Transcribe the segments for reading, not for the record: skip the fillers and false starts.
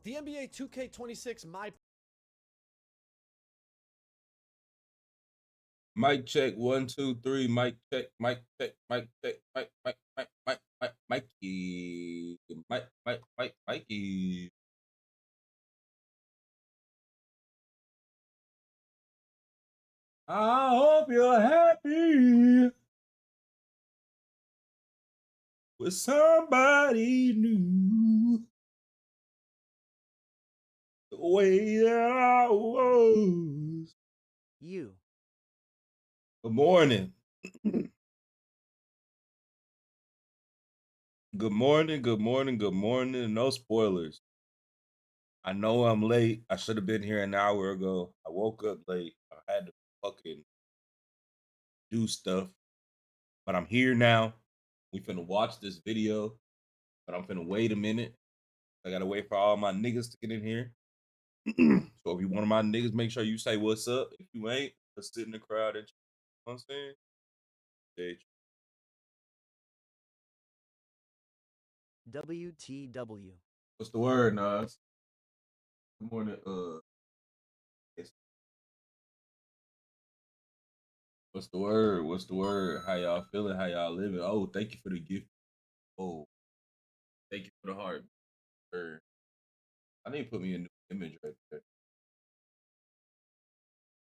The NBA 2K26 Mic check 1 2 3. Mic check. Mic check. Mic check. Mikey. Mikey. I hope you're happy with somebody new. The way that I was. You. Good morning. Good morning. Good morning. Good morning. No spoilers. I know I'm late. I should have been here an hour ago. I woke up late. I had to fucking do stuff. But I'm here now. We finna watch this video. But I'm finna wait a minute. I gotta wait for all my niggas to get in here. So if you one of my niggas, make sure you say what's up. If you ain't, let's sit in the crowd and you know what I'm saying? WTW. What's the word, Nas? Good morning, what's the word? What's the word? How y'all feeling? How y'all living? Oh, thank you for the gift. Oh, thank you for the heart. I need to put me a new image right there.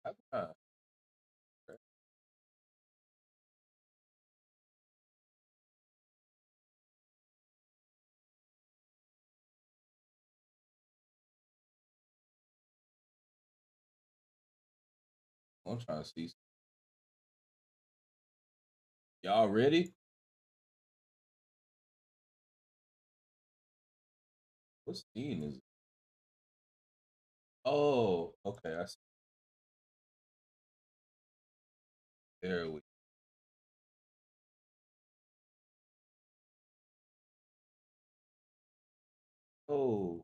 I'm trying to see. Y'all ready? What scene is it? Oh, okay. I see. There we go.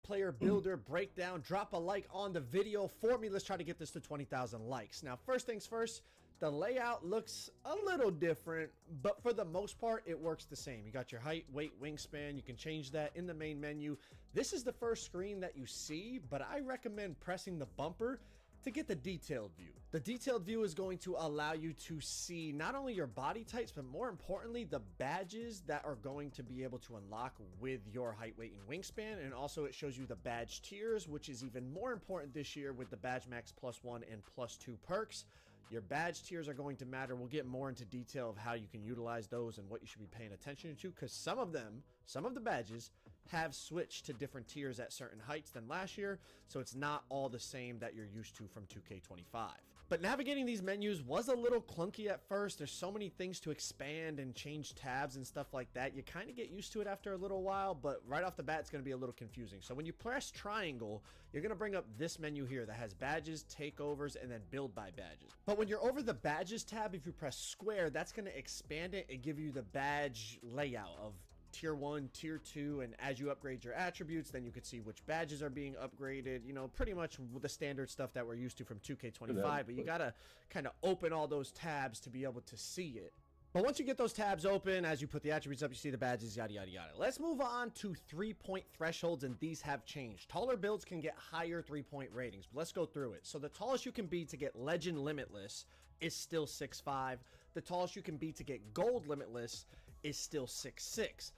Player builder breakdown. Drop a like on the video for me. Let's try to get this to 20,000 likes. Now, first things first, the layout looks a little different, but for the most part, it works the same. You got your height, weight, wingspan. You can change that in the main menu. This is the first screen that you see, but I recommend pressing the bumper to get the detailed view. The detailed view is going to allow you to see not only your body types, but more importantly, the badges that are going to be able to unlock with your height, weight, and wingspan. And also it shows you the badge tiers, which is even more important this year with the Badge Max +1 and +2 perks. Your badge tiers are going to matter. We'll get more into detail of how you can utilize those and what you should be paying attention to, because some of the badges have switched to different tiers at certain heights than last year, so it's not all the same that you're used to from 2K25. But navigating these menus was a little clunky at first. There's so many things to expand and change tabs and stuff like that. You kind of get used to it after a little while, but right off the bat, it's going to be a little confusing. So when you press triangle, you're going to bring up this menu here that has badges, takeovers, and then build by badges. But when you're over the badges tab, if you press square, that's going to expand it and give you the badge layout of tier 1, tier 2, and as you upgrade your attributes, then you can see which badges are being upgraded, you know, pretty much the standard stuff that we're used to from 2K25, but you gotta kind of open all those tabs to be able to see it. But once you get those tabs open, as you put the attributes up, you see the badges, yada, yada, yada. Let's move on to 3-point thresholds, and these have changed. Taller builds can get higher 3-point ratings, but let's go through it. So the tallest you can be to get Legend Limitless is still 6'5". The tallest you can be to get Gold Limitless is still 6'6".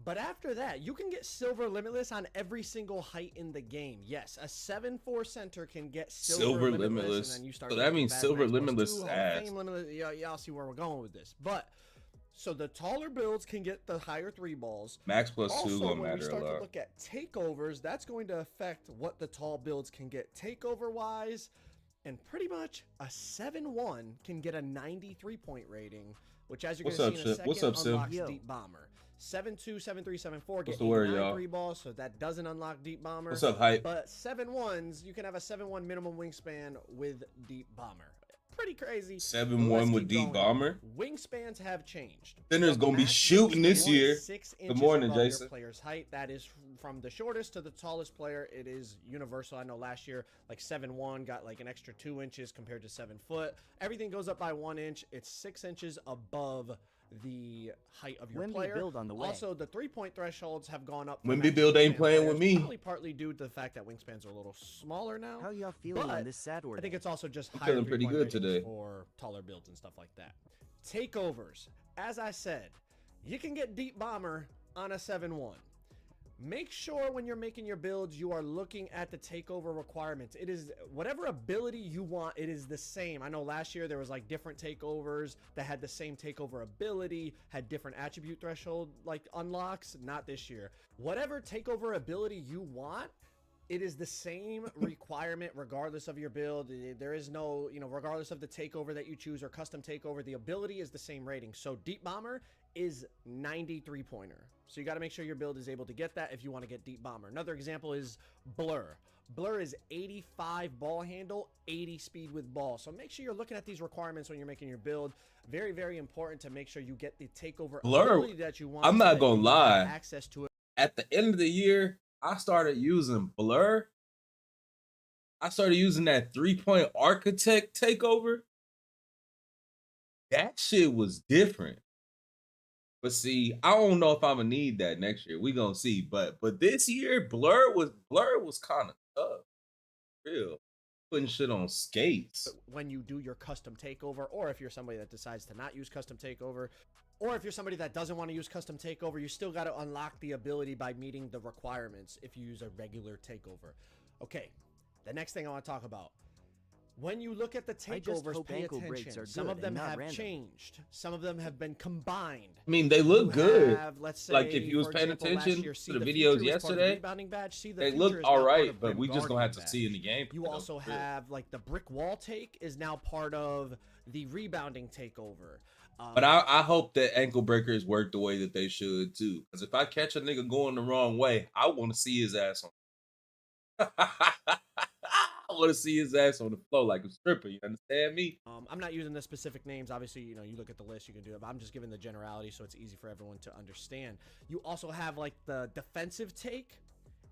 But after that, you can get Silver Limitless on every single height in the game. Yes, a 7'4" center can get Silver Limitless. And then you start so that means Silver Limitless is ass. Y'all see where we're going with this. But, so the taller builds can get the higher 3 balls. Max +2 also, gonna when matter we start a lot. to look at takeovers, that's going to affect what the tall builds can get takeover-wise. And pretty much a 7'1" can get a 93-point rating, which, as you're going to see in a second, unlocks Deep Bomber. 7'2", 7'3", 7'4" get 89 3 balls, so that doesn't unlock Deep Bomber. What's up, hype? But 7'1s, you can have a 7'1" minimum wingspan with Deep Bomber. Pretty crazy. 7'1" with Deep Bomber. Wingspans have changed. Center's gonna be shooting this year. 6 Good morning, above Jason. Your player's height. That is from the shortest to the tallest player. It is universal. I know last year, like 7'1" got like an extra 2 inches compared to 7 foot. Everything goes up by 1 inch. It's 6 inches above the height of your Wemby player. build on the way. Also, the 3-point thresholds have gone up. Wemby build ain't playing with me. Probably partly due to the fact that wingspans are a little smaller now. How y'all feeling on this sad order? I think it's also just I'm higher feeling pretty three-point good ratings today for taller builds and stuff like that. Takeovers, as I said, you can get deep bomber on a 7-1. Make sure when you're making your builds, you are looking at the takeover requirements. It is whatever ability you want, it is the same. I know last year there was like different takeovers that had the same takeover ability, had different attribute threshold like unlocks. Not this year. Whatever takeover ability you want, it is the same requirement regardless of your build. There is no, regardless of the takeover that you choose or custom takeover, the ability is the same rating. So Deep Bomber is 93 pointer. So you got to make sure your build is able to get that if you want to get Deep Bomber. Another example is Blur. Blur is 85 ball handle, 80 speed with ball. So make sure you're looking at these requirements when you're making your build. Very, very important to make sure you get the takeover ability that you want. I'm not going to lie. Access to it. At the end of the year, I started using Blur. I started using that 3-point architect takeover. That shit was different. But see, I don't know if I'm gonna need that next year. We gonna see. But this year, Blur was kind of tough. Real. Putting shit on skates. When you do your custom takeover, or if you're somebody that decides to not use custom takeover, or if you're somebody that doesn't want to use custom takeover, you still got to unlock the ability by meeting the requirements if you use a regular takeover. Okay, the next thing I want to talk about. When you look at the takeovers, pay attention. Some of them have changed. Some of them have been combined. I mean, they look good. Let's say, like if you was paying attention to the videos yesterday, they look all right, but we just gonna have to see in the game. You also have like the brick wall take is now part of the rebounding takeover. But I hope that ankle breakers work the way that they should too. Because if I catch a nigga going the wrong way, I want to see his ass on. I want to see his ass on the floor like a stripper. You understand me? I'm not using the specific names. Obviously, you look at the list, you can do it. But I'm just giving the generality so it's easy for everyone to understand. You also have like the defensive take.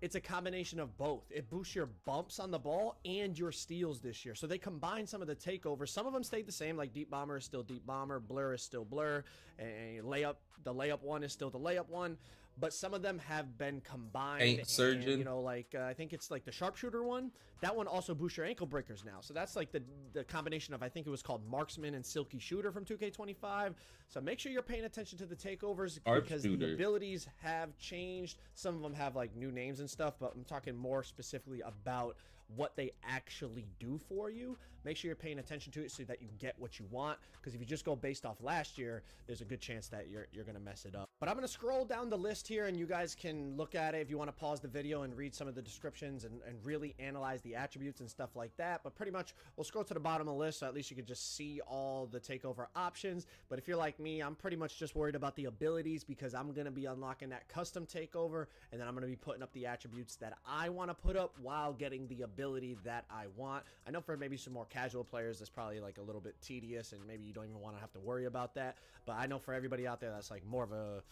It's a combination of both. It boosts your bumps on the ball and your steals this year. So they combine some of the takeovers. Some of them stayed the same, like Deep Bomber is still Deep Bomber, Blur is still Blur, and the layup one is still the layup one. But some of them have been combined. Paint Surgeon. I think it's like the Sharpshooter one. That one also boosts your ankle breakers now. So that's like the combination of, I think it was called Marksman and Silky Shooter from 2K25. So make sure you're paying attention to the takeovers because the abilities have changed. Some of them have like new names and stuff, but I'm talking more specifically about what they actually do for you. Make sure you're paying attention to it so that you get what you want, because if you just go based off last year, there's a good chance that you're gonna mess it up. But I'm gonna scroll down the list here and you guys can look at it if you want to pause the video and read some of the descriptions and really analyze the attributes and stuff like that. But pretty much we'll scroll to the bottom of the list so at least you can just see all the takeover options. But if you're like me, I'm pretty much just worried about the abilities because I'm gonna be unlocking that custom takeover, and then I'm gonna be putting up the attributes that I want to put up while getting the ability that I want. I know for maybe some more casual players that's probably like a little bit tedious and maybe you don't even want to have to worry about that, but I know for everybody out there that's like more of a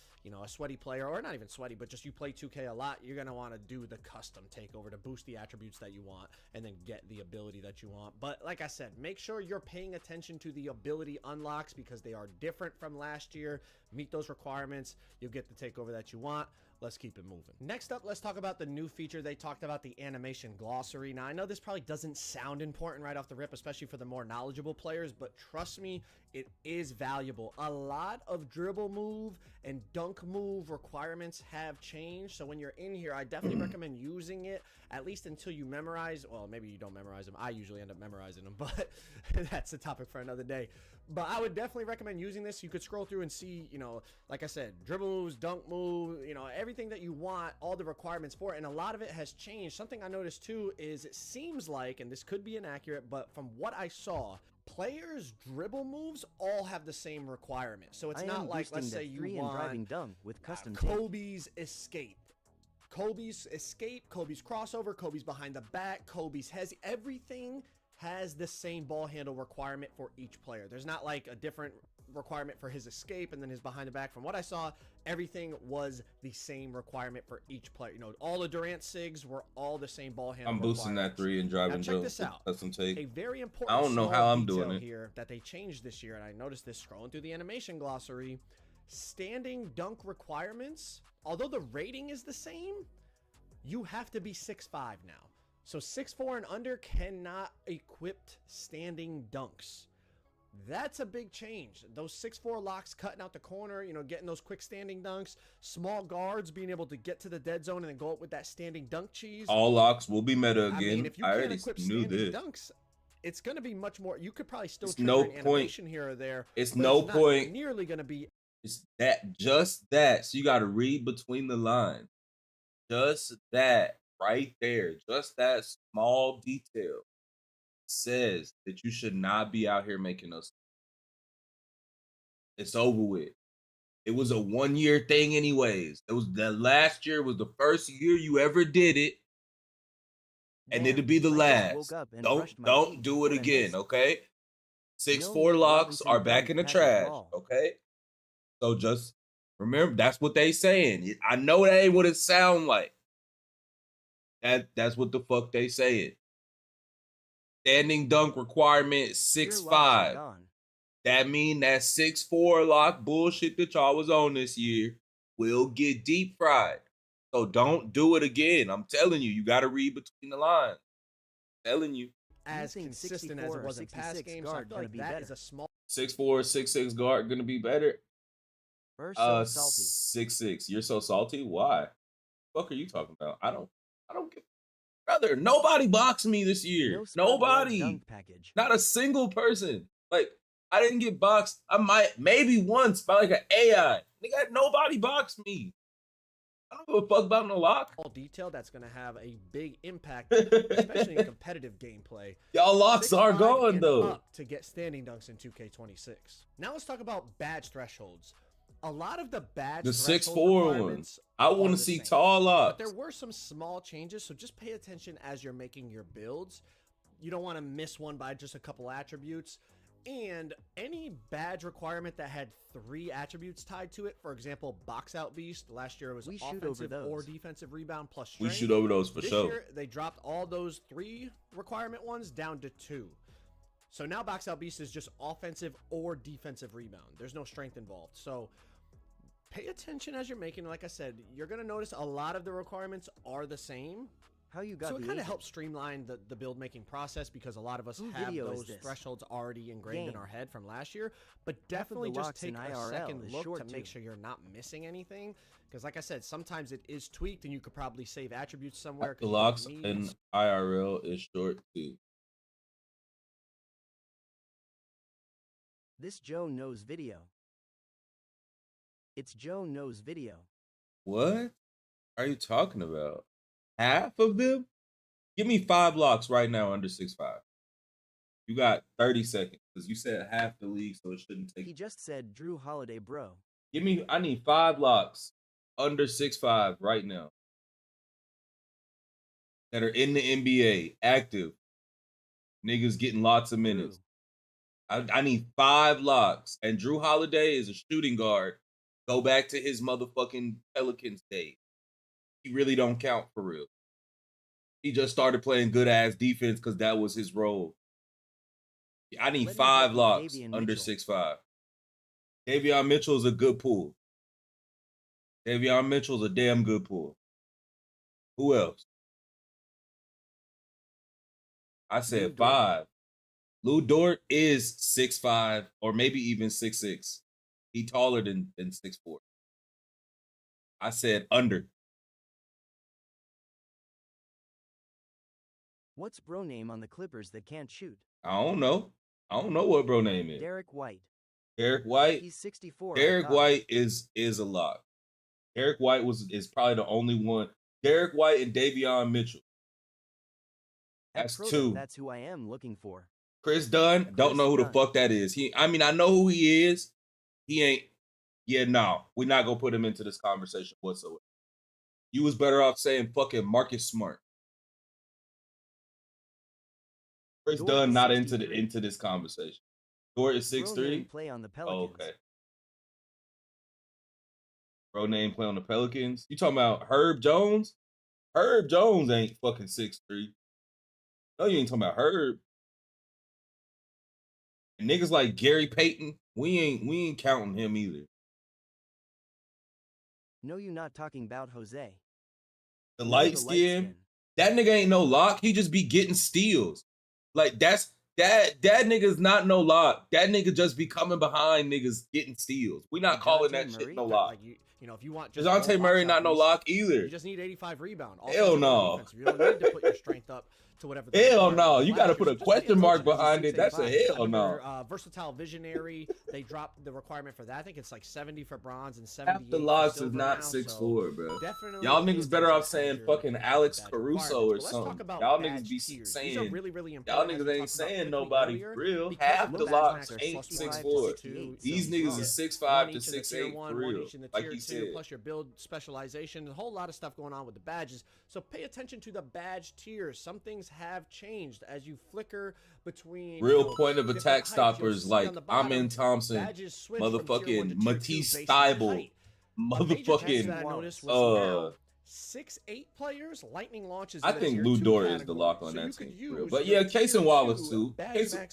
a sweaty player, or not even sweaty, but just you play 2K a lot, you're gonna want to do the custom takeover to boost the attributes that you want and then get the ability that you want. But like I said, make sure you're paying attention to the ability unlocks because they are different from last year. Meet those requirements, you'll get the takeover that you want. Let's keep it moving. Next up, let's talk about the new feature. They talked about the animation glossary. Now, I know this probably doesn't sound important right off the rip, especially for the more knowledgeable players, but trust me, it is valuable. A lot of dribble move and dunk move requirements have changed. So when you're in here, I definitely recommend using it, at least until you memorize. Well, maybe you don't memorize them. I usually end up memorizing them, but that's a topic for another day. But I would definitely recommend using this. You could scroll through and see, like I said, dribble moves, dunk move, everything that you want, all the requirements for it. And a lot of it has changed. Something I noticed too is it seems like, and this could be inaccurate, but from what I saw, players' dribble moves all have the same requirement. So it's not like, let's say you want driving dunk with custom Kobe's escape. Kobe's escape, Kobe's crossover, Kobe's behind the back, Kobe's everything has the same ball handle requirement for each player. There's not like a different requirement for his escape and then his behind the back. From what I saw, everything was the same requirement for each player. You know, all the Durant SIGs were all the same ball handle. I'm boosting that 3 and driving. Now check this out. Custom take. A very important I don't know small how I'm detail doing it here that they changed this year, and I noticed this scrolling through the animation glossary. Standing dunk requirements, although the rating is the same, you have to be 6'5" now. So 6'4" and under cannot equip standing dunks. That's a big change. Those 6'4" locks cutting out the corner, you know, getting those quick standing dunks. Small guards being able to get to the dead zone and then go up with that standing dunk cheese. All locks will be meta again. I mean, if you can't equip standing dunks, it's going to be much more. You could probably still trigger an animation here or there. It's no point. Nearly going to be. It's just that. So you got to read between the lines. Just that right there. Just that small detail says that you should not be out here making us. It's over with. It was a 1-year thing anyways. It was the last year was the first year you ever did it. And it'll be the last. Don't do it again, okay? 6'4" locks are back in the trash, okay? So just remember, that's what they saying. I know that ain't what it sound like. That's what the fuck they saying. Standing dunk requirement 6'5". That mean that 6'4" lock bullshit that y'all was on this year will get deep fried. So don't do it again. I'm telling you, you got to read between the lines. I'm telling you. As consistent as it was in past games, I feel like that is a small 6'4", 6'6" guard gonna be better. So salty. 6'6". You're so salty. Why? What fuck are you talking about? I don't get. Brother, nobody boxed me this year. Nobody. Not a single person. Like, I didn't get boxed. I maybe once by like an AI. Nigga, nobody boxed me. I don't give a fuck about no lock. All detail that's going to have a big impact, especially in competitive gameplay. Y'all locks are going though. Up to get standing dunks in 2K26. Now let's talk about badge thresholds. A lot of the badge the 6'4" ones. I want to see tall locks. But there were some small changes, so just pay attention as you're making your builds. You don't want to miss one by just a couple attributes. And any badge requirement that had 3 attributes tied to it, for example, box out beast, last year it was offensive or defensive rebound plus strength. We shoot over those for sure. This year, they dropped all those 3 requirement ones down to 2. So now box out beast is just offensive or defensive rebound. There's no strength involved. So pay attention as you're making. Like I said, you're going to notice a lot of the requirements are the same. How you got so it kind of helps streamline the build making process because a lot of us have those thresholds already ingrained in our head from last year. But definitely just take a second look to make sure you're not missing anything. Because like I said, sometimes it is tweaked and you could probably save attributes somewhere. The locks in IRL is short too. This Joe knows video. It's Joe knows video. What are you talking about? Half of them? Give me 5 locks right now under 6'5". You got 30 seconds because you said half the league, so it shouldn't take. He just said Drew Holiday, bro. I need 5 locks under 6'5" right now that are in the NBA, active. Niggas getting lots of minutes. I need 5 locks. And Drew Holiday is a shooting guard. Go back to his motherfucking Pelicans days. He really don't count for real. He just started playing good ass defense because that was his role. I need 5 locks under 6'5". Davion Mitchell's a good pool. Davion Mitchell's a damn good pool. Who else? I said 5. Lou Dort is 6'5" or maybe even 6'6". He taller than 6'4". I said under. What's bro name on the Clippers that can't shoot? I don't know. I don't know what bro name is. Derek White. Derek White. He's 64. Derek White is a lock. Derek White is probably the only one. Derek White and Davion Mitchell. That's 2. That's who I am looking for. Chris Dunn, don't know who the fuck that is. I know who he is. He ain't. Yeah, no. We're not going to put him into this conversation whatsoever. You was better off saying fucking Marcus Smart. Chris Dunn not into this conversation. Dort is Bro name 6'3". play on the Oh, Pelicans. okay. Bro name play on the Pelicans. You talking about Herb Jones? Herb Jones ain't fucking 6'3". No, you ain't talking about Herb. And niggas like Gary Payton, we ain't counting him either. No, you not talking about Jose. The No, light the skin, that nigga ain't no lock. He just be getting steals. Like that nigga's not no lock. That nigga just be coming behind niggas getting steals. We not calling that shit no lock. Like you know, if you want just DeJounte Murray not no lock either. you just need 85 rebound. Hell no. Defense. You don't need to put your strength up to whatever. Hell no. You got to put a question mark behind it. That's a hell no. Versatile visionary. They dropped the requirement for that. I think it's like 70 for bronze and 70. Half the locks is not 6'4", bro. Y'all niggas better off saying fucking Alex Caruso or something. Y'all niggas be saying. Really y'all niggas ain't saying nobody for real. Half the locks ain't 6'4". These niggas is 6'5" to 6'8" for real. Like you said. Plus your build specialization, a whole lot of stuff going on with the badges. So pay attention to the badge tiers. Some things have changed as you flicker between real point of attack stoppers like Amin Thompson, motherfucking Matisse Steibel, motherfucking 6'8" players, lightning launches. I think Lou Dort is the lock on that team. But yeah, Case and Wallace too.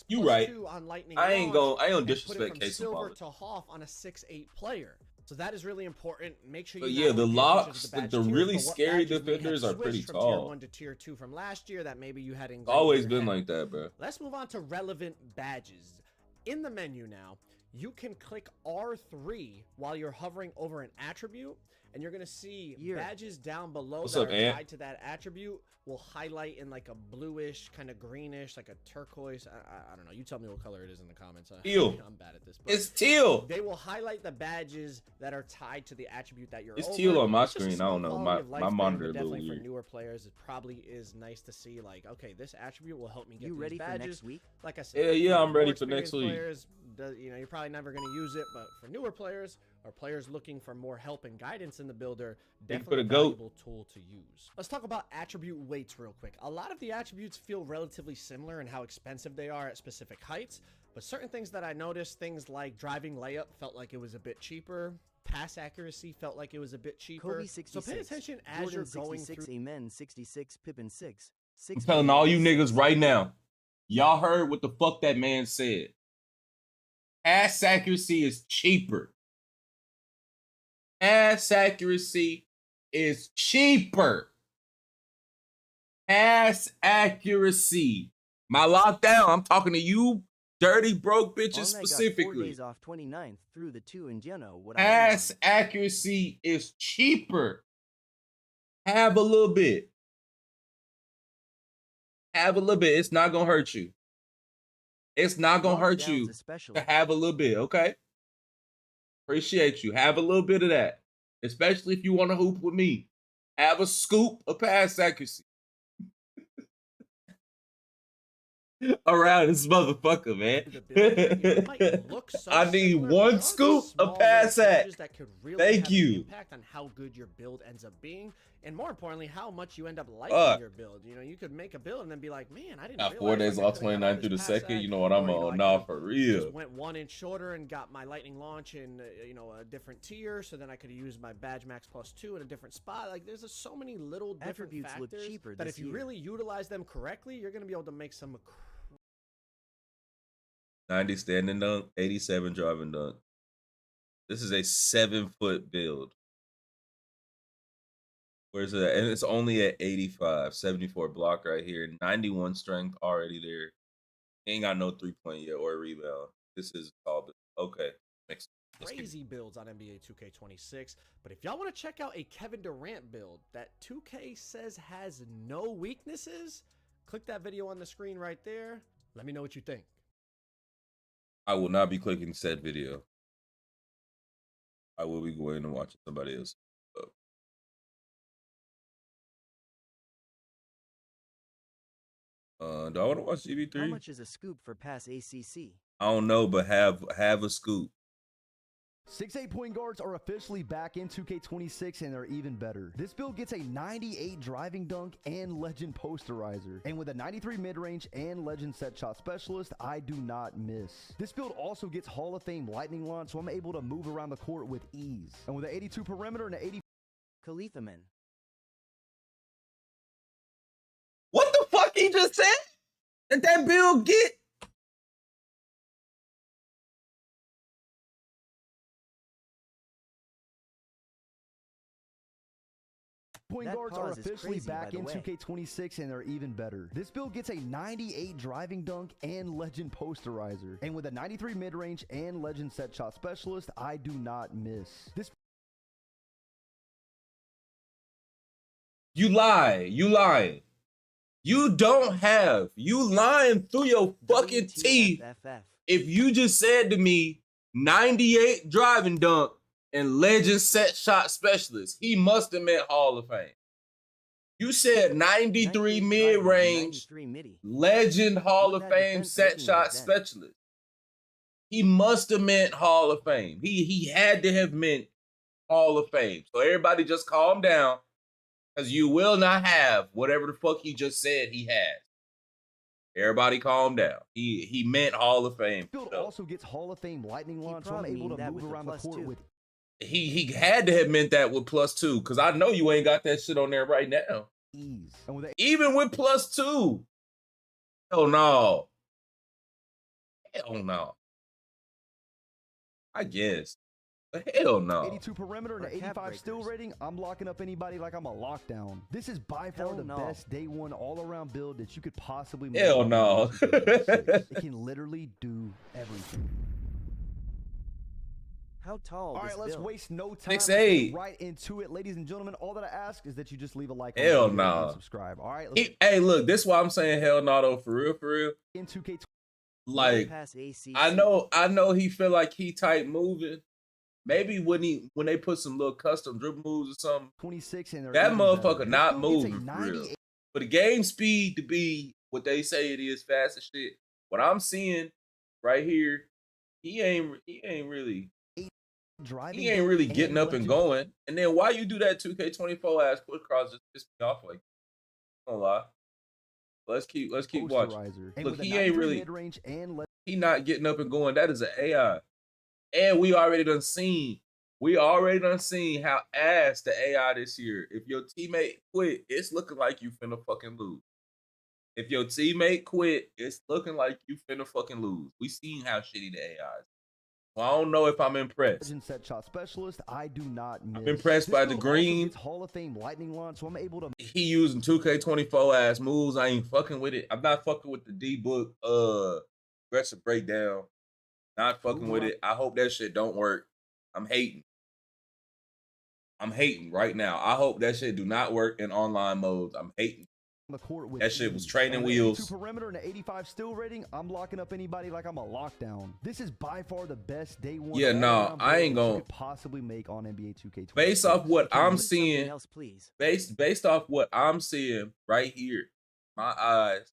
You right. I don't disrespect Case and Wallace. To Hoff on a 6'8" player. So that is really important. Make sure you. But yeah, the locks, like the really scary defenders, are pretty tall. Tier 1 to tier 2 from last year that maybe you had. It's always been like that, bro. Let's move on to relevant badges. In the menu now, you can click R3 while you're hovering over an attribute, and you're gonna see badges down below that are tied to that attribute will highlight in like a bluish, kind of greenish, like a turquoise. I don't know. You tell me what color it is in the comments. Teal. I'm bad at this. It's teal. They will highlight the badges that are tied to the attribute that you're. It's teal on my screen. I don't know. My monitor a little weird. For newer players, it probably is nice to see like, okay, this attribute will help me get these ready badges. For next week? Like I said, yeah, I'm ready for next week. Players, you know, you're probably never going to use it, but for newer players or players looking for more help and guidance in the builder, definitely a valuable tool to use. Let's talk about attribute weights real quick. A lot of the attributes feel relatively similar in how expensive they are at specific heights, but certain things that I noticed, things like driving layup felt like it was a bit cheaper. Pass accuracy felt like it was a bit cheaper. Kobe 66, so pay attention as Jordan you're going 66, through. Amen 66, Pippen 6. I'm telling all you niggas right now, y'all heard what the fuck that man said. Pass accuracy is cheaper. Pass accuracy is cheaper. Pass accuracy. My lockdown, I'm talking to you dirty broke bitches specifically. 4 days off 29th through the 2 in Geno. Pass accuracy is cheaper. Have a little bit. Have a little bit. It's not gonna hurt you. It's not gonna hurt you to have a little bit, okay? Appreciate you. Have a little bit of that. Especially if you want to hoop with me. Have a scoop of pass accuracy. Around this motherfucker, man. I need one scoop of pass act. Thank you. Impact on how good your build ends up being, and more importantly, how much you end up liking your build. You know, you could make a build and then be like, man, I didn't. Got 4 days off 29 through the second. You know what I'm on? Nah, for real. Just went 1 inch shorter and got my lightning launch in a different tier, so then I could use my badge max +2 in a different spot. Like there's just so many little different factors that if you really utilize them correctly, you're gonna be able to make some. 90 standing dunk, 87 driving dunk. This is a 7-foot build. Where's it at? And it's only at 85, 74 block right here, 91 strength already there. Ain't got no 3-point yet or a rebound. This is all okay. Next. Crazy builds on NBA 2K26, but if y'all want to check out a Kevin Durant build that 2K says has no weaknesses, click that video on the screen right there. Let me know what you think. I will not be clicking said video. I will be going and watching somebody else. Do I want to watch GB3? How much is a scoop for pass ACC? I don't know, but have a scoop. 6'8" point guards are officially back in 2K26 and they're even better. This build gets a 98 driving dunk and legend posterizer. And with a 93 mid-range and legend set shot specialist, I do not miss. This build also gets Hall of Fame lightning launch, so I'm able to move around the court with ease. And with an 82 perimeter and an 80 Khalifa man. What the fuck he just said? Did that build get? point That guards are pause is officially crazy, back by the in way. 2K26 and they're even better. This build gets a 98 driving dunk and legend posterizer. And with a 93 mid-range and legend set shot specialist, I do not miss. This You lie. You lying. You don't have. You lying through your fucking teeth. WTFFF. If you just said to me 98 driving dunk and legend set shot specialist, he must have meant Hall of Fame. You said 93 mid range, 93 midi. legend Hall What of that Fame defense set looking shot like then? specialist. He must have meant Hall of Fame. He had to have meant Hall of Fame. So everybody just calm down, because you will not have whatever the fuck he just said he has. Everybody calm down. He meant Hall of Fame. build So also gets Hall of Fame lightning He launch, so I'm probably able mean to that move with the around the +2. court with he had to have meant that with +2, because I know you ain't got that shit on there right now. ease. And with a Even with +2. Hell no. Hell no. I guess. But hell no. 82 perimeter and Or an cap 85 steal breakers. rating, I'm locking up anybody like I'm a lockdown. This is by far Hell the no. best day one all-around build that you could possibly make. Hell on no. NBA 2K26. It can literally do everything. How tall All this right, let's build? waste no time. 6'8". Let's get right into it, ladies and gentlemen. All that I ask is that you just leave a like on Hell the video no. and subscribe. All right, let's Hey, look, this is why I'm saying hell no though, for real, for real. get in 2K. Like, Pass ACC. I know he feel like he tight moving. Maybe when they put some little custom dribble moves or something, 26 and they're that even better. motherfucker This not build gets a moving for real. 98 For the game speed to be what they say it is, fast as shit. What I'm seeing right here, he ain't really driving he ain't really dunk getting up and legend going. And then why you do that 2K24 ass quick cross just pissed me off like, don't lie. Let's keep watching. posterizer. And Look, with a he ain't 93 really mid-range and he not getting up and going. That is an AI. And we already done seen how ass the AI this year. If your teammate quit, it's looking like you finna fucking lose. If your teammate quit, it's looking like you finna fucking lose. We seen how shitty the AI is. Well, I don't know if I'm impressed. legend set shot specialist, I do not miss. I'm impressed This by the build also green. gets Hall of Fame lightning launch, so I'm able to He using 2K24 ass moves. I ain't fucking with it. I'm not fucking with the D-book aggressive breakdown. Not fucking with it. I hope that shit don't work. I'm hating right now. I hope that shit do not work in online modes. I'm hating. the court with That shit was ease. training And with an 82 wheels. perimeter and an 85 steal rating, I'm locking up anybody like I'm a lockdown. This is by far the best day one. Yeah, nah, all-around I build ain't that you gonna- could possibly make on NBA 2K26. Based off what Can you I'm list something seeing, else, please? based off what I'm seeing right here, my eyes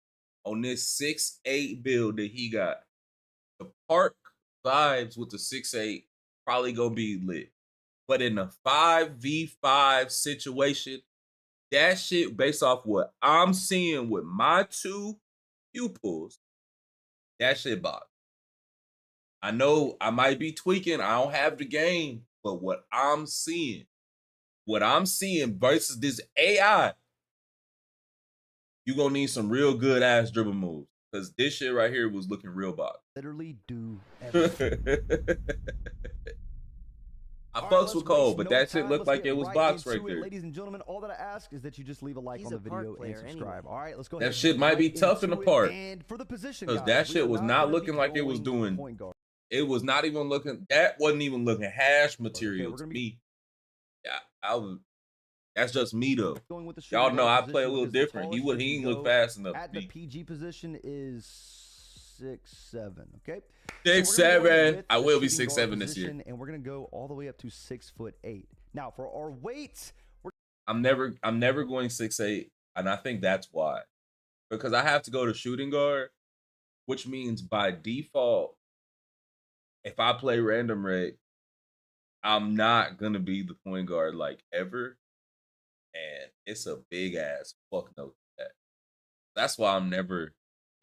on this 6'8" build that he got, the park vibes with the 6'8" probably gonna be lit. But in the 5v5 situation, that shit, based off what I'm seeing with my two pupils, that shit box. I know I might be tweaking. I don't have the game, but what I'm seeing versus this AI, you gonna need some real good ass dribble moves, because this shit right here was looking real box. Literally do everything. I All right, fucks let's with Cole, waste but no that shit time. looked Let's like get it was box right into it. there. Ladies and gentlemen, all that I ask is that you just leave a like He's on a the park video and player subscribe. anyway. All right, let's go That ahead. shit and might get be right tough in the into it. park. And for the position, Because guys, that we shit are was not gonna be looking like it was going doing. point guard. It was not even looking. That wasn't even looking hash material we're to gonna be- me. Yeah, I was. That's just me though. Going with the Y'all shooting know I guard play a position, little which is the different. tallest you He can ain't look go. fast enough At to the me. PG position is 6'7". Okay. 6'7". I will be 6'7" this year. And we're gonna go all the way up to 6'8". Now for our weights, I'm never going 6'8", and I think that's why. Because I have to go to shooting guard, which means by default, if I play random reg, I'm not gonna be the point guard like ever, and it's a big ass fuck no to that. That's why I'm never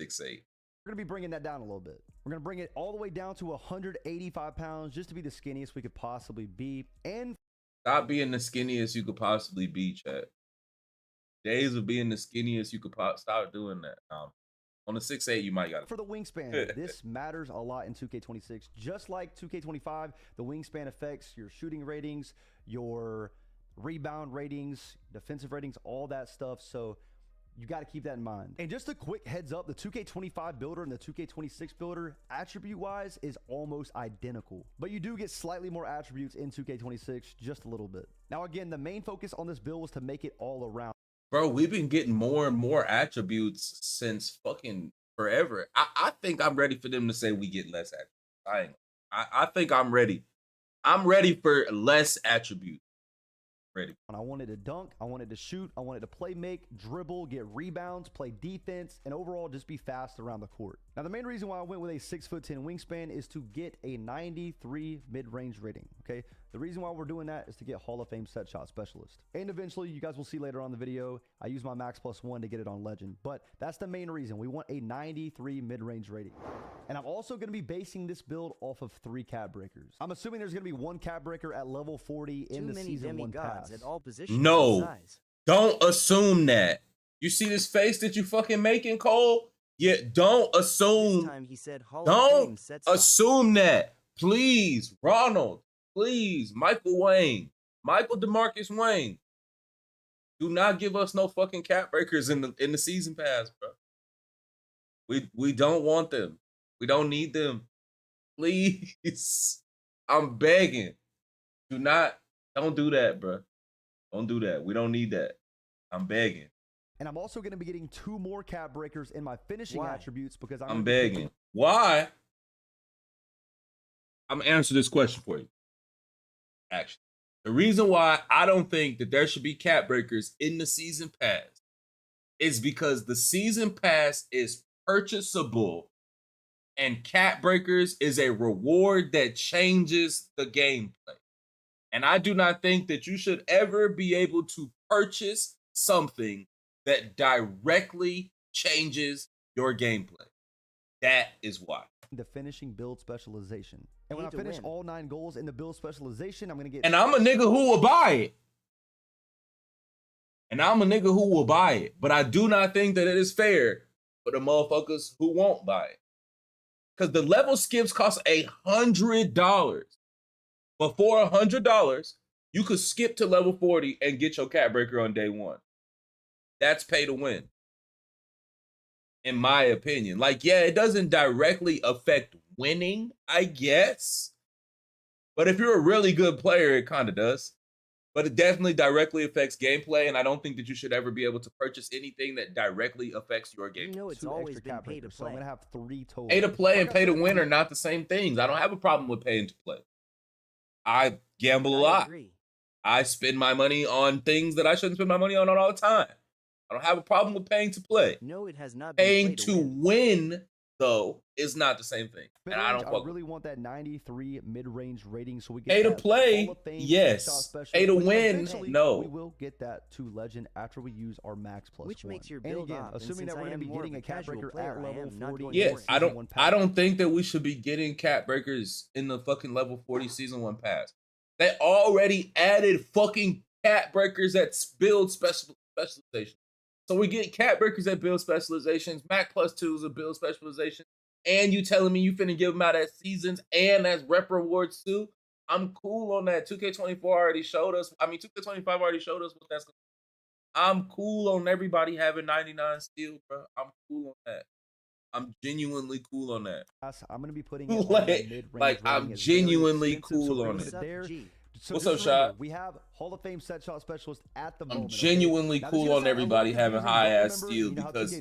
6'8". We're going to be bringing that down a little bit. We're going to bring it all the way down to 185 pounds just to be the skinniest we could possibly be. And Stop being the skinniest you could possibly be, Chat. Days of being the skinniest you could stop doing that. On the 6'8", you might got for the wingspan, this matters a lot in 2K26. Just like 2K25, the wingspan affects your shooting ratings, your rebound ratings, defensive ratings, all that stuff. So you got to keep that in mind. And just a quick heads up, the 2K25 builder and the 2K26 builder, attribute-wise, is almost identical. But you do get slightly more attributes in 2K26, just a little bit. Now, again, the main focus on this build was to make it all around. Bro, we've been getting more and more attributes since fucking forever. I think I'm ready for them to say we get less attributes. I think I'm ready. I'm ready for less attributes. Ready. I wanted to dunk, I wanted to shoot, I wanted to play make, dribble, get rebounds, play defense, and overall just be fast around the court. Now, the main reason why I went with a 6'10" wingspan is to get a 93 mid-range rating, okay? The reason why we're doing that is to get Hall of Fame set shot specialist. And eventually, you guys will see later on the video, I use my max +1 to get it on legend. But that's the main reason. We want a 93 mid-range rating. And I'm also going to be basing this build off of 3 cap breakers. I'm assuming there's going to be 1 cap breaker at level 40 in the season 1 pass. At all positions. No, don't assume that. You see this face that you fucking making, Cole? Yeah, don't assume. He said don't assume that. Please, Ronald. Please, Michael Wayne. Michael DeMarcus Wayne. Do not give us no fucking cap breakers in the season pass, bro. We don't want them. We don't need them. Please. I'm begging. Don't do that, bro. Don't do that. We don't need that. I'm begging. And I'm also going to be getting 2 more cap breakers in my finishing attributes because I'm begging. Why? I'm gonna answer this question for you. Actually, the reason why I don't think that there should be cap breakers in the season pass is because the season pass is purchasable and cap breakers is a reward that changes the gameplay. And I do not think that you should ever be able to purchase something that directly changes your gameplay. That is why. The finishing build specialization. And when I finish all 9 goals in the build specialization, I'm going to get... And I'm a nigga who will buy it. But I do not think that it is fair for the motherfuckers who won't buy it. Because the level skips cost $100. But for $100, you could skip to level 40 and get your cap breaker on day 1. That's pay to win. In my opinion. Like, yeah, it doesn't directly affect winning, I guess. But if you're a really good player, it kind of does. But it definitely directly affects gameplay, and I don't think that you should ever be able to purchase anything that directly affects your game. You know, it's always been pay to play. So I'm going to have 3 total. Pay to play and pay to win are not the same things. I don't have a problem with paying to play. I gamble a lot. I spend my money on things that I shouldn't spend my money on all the time. I don't have a problem with paying to play. No, it has not. Paying to win, though, is not the same thing. And I don't really want that 93 mid-range rating so we get pay to play. Yes. Pay to win. No. We will get that to legend after we use our max +1. Which makes your build again, assuming that we're going to be getting a cap breaker at level 40. Yes, I don't think that we should be getting cap breakers in the fucking level 40 season 1 pass. They already added fucking cap breakers at build specialization. So we get cap breakers at build specializations, Mac +2s of build specialization, and you telling me you finna give them out as seasons and as rep rewards too? I'm cool on that. 2K24 already showed us. 2K25 already showed us what that's gonna be. I'm cool on everybody having 99 steal, bro. I'm cool on that. I'm genuinely cool on that. I'm gonna be putting it on mid-range. I'm genuinely cool on it. So what's up, Shot? We have Hall of Fame set shot specialist at the moment. I'm genuinely cool on everybody having high ass steal because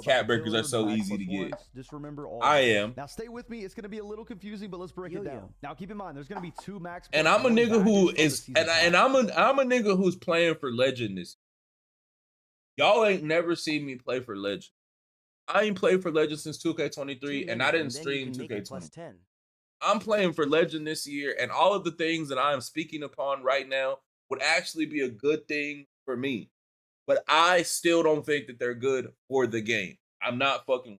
cap breakers are so easy to get. Just remember all. I am. Now stay with me. It's gonna be a little confusing, but let's break it down. Now keep in mind, there's gonna be 2 max. And I'm a nigga who is, and I'm a nigga who's playing for Legend this. Y'all ain't never seen me play for Legend. I ain't played for Legend since 2K23, and I didn't stream 2K20. I'm playing for Legend this year, and all of the things that I am speaking upon right now would actually be a good thing for me. But I still don't think that they're good for the game. I'm not fucking.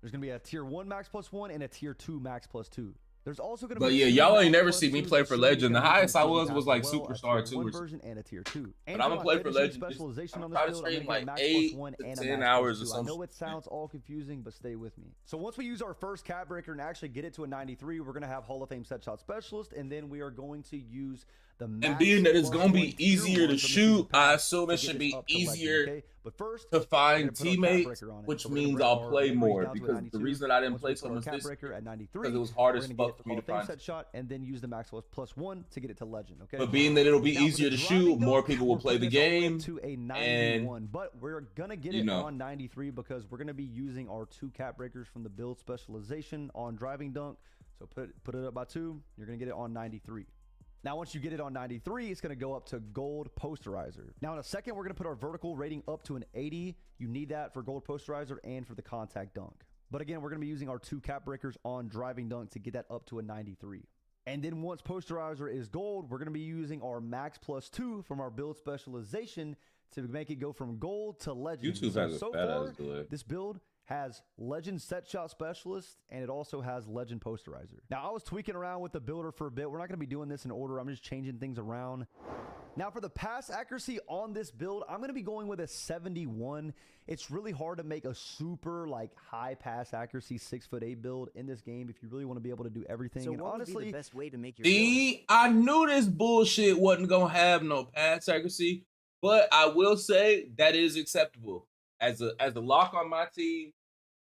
There's going to be a tier 1 max +1 and a tier 2 max +2. There's also going to But be yeah, two y'all ain't max never see me +2s play that for should be Legend. The gonna be highest I completed was as like well, a Superstar tier 2 1 or something. version and a tier 2. But And I'm for gonna my play for finishing Legend. specialization on Try this to build, I'm stream going to like get a max 8 +1 to and a 10 max hours or +2. I something. know it sounds all confusing, but stay with me. So once we use our first cap breaker and actually get it to a 93, we're going to have Hall of Fame set shot specialist, and then we are going to use the max And being that it's gonna be +1 tier easier 1 to from the season shoot, I pass assume to it get should this be up to legend, easier okay? But first, to we're find gonna put our cap teammates, breaker on it. which So we're gonna means bring I'll our play mid range more down to a because the 92. reason I didn't Once play we so put our much cap this breaker year at 93, because it was hard we're as gonna get fuck it for me Hall to of Fame find. set shot and then use the max +1 to get it to legend, okay? But being that it'll be Now, for the easier to driving shoot, more dunk, people will we're play the putting this all the way game, up to a and 91, but we're gonna get you it know. on 93 because we're gonna be using our 2 cap breakers from the build specialization on driving dunk. So put it up by 2, you're gonna get it on 93. Now, once you get it on 93, it's going to go up to gold posterizer. Now, in a second, we're going to put our vertical rating up to an 80. You need that for gold posterizer and for the contact dunk. But again, we're going to be using our 2 cap breakers on driving dunk to get that up to a 93. And then once posterizer is gold, we're going to be using our max +2 from our build specialization to make it go from gold to legend. YouTube has a fat ass delay. This build has legend set shot specialist, and it also has legend posterizer. Now, I was tweaking around with the builder for a bit. We're not going to be doing this in order. I'm just changing things around. Now, for the pass accuracy on this build, I'm going to be going with a 71. It's really hard to make a super high pass accuracy 6'8" build in this game if you really want to be able to do everything. So and what honestly, would be the best way to make your See, I knew this bullshit wasn't gonna have no pass accuracy, but I will say that is acceptable as a lock on my team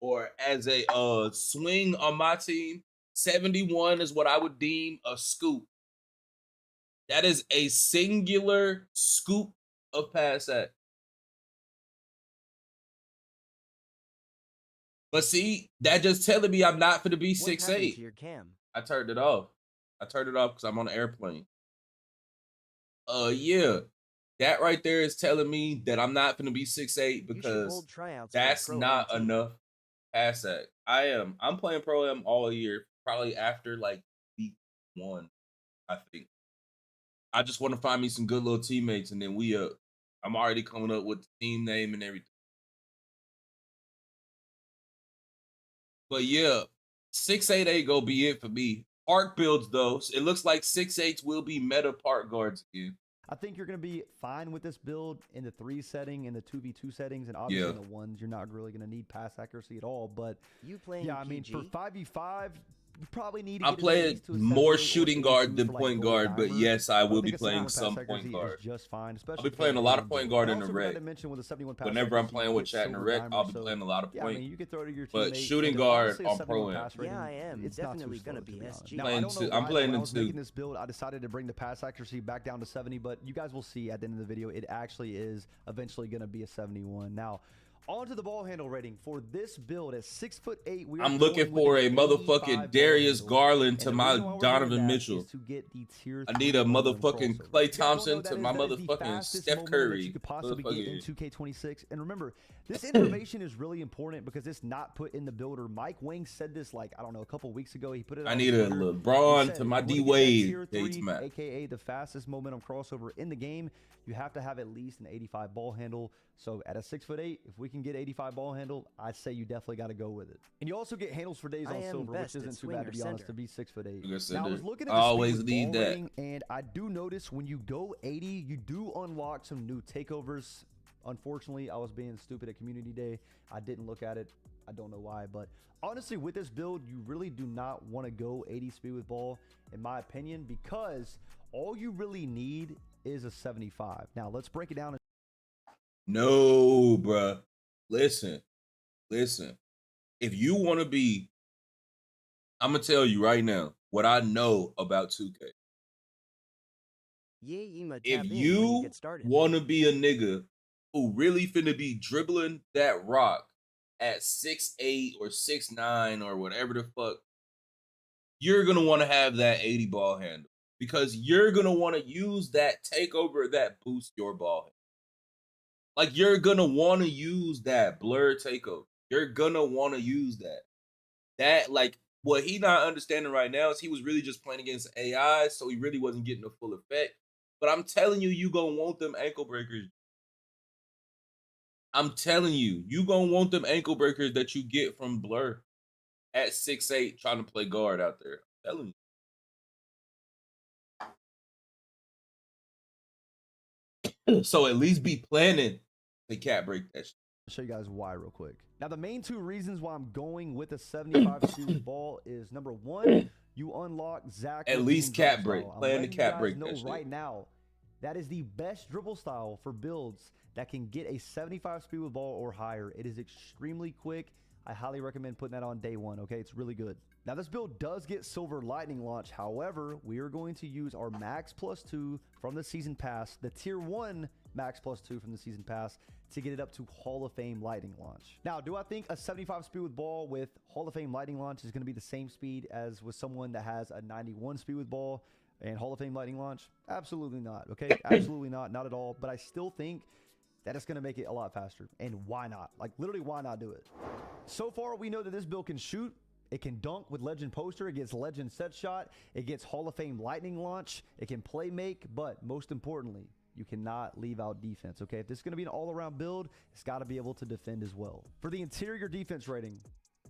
or as a swing on my team. 71 is what I would deem a scoop. That is a singular scoop of pass act. But see, that just telling me I'm not going to be What happened 6'8". to your cam? I turned it off. I turned it off because I'm on an airplane. Yeah. That right there is telling me that I'm not going to be 6'8" You should because hold tryouts for a that's pro not am team. enough pass act. I'm playing Pro Am all year, probably after week 1, I think. I just want to find me some good little teammates, and then I'm already coming up with the team name and everything. But yeah, 6'8" ain't gonna be it for me. Park builds though, it looks like 6'8" will be meta park guards again. I think you're going to be fine with this build in the 3 setting, in the 2v2 settings, and obviously in the 1s, you're not really going to need pass accuracy at all. But You playing yeah, I mean, PG? for 5v5, you probably need to I'm get playing at least to a more 78 or shooting guard 82 than for, point gold guard, but dimer. yes, I But will I be think a playing 71 some pass point accuracy guard. is just fine, especially I'll be for playing a lot of build. point guard I in the also forgot rec. to mention with a 71 pass Whenever I'm accuracy, playing you with get chat in the silver rec, dimer, I'll be so playing a lot of yeah, I point. mean, you could throw to your But teammate. shooting and guard honestly, a on 71 Pro Am. pass rating, Yeah, I am. it's It's not too definitely slow, gonna to be be honest. SG. Now, Playing I don't know two- I'm why, playing when I in was 2. making this build, I decided to bring the pass accuracy back down to 70, but you guys will see at the end of the video, it actually is eventually going to be a 71. Now, on to the ball handle rating. For this build at 6'8", we are I'm looking going with for an a 85 motherfucking ball Darius handle. Garland And to the my reason why we're doing Donovan that Mitchell. is to get the tier I need a 3 moment motherfucking crossover. Klay You guys wanna know Thompson to my that is the motherfucking fastest Steph moment that Curry. you could possibly get in Motherfucking- 2K26. And remember, this information is really important because it's not put in the builder. Mike Wang said this I don't know, a couple weeks ago. He put it I on need a Twitter. He LeBron said, to my if you D wanna get that Wade tier dates 3, match. aka the fastest momentum crossover in the game, you have to have at least an 85 ball handle. So at a 6'8", if we can get 85 ball handle, I'd say you definitely got to go with it. And you also get handles for days I on am silver, which best at isn't too swing bad or to be honest, center. to be 6'8". Like I said, Now I was looking at the I speed always with need ball that. rating, and I do notice when you go 80, you do unlock some new takeovers. Unfortunately, I was being stupid at community day. I didn't look at it. I don't know why, but honestly, with this build, you really do not want to go 80 speed with ball, in my opinion, because all you really need is a 75. Now let's break it down. No, bruh. Listen. If you want to be, I'm going to tell you right now what I know about 2K. Yeah, you might If tap in when you get started. want to be a nigga who really finna be dribbling that rock at 6'8" or 6'9" or whatever the fuck, you're going to want to have that 80 ball handle because you're going to want to use that takeover that boosts your ball handle. Like, you're going to want to use that blur takeover. You're going to want to use that. That, what he not understanding right now is he was really just playing against AI, so he really wasn't getting the full effect. But I'm telling you, you gonna want them ankle breakers. I'm telling you, you gonna want them ankle breakers that you get from Blur at 6'8", trying to play guard out there. I'm telling you. So at least be planning to cat break that shit. I'll show you guys why real quick. Now, the main two reasons why I'm going with a 75 speed ball is number one, you unlock Zach. At least cat break. Plan the cat break. Know right now, that is the best dribble style for builds that can get a 75 speed with ball or higher. It is extremely quick. I highly recommend putting that on day one, okay? It's really good. Now, this build does get Silver Lightning Launch. However, we are going to use our Max +2 from the Season Pass, the Tier 1 Max +2 from the Season Pass, to get it up to Hall of Fame Lightning Launch. Now, do I think a 75 speed with ball with Hall of Fame Lightning Launch is going to be the same speed as with someone that has a 91 speed with ball and Hall of Fame Lightning Launch? Absolutely not, okay? Absolutely not at all. But I still think that it's going to make it a lot faster. And why not? Like, literally, why not do it? So far, we know that this build can shoot. It can dunk with Legend Poster. It gets Legend Set Shot. It gets Hall of Fame Lightning Launch. It can play make. But most importantly, you cannot leave out defense, okay? If this is going to be an all-around build, it's got to be able to defend as well. For the interior defense rating,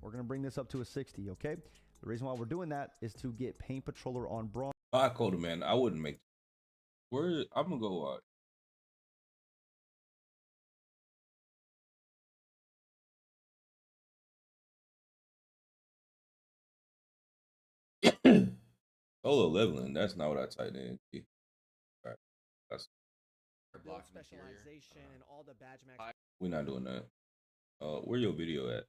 we're going to bring this up to a 60, okay? The reason why we're doing that is to get Paint Patroller on bronze. I called him, man. I wouldn't make. Where I'm gonna go watch. Solo leveling. That's not what I typed in. All right, that's Build specialization and all the badge max. we're not doing that. Where your video at?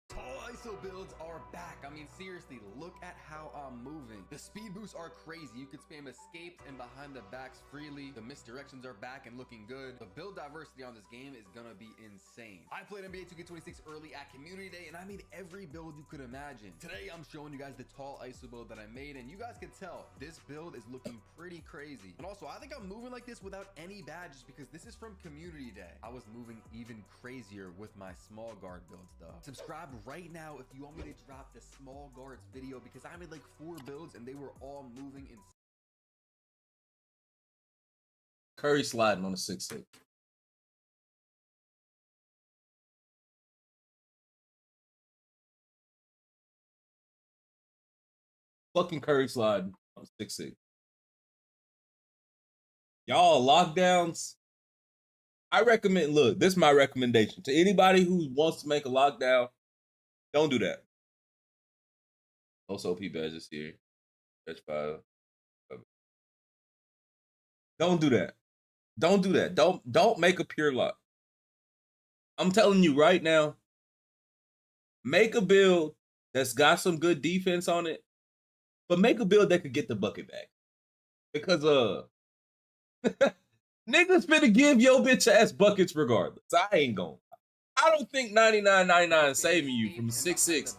Tall ISO builds are back. I mean, seriously, look at how I'm moving. The speed boosts are crazy. You could spam escapes and behind the backs freely. The misdirections are back and looking good. The build diversity on this game is gonna be insane. I played NBA 2K26 early at Community Day, and I made every build you could imagine. Today, I'm showing you guys the tall ISO build that I made, and you guys can tell this build is looking pretty crazy. And also, I think I'm moving like this without any badges because this is from Community Day. I was moving even crazier with my small guard builds, though. Subscribe right now if you want me to drop the small guards video because I made like 4 builds and they were all moving in. Curry sliding on a 6'6". Fucking Curry sliding on a 6'6". Y'all lockdowns. I recommend. Look, this is my recommendation to anybody who wants to make a lockdown. Don't do that. Also, P badges here. Badge 5. Don't do that. Don't do that. Don't make a pure lock. I'm telling you right now. Make a build that's got some good defense on it, but make a build that could get the bucket back. Because niggas finna give your bitch ass buckets regardless. I ain't going. I don't think 99.99 saving you from 6'6".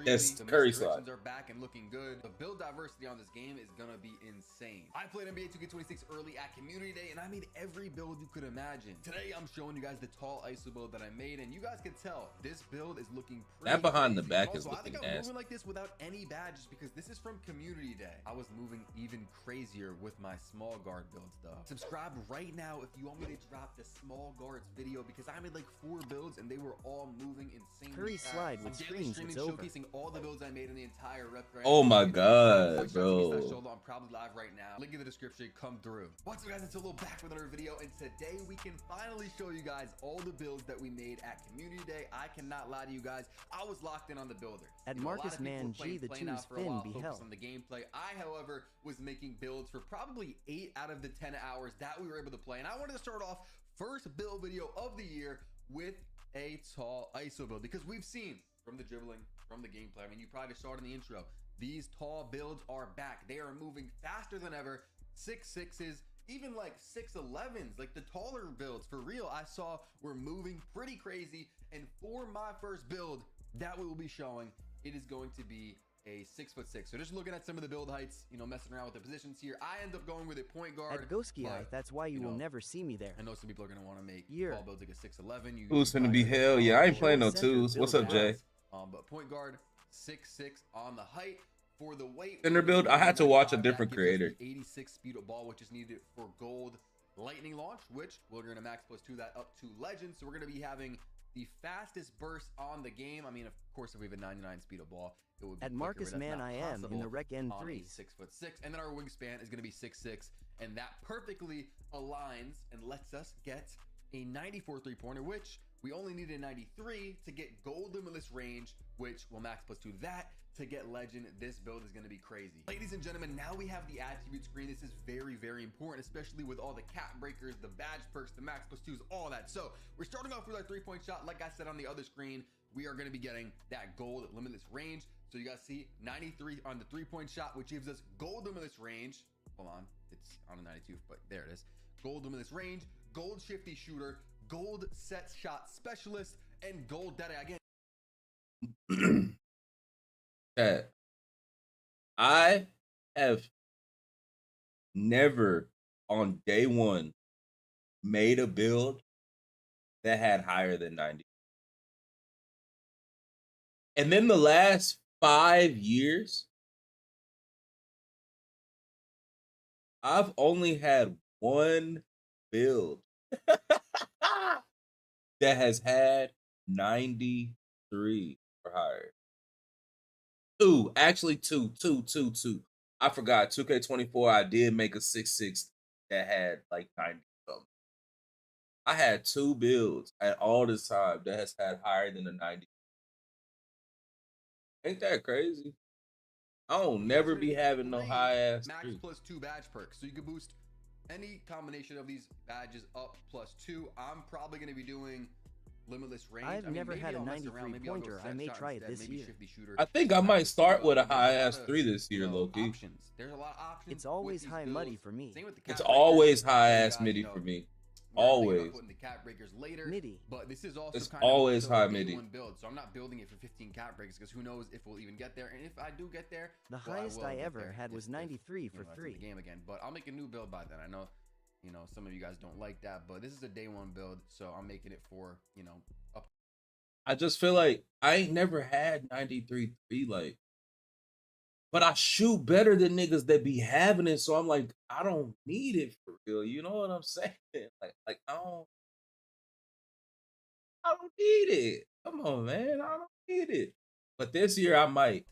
That's Curry slide. Are back and looking good. The build diversity on this game is gonna be insane. I played NBA 2K26 early at Community Day, and I made every build you could imagine. Today, I'm showing you guys the tall ISO build that I made, and you guys can tell this build is looking pretty that behind crazy. the back Also, is looking I think nasty. I'm moving like this without any badges because this is from Community Day. I was moving even crazier with my small guard builds, though. Subscribe right now if you want me to drop the small guards video because I made like 4 builds and they were all moving insane. Curry slide with screens, it's over. Showcasing all the builds I made in the entire rep grind. Oh my god, I'm bro. probably live right now. Link in the description, come through. What's up, guys? It's Solo back with another video, and today we can finally show you guys all the builds that we made at Community Day. I cannot lie to you guys, I was locked in on the builder. At Marcus Man G, the 2 spin beheld. On the gameplay, I, however, was making builds for probably 8 out of the 10 hours that we were able to play, and I wanted to start off first build video of the year with a tall ISO build because we've seen from the dribbling, from the gameplay. I mean, you probably saw it in the intro. These tall builds are back. They are moving faster than ever. 6'6s, even like 6'11s, like the taller builds for real. I saw were moving pretty crazy. And for my first build that we will be showing, it is going to be a 6'6". So just looking at some of the build heights, you know, messing around with the positions here, I end up going with a point guard. At Ghosky Eye, that's why you will never see me there. I know some people are going to want to make Year. tall builds like a 6'11. Who's finna be hell? Yeah, I ain't playing no twos. What's up, Jay? But point guard, 6'6" on the height. For the weight, Center build, I had to watch a different creator. 86 speed of ball, which is needed for gold lightning launch, which we're going to max +2 that up to legend. So we're going to be having the fastest burst on the game. I mean, of course, if we have a 99 speed of ball, it would be At quicker, Marcus but that's Man not I am in possible the Rec on a N3. 6'6", and then our wingspan is going to be 6'6", and that perfectly aligns and lets us get a 94 3-pointer, which we only need a 93 to get gold limitless range, which will max +2 that to get legend. This build is going to be crazy. Ladies and gentlemen, now we have the attribute screen. This is very, very important, especially with all the cap breakers, the badge perks, the max +2s, all that. So we're starting off with our 3-point shot. Like I said on the other screen, we are going to be getting that gold limitless range. So you guys see 93 on the 3-point shot, which gives us gold limitless range. Hold on, it's on a 92, but there it is. Gold limitless range, gold shifty shooter, gold set shot specialist, and gold dead eye again. Chat. I have never on day one made a build that had higher than 90. And then the last 5 years, I've only had one build that has had 93 or higher. Two. I forgot. 2K24, I did make a 6'6" that had like 90 something. I had 2 builds at all this time that has had higher than a 90. Ain't that crazy? I don't never be having no high ass max 3. +2 badge perks, so you can boost any combination of these badges up +2. I'm probably going to be doing limitless range. I've never had a 93 pointer. I may try it this year. I think I might start with a high ass 3 this year, Loki. There's a lot of options. It's always high muddy for me. It's always high ass midi for me. Always. Putting the cap breakers later, midi. but this is also it's kind always of high midi. One build, so I'm not building it for 15 cap breakers because who knows if we'll even get there. And if I do get there, the highest I ever had was 93 for 3. The game again, but I'll make a new build by then. I know, some of you guys don't like that, but this is a day one build, so I'm making it for up. I just feel like I ain't never had 93 3 like. But I shoot better than niggas that be having it, so I'm like, I don't need it for real. You know what I'm saying? Like I don't need it. Come on, man. I don't need it. But this year I might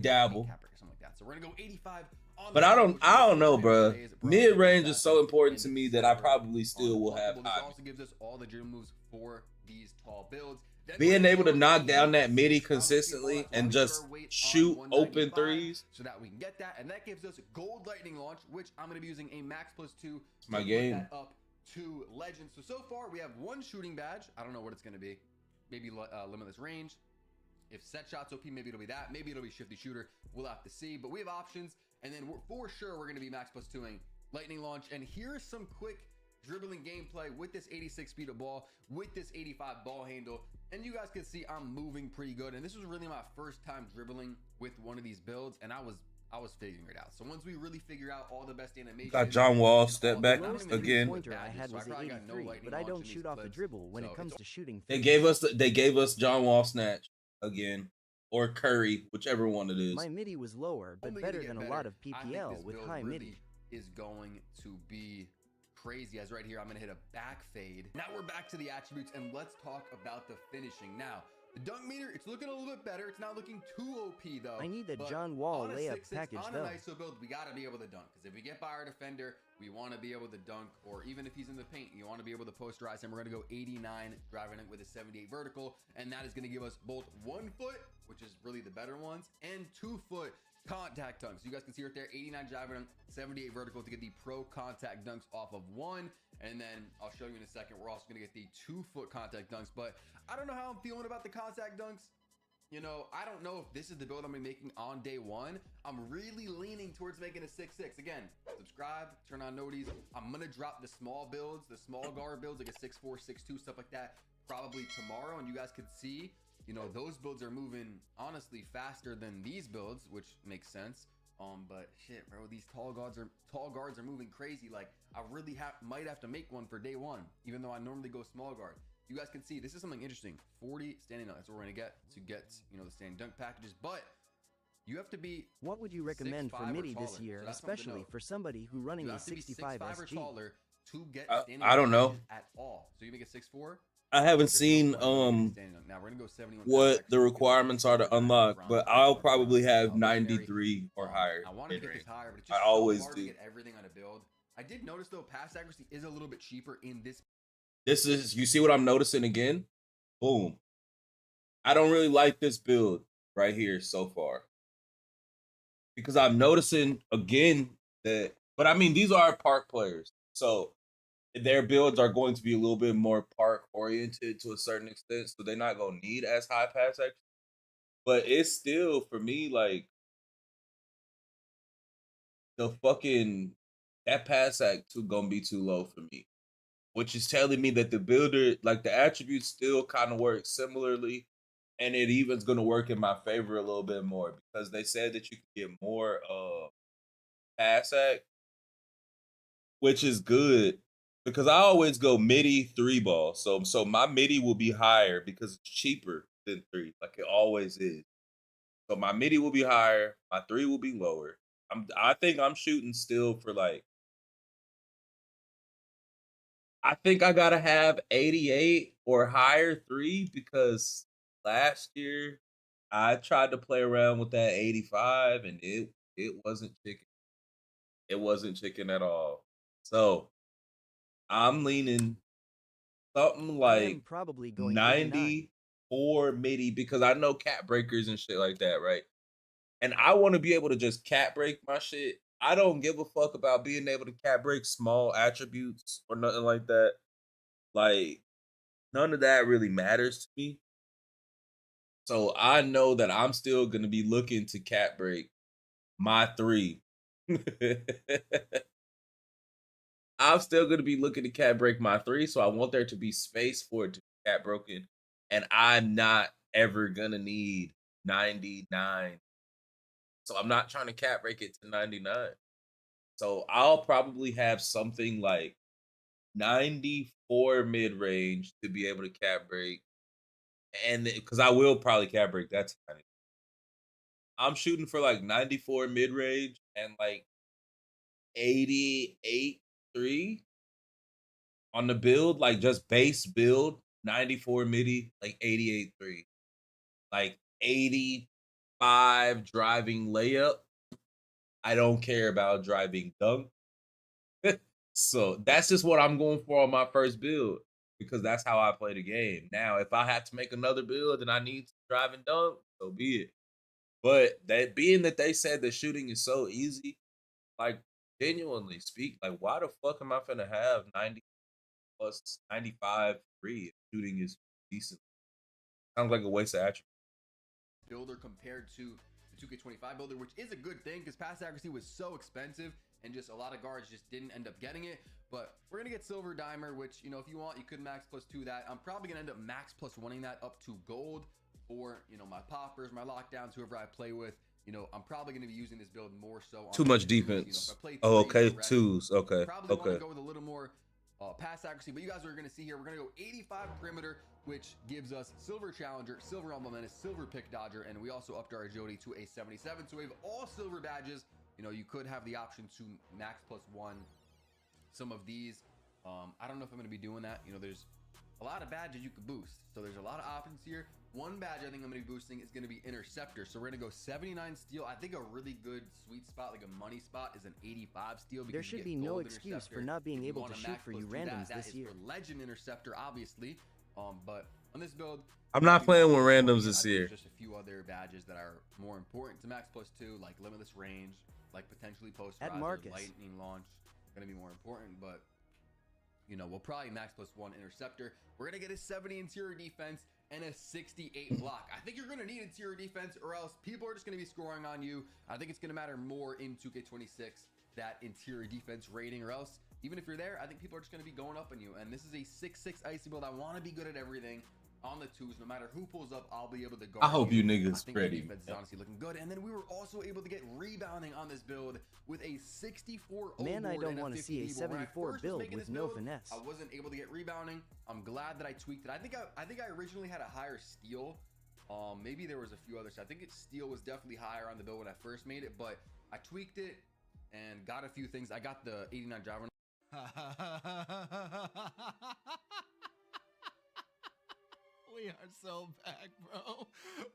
dabble. Something like that. So we're gonna go 85. But I don't know, bro. Mid range is so important to me that I probably still will have high. This also gives us all the dribble moves for these tall builds. Being able to knock down that midi consistently and just shoot open threes. So that we can get that. And that gives us gold lightning launch, which I'm going to be using a max +2. It's my game. That up to legend. So far we have one shooting badge. I don't know what it's going to be. Maybe limitless range. If set shots OP, maybe it'll be that. Maybe it'll be shifty shooter. We'll have to see. But we have options. And then for sure we're going to be max +2ing lightning launch. And here's some quick dribbling gameplay with this 86 speed of ball, with this 85 ball handle, and you guys can see I'm moving pretty good. And this was really my first time dribbling with one of these builds, and I was figuring it out. So once we really figure out all the best animations, got John Wall step back again. Pointer I had was 83, but I don't shoot off the dribble when it comes to shooting. They gave us John Wall snatch again, or Curry, whichever one it is. My midi was lower, but better than a lot of PPL with high midi. Is going to be crazy. As right here, I'm gonna hit a back fade. Now we're back to the attributes, and let's talk about the finishing. Now the dunk meter, it's looking a little bit better. It's not looking too OP though. I need that John Wall layup package though. On an ISO build, we gotta be able to dunk, because if we get by our defender, we want to be able to dunk, or even if he's in the paint, you want to be able to posterize him. We're gonna go 89 driving it with a 78 vertical, and that is gonna give us both 1 foot, which is really the better ones, and 2 foot contact dunks. You guys can see right there, 89 driving dunk, 78 vertical to get the pro contact dunks off of 1. And then I'll show you in a second, we're also gonna get the 2 foot contact dunks. But I don't know how I'm feeling about the contact dunks. I don't know if this is the build I'm gonna be making on day 1. I'm really leaning towards making a 6'6". Again, subscribe, turn on noties. I'm gonna drop the small builds, the small guard builds, like a 6'4", 6'2", stuff like that, probably tomorrow, and you guys can see those builds are moving honestly faster than these builds, which makes sense. But shit, bro, these tall guards are moving crazy. Like, I really might have to make one for day 1, even though I normally go small guard. you guys can see this is something interesting. 40 standing dunk. That's what we're gonna get to you know, the standing dunk packages, but you have to be. What would you recommend for 6'5" or MIDI this taller. year, So that's something to especially note. for somebody who running You a have to be 65 6'5" or SG? taller to get standing I don't know. packages at all. So you make a 6'4". I haven't There's seen no point in getting standing dunk. Now we're gonna go 71. what the requirements are to unlock, but I'll probably have 93 or higher. I wanted to get this higher, but it's I just always so hard do. to get everything on a build. I did notice though, pass accuracy is a little bit cheaper in this. This is, you see what I'm noticing again? Boom. I don't really like this build right here so far, because I'm noticing again that, but I mean, these are park players, so their builds are going to be a little bit more park oriented to a certain extent, so they're not going to need as high pass accuracy. But it's still, for me, like, the fucking, that pass act too gonna be too low for me, which is telling me that the builder, like, the attributes still kind of work similarly, and it even's gonna work in my favor a little bit more, because they said that you can get more pass act, which is good, because I always go midi 3-ball, so my midi will be higher because it's cheaper than 3, like it always is. So my midi will be higher, my 3 will be lower. I think I'm shooting still for, like, I think I gotta have 88 or higher 3, because last year I tried to play around with that 85 and it wasn't chicken. It wasn't chicken at all. So I'm leaning something I am like probably going 89. 94 midi, because I know cap breakers and shit like that, right? And I want to be able to just cap break my shit. I don't give a fuck about being able to cap break small attributes or nothing like that. Like, none of that really matters to me. So I know that I'm still gonna be looking to cap break my 3. I'm still gonna be looking to cap break my 3, so I want there to be space for it to be cap broken. And I'm not ever gonna need 99. So I'm not trying to cap break it to 99. So I'll probably have something like 94 mid range to be able to cap break. And because I will probably cap break that to 90. I'm shooting for like 94 mid range and like 88 3 on the build, like just base build, 94 midi, like 88 3, like 85 driving layup. I don't care about driving dunk. So that's just what I'm going for on my first build, because that's how I play the game. Now, if I had to make another build and I need to drive and dunk, so be it. But that being that they said that shooting is so easy, like, genuinely speak, like, why the fuck am I finna have 90 plus 95 3 if shooting is decent? Sounds like a waste of attribute. Builder compared to the 2K25 builder, which is a good thing because pass accuracy was so expensive and just a lot of guards just didn't end up getting it. But we're gonna get silver dimer, which, you know, if you want, you could max +2 that. I'm probably gonna end up max +1ing that up to gold for, you know, my poppers, my lockdowns, whoever I play with. You know, I'm probably gonna be using this build more so on Too much twos. defense. You know, if I play Oh, threes okay. or reds, Twos. Okay. probably want to Okay. go with a little more pass accuracy, but you guys are going to see here, we're going to go 85 perimeter, which gives us silver challenger, silver elbow menace, silver pick dodger, and we also upped our agility to a 77. So we have all silver badges. You know, you could have the option to max +1 some of these. I don't know if I'm going to be doing that. You know, there's a lot of badges you could boost, so there's a lot of options here. One badge I think I'm going to be boosting is going to be interceptor. So we're going to go 79 steel. I think a really good sweet spot, like a money spot, is an 85 steel. There should be no excuse for not being able to shoot for you randoms this year. For legend interceptor, obviously. But on this build, I'm not playing with randoms this year. There's just a few other badges that are more important to max +2, like limitless range, like potentially posterizer, lightning launch. Going to be more important, but you know, we'll probably max +1 interceptor. We're going to get a 70 interior defense and a 68 block. I think you're going to need interior defense, or else people are just going to be scoring on you. I think it's going to matter more in 2K26, that interior defense rating, or else even if you're there, I think people are just going to be going up on you. And this is a 6'6" icy build. I want to be good at everything. on the twos. No matter who pulls up, I'll be able to guard. I hope you I niggas think the ready. defense is honestly looking good. And then we were also able to get rebounding on this build with a 64 Man, I don't want to see a 74 build with no finesse. I wasn't able to get rebounding. I'm glad that I tweaked it. I think I originally had a higher steal. Maybe there was a few others. I think steal was definitely higher on the build when I first made it, but I tweaked it and got a few things. I got the 89 driver. We are so back, bro.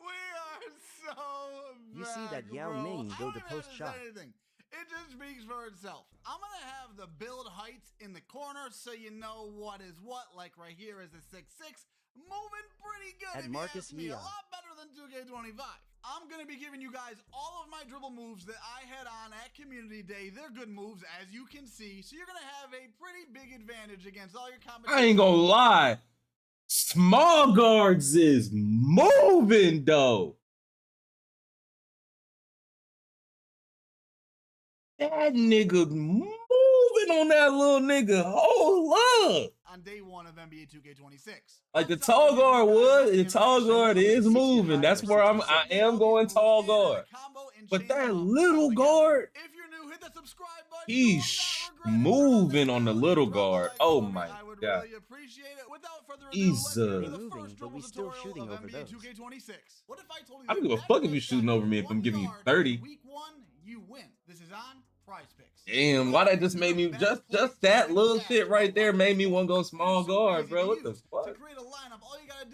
We are so back. You see that Yao Ming go to post shot. It just speaks for itself. I'm gonna have the build heights in the corner so you know what is what. Like right here is the 6'6", moving pretty good. At if Marcus you ask me, Yeon. a lot better than 2K25. I'm gonna be giving you guys all of my dribble moves that I had on at Community Day. They're good moves, as you can see. So you're gonna have a pretty big advantage against all your competition. I ain't gonna lie. Small guards is moving though. That nigga moving on that little nigga. Hold up. On day one of NBA 2K26. Like the tall guard would, the tall guard is moving. That's where I am going tall guard. But that little guard, If you're new, hit the subscribe button. he's moving on the little guard. Oh my god. Really appreciate it. Without further ado, He's, let's get into the moving, first but we dribble still tutorial shooting of over NBA those. 2K26. What if I told you I don't give a that fuck if best you shooting shot over me if I'm one giving you guard 30. Week 1, you win. This is on Prize Picks. Damn, why that just made me just that little shit right there made me want to go small guard, bro. What the fuck?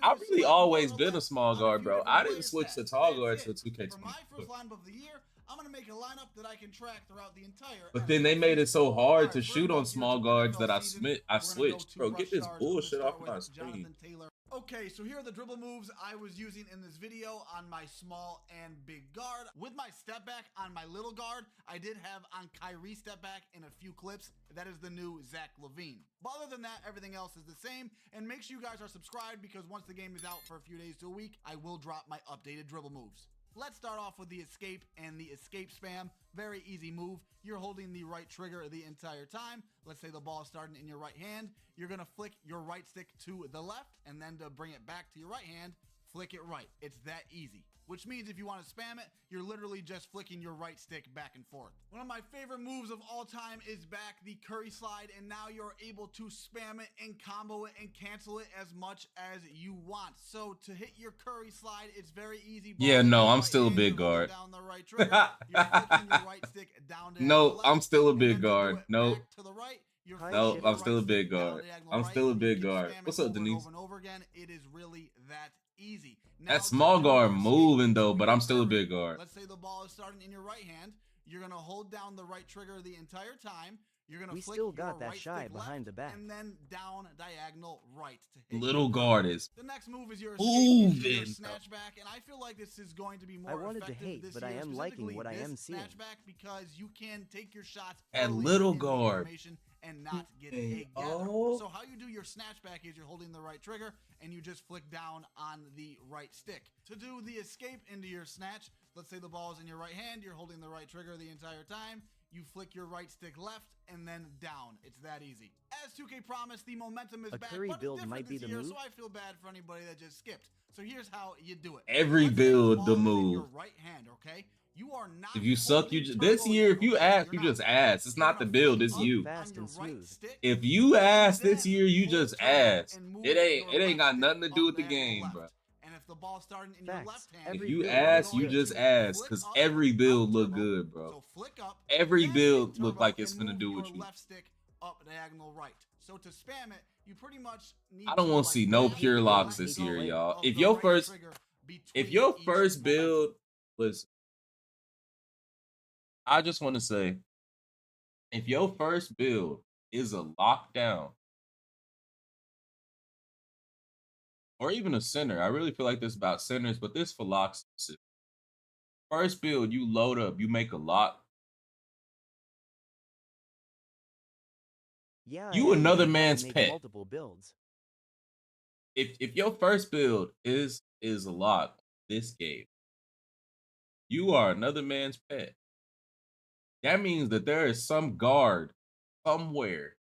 I've really always been a small guard, bro. I didn't switch to tall guard till 2K20. For my first lineup of the year, I'm gonna make a lineup that I can track throughout the entire. But then they made it so hard to shoot on small guards that I switched. Bro, get this bullshit off my screen. Okay, so here are the dribble moves I was using in this video on my small and big guard. With my step back on my little guard, I did have on Kyrie step back in a few clips. That is the new Zach LaVine. But other than that, everything else is the same. And make sure you guys are subscribed because once the game is out for a few days to a week, I will drop my updated dribble moves. Let's start off with the escape and the escape spam. Very easy move. You're holding the right trigger the entire time. Let's say the ball is starting in your right hand. You're gonna flick your right stick to the left, and then to bring it back to your right hand, flick it right. It's that easy. Which means if you want to spam it, you're literally just flicking your right stick back and forth. One of my favorite moves of all time is back the Curry slide, and now you're able to spam it and combo it and cancel it as much as you want. So to hit your Curry slide, it's very easy. Yeah, no, I'm still a big guard. No, I'm still a big guard. No. No, I'm still a big guard. I'm still a big guard. What's up, Denise? Over and over again, it is really that easy. That small guard moving though, but I'm still a big guard. Let's say the ball is starting in your right hand. You're gonna hold down the right trigger the entire time. You're gonna flick still got your that right shy stick behind left, the back. and then down diagonal right to hit Little guard is the next move is your moving. snatchback, and I feel like this is going to be more I wanted to effective hate, this but I year, am liking what I am specifically seeing. this snatchback, because you can take your shots At early little in the guard. animation and not get a gather. Oh. So how you do your snatchback is you're holding the right trigger and you just flick down on the right stick. To do the escape into your snatch, let's say the ball is in your right hand, you're holding the right trigger the entire time. You flick your right stick left and then down. It's that easy. As 2K promised, the momentum is A back, Curry but it's build different might be this the year, move. so I feel bad for anybody that just skipped. So here's how you do it. Every Let's say build ball the is in move. your right hand, okay? You are not If you suck, you holding just this turbo year. down, If you okay? ask, You're you not. just ask. It's You're not the gonna build. flick It's up you. Fast on and your right smooth. stick, If you ask this then year, you hold just turbo ask. and move It ain't your got left nothing to stick do up with the diagonal game, left. bro. And if the ball's starting in your Facts. left hand, Every If you build ask, you're you going just to ask, flick cause up every build out look turbo. good, bro. So flick up, Every then build hit look turbo like it's and gonna move do your what you. left stick up diagonal right. So to spam it, you pretty much need I don't to, want to like, see no grab pure the locks left this stick year, of y'all. the If your right first, trigger if between your each first momentum. build, listen, I just want to say, if your first build is a lockdown or even a center, I really feel like this about centers, but this for locks. First build, you load up, you make a lock. Yeah, You I am another learning how to man's make pet. multiple builds. If your first build is a lock this game, you are another man's pet. That means that there is some guard somewhere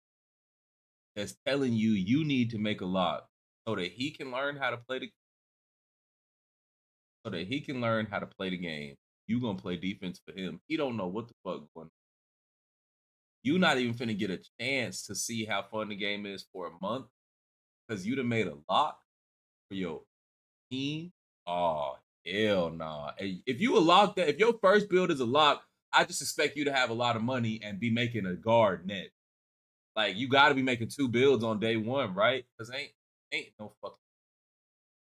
that's telling you you need to make a lock. so that he can learn how to play the game. You gonna play defense for him. He don't know what the fuck going on. You not even finna get a chance to see how fun the game is for a month because you done made a lock for your team. Oh, hell nah. If you a lock if your first build is a lock, I just expect you to have a lot of money and be making a guard net. Like, you got to be making 2 builds on day 1, right? Because ain't no fucking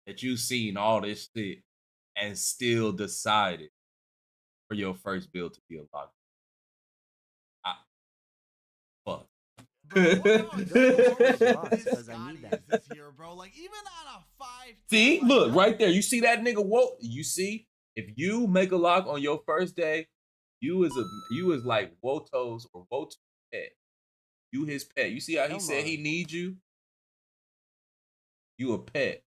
that you seen all this shit and still decided for your first build to be a lock. Fuck. See, look right there. You see that nigga? Whoa! You see, if you make a lock on your first day, you is like Woto's or Woto's pet. You his pet. You see how he said he needs you? You a pet.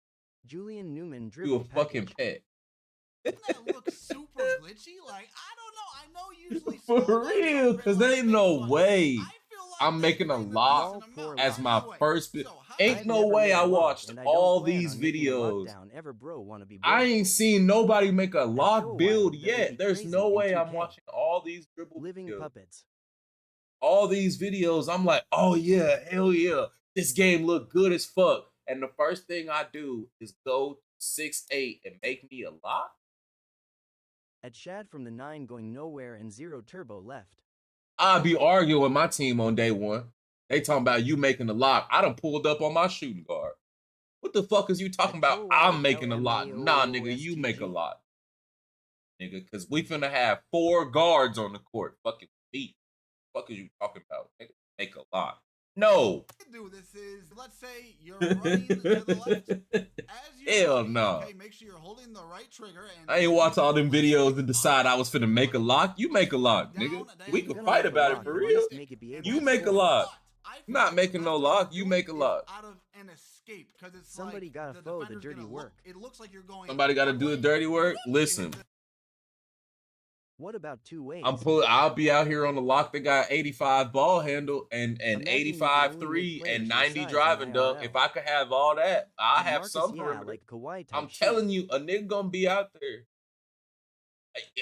Julian Newman You a fucking pet. Doesn't that look super glitchy? Like, I don't know. I know usually For real, because there ain't no way I'm making a lock as my first bit. Ain't no way I watched all these videos. I ain't seen nobody make a lock build yet. There's no way I'm watching all these dribble videos. All these videos, I'm like, oh yeah, hell yeah. This game look good as fuck. And the first thing I do is go 6'8" and make me a lock? At Shad from the 9 going nowhere and 0 turbo left. I'll be arguing with my team on day 1. They talking about you making the lock. I done pulled up on my shooting guard. What the fuck is you talking about? I'm making a lock. Nah, nigga, you make a lock. Nigga, because we finna have 4 guards on the court. Fucking me. What the fuck is you talking about? Nigga, make a lock. No. Do this is, let's say you're running to the left. Hell no. Okay, make sure you're holding the right trigger. And I ain't watch all them videos and decide I was finna make a lock. You make a lock, nigga. We can fight about it for real. You make a lock. I'm not making no lock. You make a lock. Out of an escape, because it's somebody like gotta foe the dirty work. It looks like you're going. Somebody gotta do the dirty work. Listen. What about 2 ways? I'll be out here on the lock that got 85 ball handle and 85 3 and 90 driving dunk. If I could have all that, I have some perimeter. I'm telling you, a nigga gonna be out there.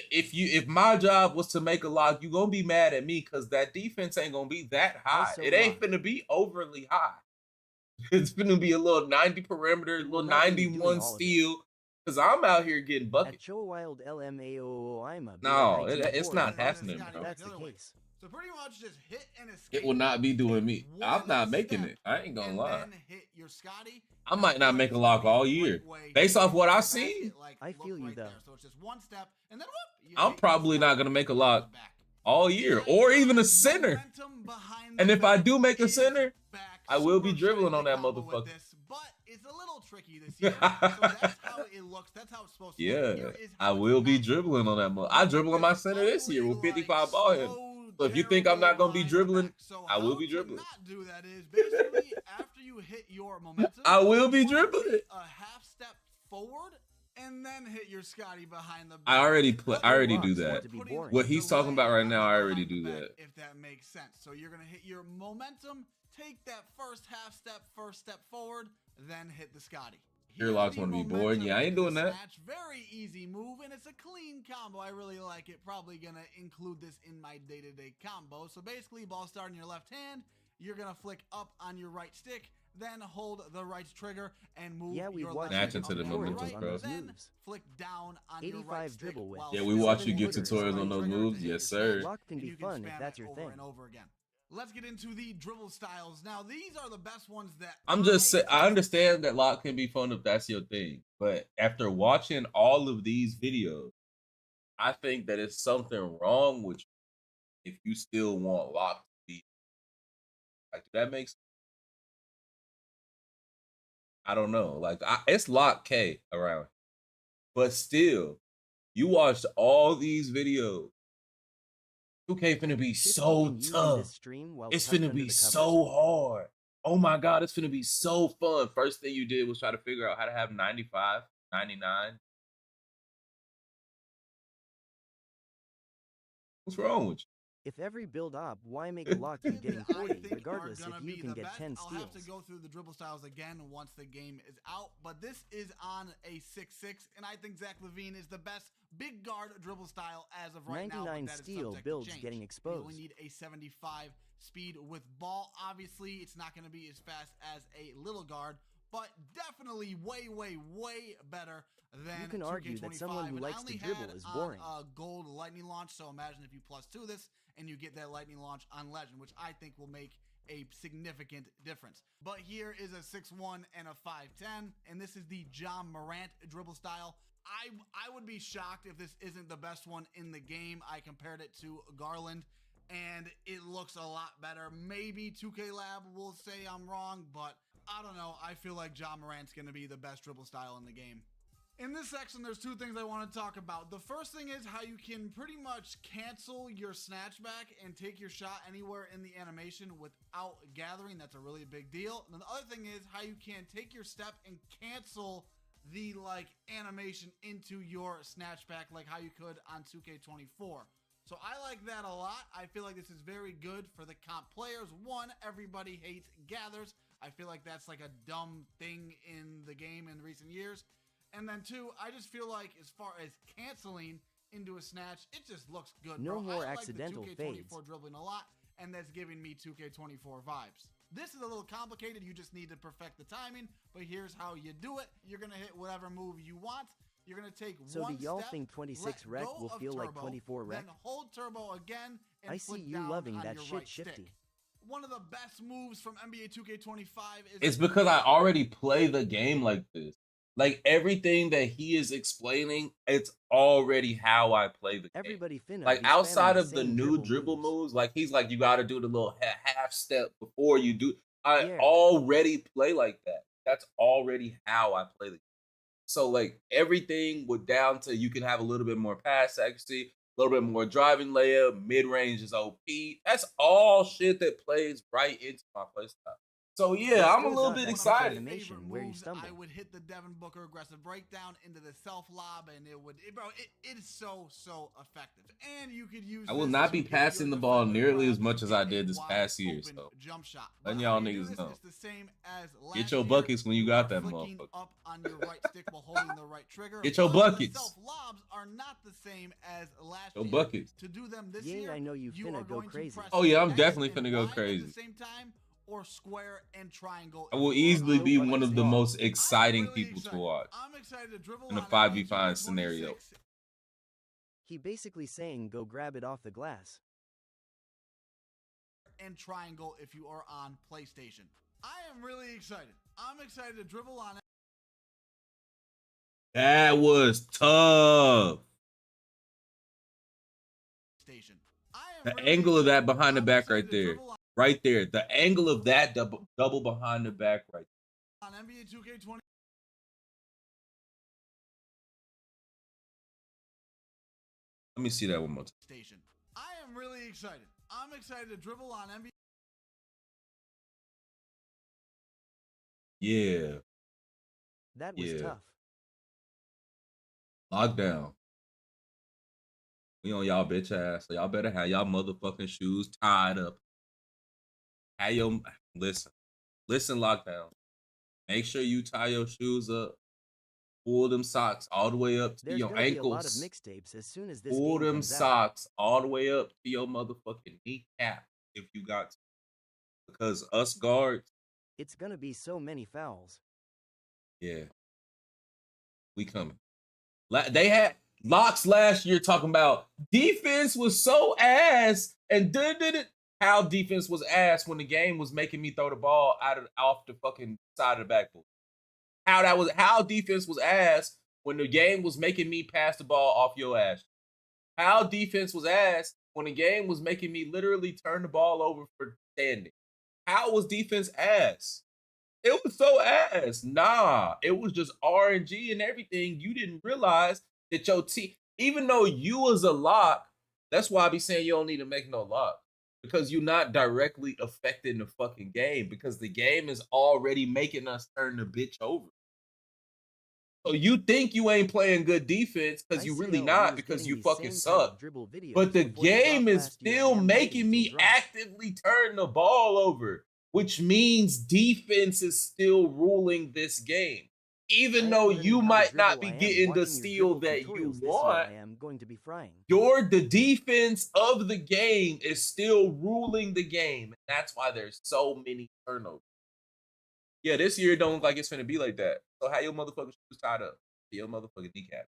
If my job was to make a lock, you gonna be mad at me because that defense ain't gonna be that high. It ain't finna be overly high. It's finna be a little 90 perimeter, a little 91 steal. Because I'm out here getting buckets. Wild no, it's not happening, bro. That's the case. So pretty much just hit and escape. It will not be doing me. I'm not making it. I ain't gonna lie. I might not make a lock all year. Based off what I see, I feel you though. So it's just one step, and then I'm probably not gonna make a lock all year. Or even a center. And if I do make a center, I will be dribbling on that motherfucker. But it's a little tricky this year. So that's how it looks. That's how it's supposed to look. Yeah, I will be dribbling on that motherfucker. I dribble on my center this year with 55 ball handle. So if you think I'm not gonna be dribbling, I will be dribbling. Not do that is basically after you hit your momentum, I will be dribbling it. A half step forward and then hit your Scotty behind the back. I already do that. What he's talking about right now, I already do that. If that makes sense. So you're gonna hit your momentum, take that first step forward, then hit the Scotty. Your locks want to be boring. Yeah, I ain't doing that. Very easy move, and it's a clean combo. I really like it. Probably gonna include this in my day-to-day combo. So basically, ball start in your left hand. You're gonna flick up on your right stick, then hold the right trigger and move your left match into the momentum, bro. Then flick down on your right stick. Yeah, we watch you give tutorials on those moves. Yes, sir. Lock can be fun if that's your thing. Over again. Let's get into the dribble styles. Now, these are the best ones that I'm just saying. I understand that lock can be fun if that's your thing, but after watching all of these videos, I think that it's something wrong with you if you still want lock to be like that. Makes I don't know. Like it's lock K around, but still, you watched all these videos. 2K finna be so tough. It's finna be so hard. Oh my God, it's finna be so fun. First thing you did was try to figure out how to have 95, 99. What's wrong with you? If every build up, why make a lock keep getting I 40, think regardless are if gonna you be can the get best. 10 I'll steals? have to go through the dribble styles again once the game is out, but this is on a 6'6", and I think Zach LaVine is the best big guard dribble style as of right now. 99 But that is steal subject builds to change. getting You exposed. only need a 75 speed with ball. Obviously, it's not going to be as fast as a little guard, but definitely way better than You can argue that someone who 2K25. likes to dribble is boring. A gold lightning launch, so imagine if you +2 this and you get that lightning launch on legend, which I think will make a significant difference. But here is a 6'1" and a 5'10", and this is the John Morant dribble style. I would be shocked if this isn't the best one in the game. I compared it to Garland, and it looks a lot better. Maybe 2K Lab will say I'm wrong, but I don't know. I feel like John Morant's going to be the best dribble style in the game. In this section, there's two things I want to talk about. The first thing is how you can pretty much cancel your snatchback and take your shot anywhere in the animation without gathering. That's a really big deal. And the other thing is how you can take your step and cancel the animation into your snatchback like how you could on 2K24. So I like that a lot. I feel like this is very good for the comp players. One, everybody hates gathers. I feel like that's like a dumb thing in the game in recent years. And then two, I just feel like as far as canceling into a snatch, it just looks good. No more I accidental like the 2K24 fades. dribbling a lot, and that's giving me 2K24 vibes. This is a little complicated. You just need to perfect the timing, but here's how you do it. You're going to hit whatever move you want. You're going to take So one do y'all step, think 26 let rec go will of feel like turbo, 24 rec? Then hold turbo again and I see flick you down loving on that your shit right shifty. stick. One of the best moves from NBA 2K25 is... It's because I already play the game like this. Like everything that he is explaining, it's already how I play the game. Everybody finna Like be outside spamming of the same new dribble moves, like he's like, you got to do the little half step before you do. I Yeah. already play like that. That's already how I play the game. So like everything with down to you can have a little bit more pass accuracy, a little bit more driving layup, mid range is OP. That's all shit that plays right into my playstyle. So yeah, I'm a still little got bit that excited. animation where you stumble. I would hit the Devin Booker aggressive breakdown into the self lob, and it is so effective. And you could use. I will this not to be get passing your the ball defender nearly grab as much as and I a did this wide past year. open So jump shot. letting But y'all how you do niggas this know. is the same as last Get your year. buckets when you got are that flicking motherfucker. up on your right stick while holding the right trigger. Get your But buckets. The self lobs are not the same as last Your year. buckets. To do them this Yeah, year, I know you you finna are go going to crazy. press Oh yeah, I'm X definitely and finna go Y crazy. at the same time, or square and triangle. I if will you are easily on be Nobody one of the said. most I'm exciting really people excited. to watch I'm excited to dribble in a on 5v5 NBA scenario. 2K26 He basically saying go grab it off the glass. and triangle if you are on PlayStation. I am really excited. I'm excited to dribble on That was tough. PlayStation. I am The really angle of that excited. behind the I'm back excited right to there. dribble Right there. The angle of that double behind the back right there. on NBA 2K20. Let me see that one more time. Station. I am really excited. I'm excited to dribble on NBA. Yeah. That was Yeah. tough. Lockdown. We on y'all bitch ass. So y'all better have y'all motherfucking shoes tied up. Have your listen. Listen, lockdown. Make sure you tie your shoes up. Pull them socks all the way up to There's your gonna be a lot of ankles. mixtapes as soon as this Pull game them comes out. socks all the way up to your motherfucking kneecap if you got to. Because us guards, It's gonna be so many fouls. yeah, we coming. They had locks last year talking about defense was so ass and did it. How defense was ass when the game was making me throw the ball off the fucking side of the backboard. How defense was ass when the game was making me pass the ball off your ass. How defense was ass when the game was making me literally turn the ball over for standing. How was defense ass? It was so ass. Nah, it was just RNG and everything. You didn't realize that your team, even though you was a lock, that's why I be saying you don't need to make no lock. Because you're not directly affecting the fucking game. Because the game is already making us turn the bitch over. So you think you ain't playing good defense because I you see really how he not was because getting you these fucking same type of suck. dribble videos But the before the drop game is last year, still and I'm waiting making till me drop. actively turn the ball over, which means defense is still ruling this game. Even I am though learning you how to might not dribble. be I am getting the watching your steal dribble that you tutorials this year. want, I am going to be frying. the defense of the game is still ruling the game. And that's why there's so many turnovers. Yeah, this year it don't look like it's finna be like that. So how your motherfucking shoes tied up? Your motherfucking kneecap.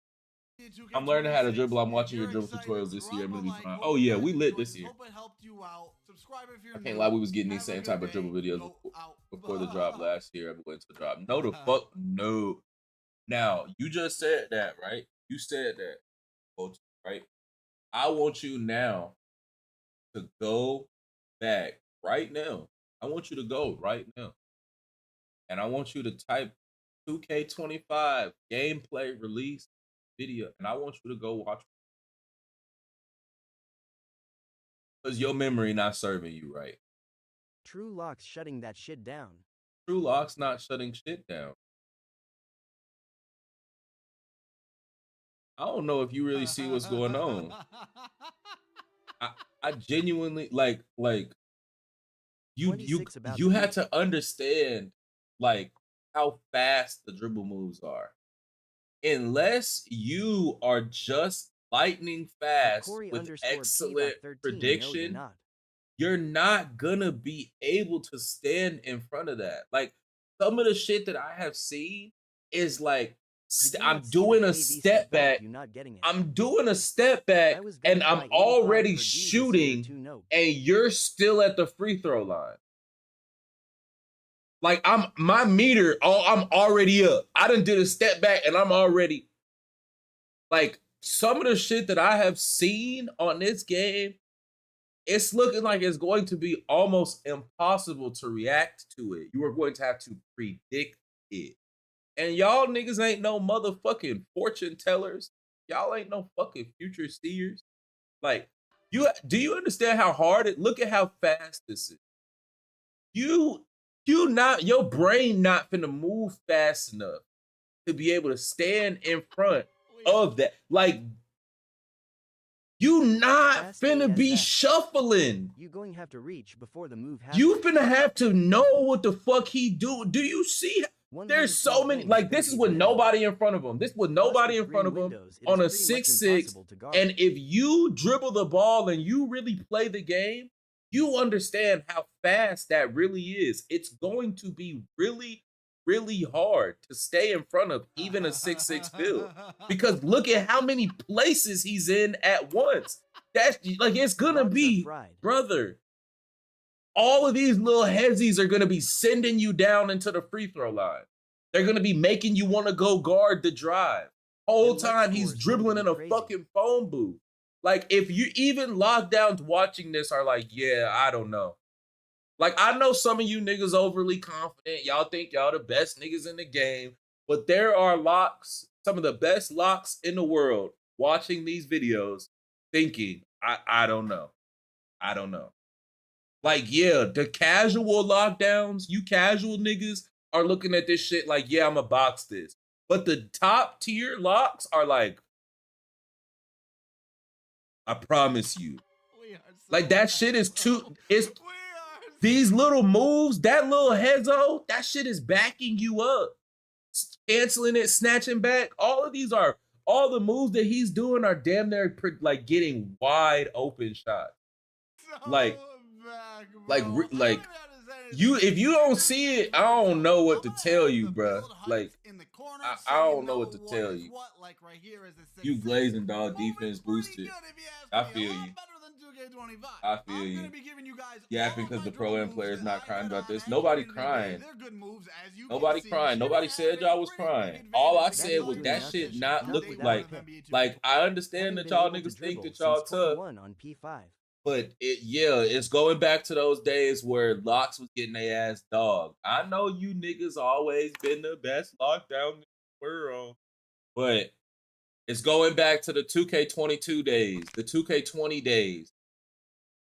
I'm learning how to dribble. I'm watching your dribble tutorials this year. I'm gonna be fine. Oh yeah, we lit this year. Hope it helped you out. Subscribe if you're I can't new. lie, we was getting these Have a same good type of day. dribble videos Go out. before the drop last year. I went to the drop. No, the fuck no. Now you just said that, right? You said that, right? I want you now to go back right now. I want you to go right now, and I want you to type 2K25 gameplay release video, and I want you to go watch because your memory not serving you right. True Locks shutting that shit down. True Lock's not shutting shit down. I don't know if you really see what's going on. I genuinely like you 26 about you to had beat. to understand like how fast the dribble moves are. Unless you are just lightning fast with excellent prediction, you're not gonna be able to stand in front of that. Like some of the shit that I have seen is like I'm doing a step back. I'm doing a step back and I'm already shooting and you're still at the free throw line. Like my meter, I'm already up. I done did a step back and I'm already like some of the shit that I have seen on this game, it's looking like it's going to be almost impossible to react to it. You are going to have to predict it. And y'all niggas ain't no motherfucking fortune tellers. Y'all ain't no fucking future seers. Like, do you understand how hard it? Look at how fast this is. You not your brain not finna move fast enough to be able to stand in front of that. Like, you not finna be shuffling. You going to have to reach before the move happens. You finna have to know what the fuck he do. Do you see? There's so many. Like, this is with nobody in front of him. This with nobody in front of him on a 6'6". And if you dribble the ball and you really play the game, you understand how fast that really is. It's going to be really, really hard to stay in front of even a 6'6" build. Because look at how many places he's in at once. That's like, it's gonna be, brother. All of these little headzies are gonna be sending you down into the free throw line. They're gonna be making you want to go guard the drive. Whole time he's dribbling in a fucking phone booth. Like, if you even lockdowns watching this are like, yeah, I don't know. Like, I know some of you niggas overly confident. Y'all think y'all the best niggas in the game. But there are locks, some of the best locks in the world, watching these videos, thinking, I don't know. I don't know. Like, yeah, the casual lockdowns, you casual niggas are looking at this shit like, yeah, I'm a box this. But the top tier locks are like, I promise you. Like, that shit is too, these little moves, that little headzo, that shit is backing you up. Canceling it, snatching back. All of these are, all the moves that he's doing are damn near like getting wide open shots. Like you, if you don't see it, I don't know what to tell you, bro. Like, I don't know what to tell you. You glazing dog defense boosted. I feel you. I feel you. Yapping because the pro-am players not crying about this. Nobody crying. Nobody crying. Nobody said y'all was crying. All I said was that shit not looking like I understand that y'all niggas think that y'all tough. But it's going back to those days where Locks was getting their ass dogged. I know you niggas always been the best lockdown in the world, but it's going back to the 2K22 days, the 2K20 days.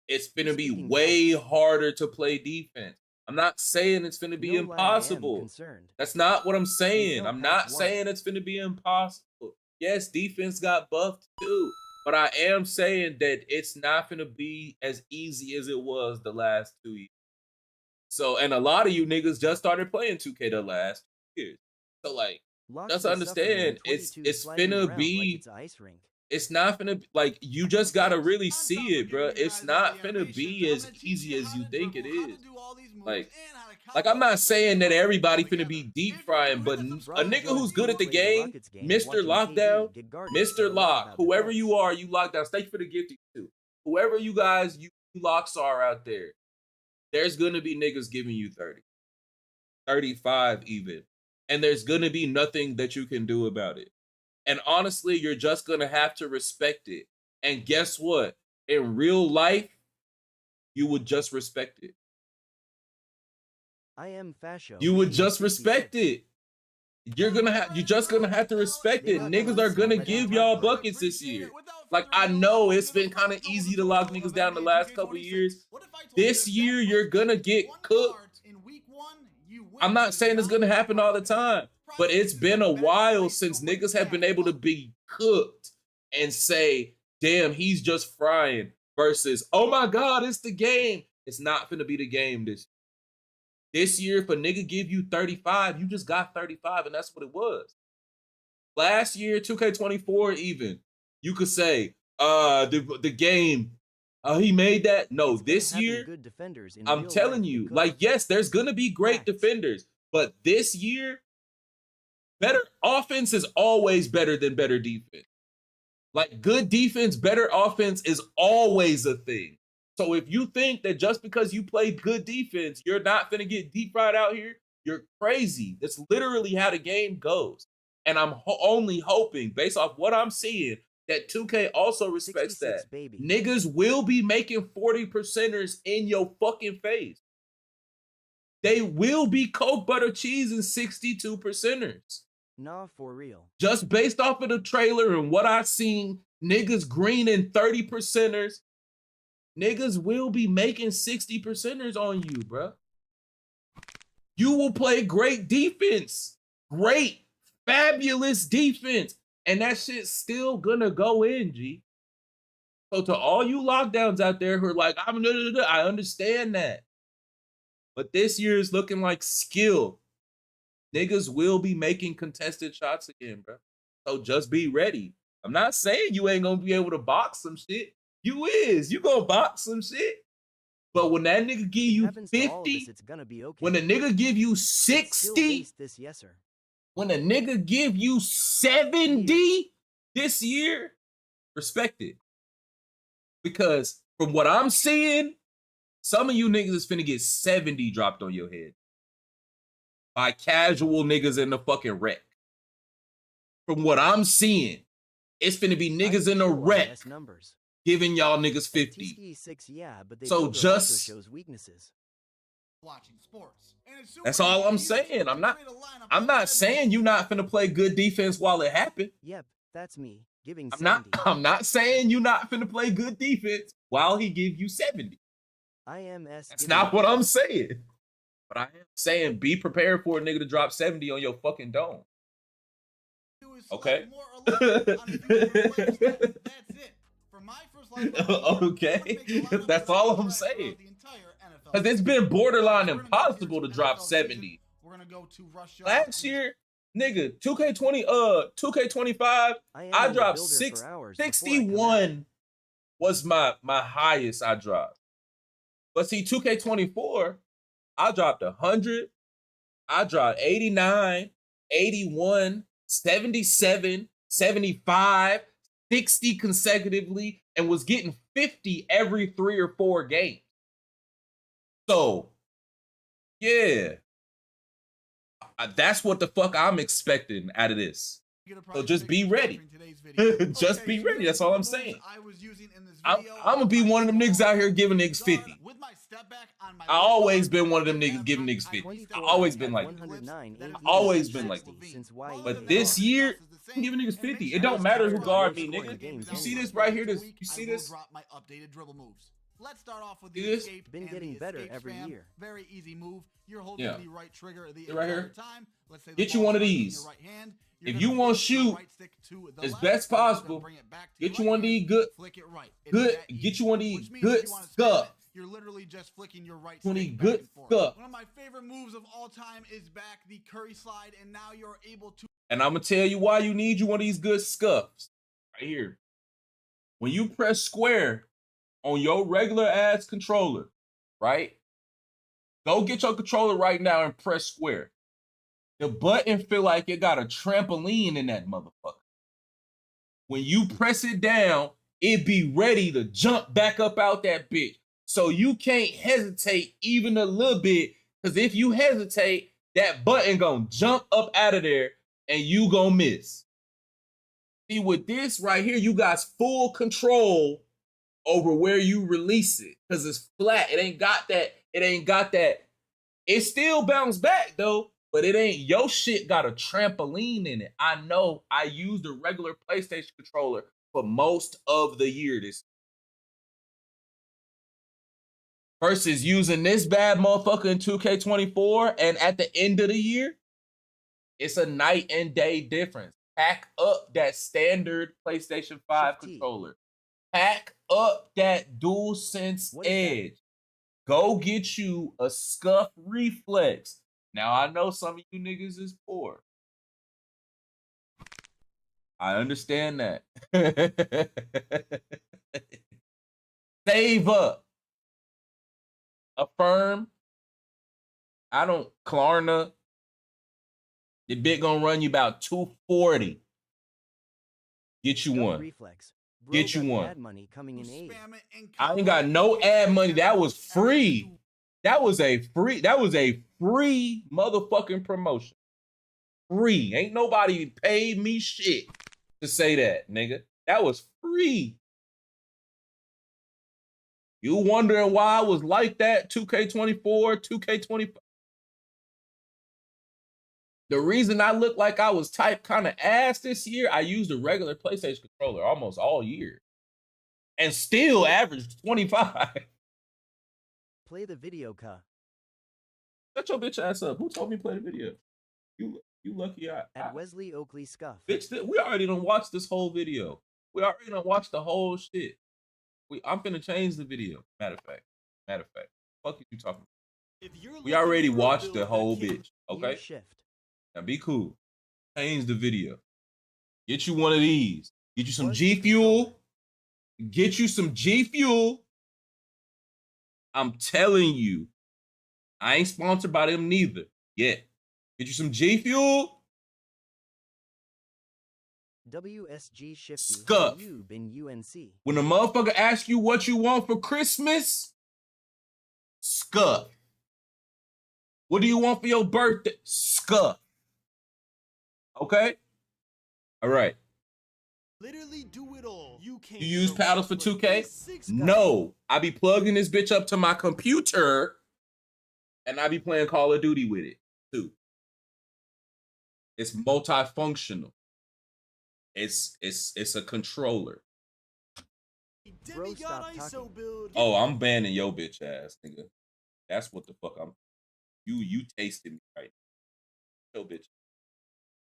It's gonna be way harder to play defense. I'm not saying it's finna be No lie, I am impossible. concerned. That's not what I'm saying. Until I'm patch not 1. saying it's finna be impossible. Yes, defense got buffed too. But I am saying that it's not finna be as easy as it was the last 2 years. So, and a lot of you niggas just started playing 2K the last 2 years. So, like, Lost just the understand, suffering in it's 22 sliding finna around be, like it's an ice rink. it's not finna, like, you just gotta really On see top of it, bro. giving you It's guys all not the finna animations, be I'm as gonna teach easy as how you to think it dribble, how to is. do all these moves, Like, and how to I'm combo not and saying that put it all everybody finna together. be If deep you're frying, new, but hit the a subscribe nigga button. who's good at the Plays a game, Rockets game, Mr. watching Lockdown, KD get guarded and Mr. forgot Lock, about whoever defense. you are, you lockdown. Thank you for the gift too. Whoever you guys, you locks are out there, there's gonna be niggas giving you 30, 35 even. And there's gonna be nothing that you can do about it. And honestly, you're just gonna have to respect it. And guess what? In real life, you would just respect it. I am Fascio. You would Phoenix just 66. respect it. You're just gonna have to respect They it. locked Niggas the are leads gonna on give Legend y'all Tarkler. buckets this year. Like, I know it's been kind of easy to lock niggas down the last couple years. This year, you're gonna get cooked. I'm not saying it's gonna happen all the time, but it's been a while since niggas have been able to be cooked and say, damn, he's just frying, versus, oh my God, it's the game. It's not gonna be the game this year. If a nigga give you 35, you just got 35, and that's what it was. Last year, 2K24 even, you could say, the game, he made that. No, It's this having year, good defenders in I'm real telling life you, because like, yes, there's gonna be great facts. defenders, but this year, better offense is always better than better defense. Like, good defense, better offense is always a thing. So if you think that just because you play good defense, you're not gonna get deep fried out here, you're crazy. That's literally how the game goes. And I'm only hoping, based off what I'm seeing, that 2K also respects 66, that. baby. Niggas will be making 40%ers in your fucking face. They will be Coke butter cheese and 62%ers. Nah, for real. Just based off of the trailer and what I've seen, niggas green and 30%ers, niggas will be making 60%ers on you, bruh. You will play great defense. Great, fabulous defense. And that shit's still gonna go in, G. So to all you lockdowns out there who are like, I understand that. But this year is looking like skill. Niggas will be making contested shots again, bro. So just be ready. I'm not saying you ain't gonna be able to box some shit. You is. You gonna box some shit. But when that nigga give you 50, it's gonna be okay. when a nigga give you 60, this, yes, sir. when a nigga give you 70 this year, respect it. Because from what I'm seeing, some of you niggas is finna get 70 dropped on your head by casual niggas in the fucking wreck. From what I'm seeing, it's finna be niggas in the wreck giving y'all niggas 50. 6, yeah, but so just shows weaknesses. Watching sports. That's all I'm saying. I'm not saying you not finna play good defense while it happened. Yep, that's me giving. I'm not saying you not finna play good defense while he give you 70. That's not what I'm saying. But I am saying be prepared for a nigga to drop 70 on your fucking dome. Okay. That's it. For my first live okay. That's all I'm saying. Because it's been borderline impossible to drop 70. We're gonna go to Russia. Last year, nigga, 2K25, I dropped 61 was my highest I dropped. But see, 2K24, I dropped 100, I dropped 89, 81, 77, 75, 60 consecutively, and was getting 50 every 3 or 4 games. So, yeah. That's what the fuck I'm expecting out of this. So just be ready. Just be ready. That's all I'm saying. I'm gonna be one of them niggas out here giving niggas 50. I always been one of them niggas giving niggas 50. I always been like that. Always been like this. But this year, I'm giving niggas 50. It don't matter who guard me, nigga. You see this right here? You see this? Let's start off with the Yes. escape. Been and getting the better escape every spam. year. Very easy move. You're holding Yeah. the right trigger the right entire here. time. Let's say the Get you ball one of is in these. your right hand. You're If gonna you want to flick your shoot right stick to the as left, best and you're gonna possible, bring it back to get your you one right of these hand, good, flick it right. It's good. that Get easy. you one of these Which means good if you want to spam scuff. it, you're literally just flicking your right One of stick these back good and forth. scuff. One of my favorite moves of all time is back the curry slide, and now you're able to. And I'm gonna tell you why you need you one of these good scuffs right here. When you press square on your regular ass controller, right? Go get your controller right now and press square. The button feel like it got a trampoline in that motherfucker. When you press it down, it be ready to jump back up out that bitch. So you can't hesitate even a little bit, because if you hesitate, that button gonna jump up out of there and you gonna miss. See, with this right here, you got full control over where you release it, because it's flat. It ain't got that. It still bounced back though, but it ain't, your shit got a trampoline in it. I know I used a regular PlayStation controller for most of the year this versus using this bad motherfucker in 2K24, and at the end of the year, it's a night and day difference. Pack up that standard PlayStation 5 Shift T. controller. Pack up that DualSense What is that? Edge. Go get you a Scuff Reflex. Now, I know some of you niggas is poor. I understand that. Save up. Affirm. Klarna. The bit gonna run you about $240. Get you Scuff one. Reflex. Bro Get you got one. ad money coming in aid. Spam it and I ain't got no ad money. That was free. That was a free motherfucking promotion. Free. Ain't nobody paid me shit to say that, nigga. That was free. You wondering why I was like that? 2K24, 2K25. The reason I look like I was type kind of ass this year, I used a regular PlayStation controller almost all year. And still averaged 25. Play the video, ka. Shut your bitch ass up. Who told me to play the video? You lucky At Wesley Oakley Scuff. Bitch, we already done watched this whole video. We already done watched the whole shit. I'm finna change the video. Matter of fact. Fuck you talking about? We already watched the whole bitch. Okay? Use shift. Now be cool. Change the video. Get you one of these. Get you some Was G the Fuel. controller. Get you some G Fuel. I'm telling you. I ain't sponsored by them neither yet. Get you some G Fuel. WSG Shifty. Scuff. You been UNC. When a motherfucker asks you what you want for Christmas, Scuff. What do you want for your birthday? Scuff. Okay? All right. Literally do it all. You can't. You use paddles for 2K? No. I be plugging this bitch up to my computer and I be playing Call of Duty with it too. It's multifunctional. It's a controller. Bro, stop Demigod ISO talking. build. Oh, I'm banning your bitch ass, nigga. That's what the fuck I'm. You tasted me right now. Yo, bitch.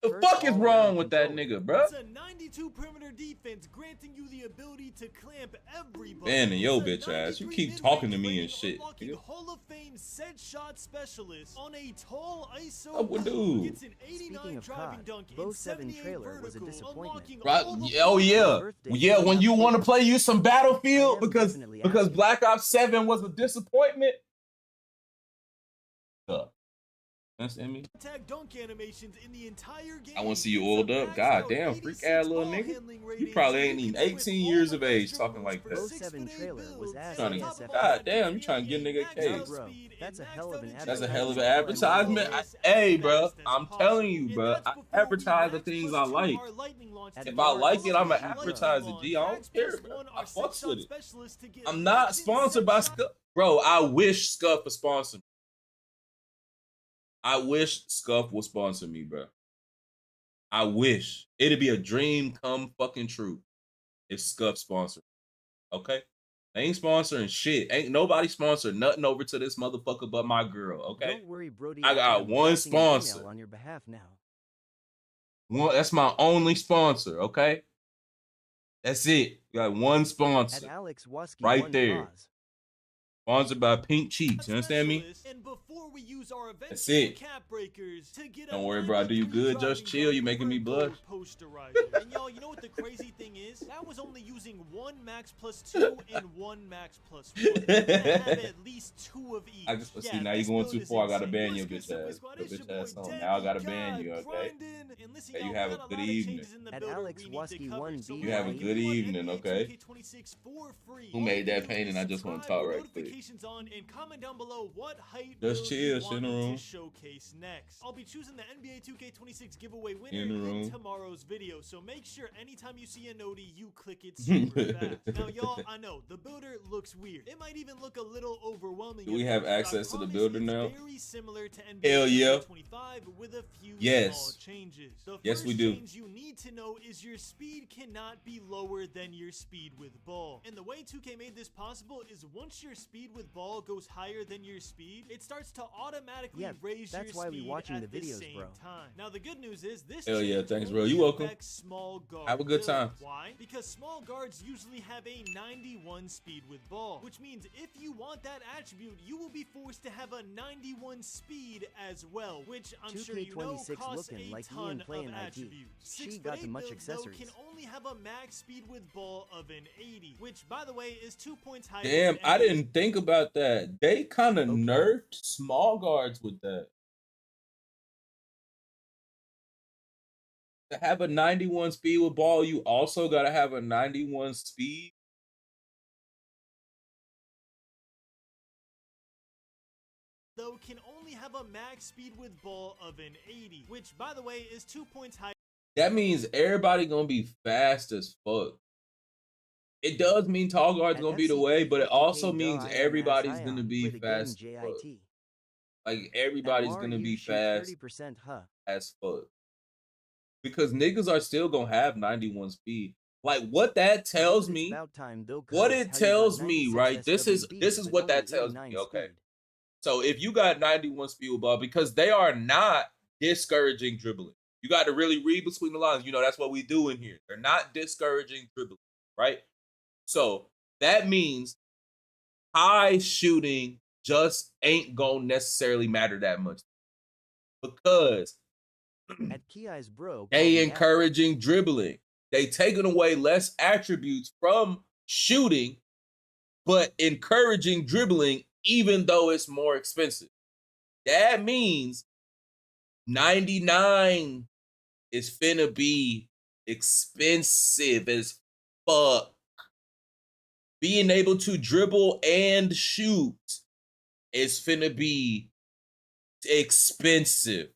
The First fuck is all-around wrong with that controller. nigga, bruh? It's a 92 perimeter defense, granting you the ability to clamp everybody. Banning your It's a bitch ass. You 93 keep talking to mid-range me and rating, shit, unlocking nigga. Hall of Fame set shot specialist on a tall ISO Oh, well, build. dude. Gets an 89 Speaking of driving COD, dunk Bo in 7 78 trailer was a vertical, disappointment. unlocking Right? all the Oh yeah, birthday yeah. When was you want to play, use some Battlefield I am because definitely because asking. Black Ops 7 was a disappointment. Understand me? tag dunk animations in the entire game. I want to see you It's a oiled up. maxed God out damn, 86 freak ass little ball nigga. handling You rating, probably so ain't you even can win 18 all years the of age best talking dribbles like for that. Bo 6 7 foot 8 trailer was builds, ass and on Trying top to, of ASFL. all God that, damn, you it's trying to get a nigga maxed Hey, out case. bro, speed that's a and hell of maxed an out That's a agility hell of an to run advertisement. as Hey, fast bro, as I'm possible. telling you, And bro. that's I before we advertise the max things plus I 2 like. hard lightning launch At to If the I get bar, like it, I'ma lightning advertise it. launch. G, I don't Max care, plus bro. 1 I are set fucks shot with it. specialists to get I'm not legend sponsored set by shot. Scuff. Bro, I wish Scuff was sponsored. I wish Scuff would sponsor me, bro. I wish. It'd be a dream come fucking true if Scuff sponsored. Okay? They ain't sponsoring shit. Ain't nobody sponsored nothing over to this motherfucker but my girl, okay? Don't worry, Brody. I got am one drafting an email sponsor. on your behalf now. One, that's my only sponsor, okay? That's it. Got one At sponsor. Alex Waski Right one there. pause. Sponsored by Pink Cheeks. You understand me? And before we use our That's eventual it. cap breakers to get Don't worry, bro. I do you good. Just chill. You making me blush. Posterizer. And y'all, you know what the crazy thing is? That was only using one max plus 2 and one max plus 1. We're gonna have at least 2 of each. I just see Yeah, now you this going build too is far. I gotta insane. ban your What's bitch good, Super ass. Squad? Your It's your bitch ass boy, on. Debbie. Now I gotta ban God, you, okay? grinding. And listen, Okay, you y'all, have we a got good lot of evening. changes in the At builder Alex we need to Waski cover. 1B. So You have a if good you want evening, NBA okay? 2K26 for free, Who all made you that do painting? is I just want to subscribe talk with right quick. notifications on and comment down below what height Just build chill, you sit want in the me room. to showcase next. I'll be choosing the NBA 2K26 giveaway winner In the room. in tomorrow's video, so make sure anytime you see a noti, you click it super fast. Now, y'all, I know the builder looks weird. It might even look a little overwhelming. Do we at have first, but I access to the promise builder it's now? Very similar to NBA Hell yeah. 2K25 with a few Yes. small changes. The Yes, first we do. change you need to know is your speed cannot be lower than your speed with ball. And the way 2K made this possible is once your speed with ball goes higher than your speed, it starts to automatically Yeah, raise that's your why we speed watching at the the videos, same bro. time. Now the good news is this Hell yeah, change thanks, bro. only You welcome. affects small guard Have a good time. builds. Why? Because small guards usually have a 91 speed with ball, which means if you want that attribute, you will be forced to have a 91 speed as well, which I'm sure you know 2K26 costs looking a like he ton and playing of IT. attributes. She got the 6'8" much builds, though, accessories. can only have a max speed with ball of an 80, which by the way is 2 points higher. Damn, than I NBA. didn't think about that. They kind of Okay. nerfed small guards with that. To have a 91 speed with ball, you also got to have a 91 speed. Though can only have a max speed with ball of an 80, which by the way is 2 points higher. That means everybody going to be fast as fuck. It does mean tall guards At going to be the way, but it 50K also means Duh, everybody's IM going to Ion, be play the game fast as fuck. JIT. Like, At everybody's Mar, going to you be shoot fast 30%, huh? as fuck. Because niggas are still going to have 91 speed. Like, what that tells It's me, about time, though, 'cause what how it you got tells me, 96 right? This is SWB, what but that only tells me, 89 okay? speed. So if you got 91 speed with ball, because they are not discouraging dribbling. You got to really read between the lines. You know, that's what we do in here. They're not discouraging dribbling, right? So that means high shooting just ain't gonna necessarily matter that much. Because At Ki's bro, call they me out. encouraging dribbling. They taking away less attributes from shooting, but encouraging dribbling, even though it's more expensive. That means 99 is finna be expensive as fuck. Being able to dribble and shoot is finna be expensive.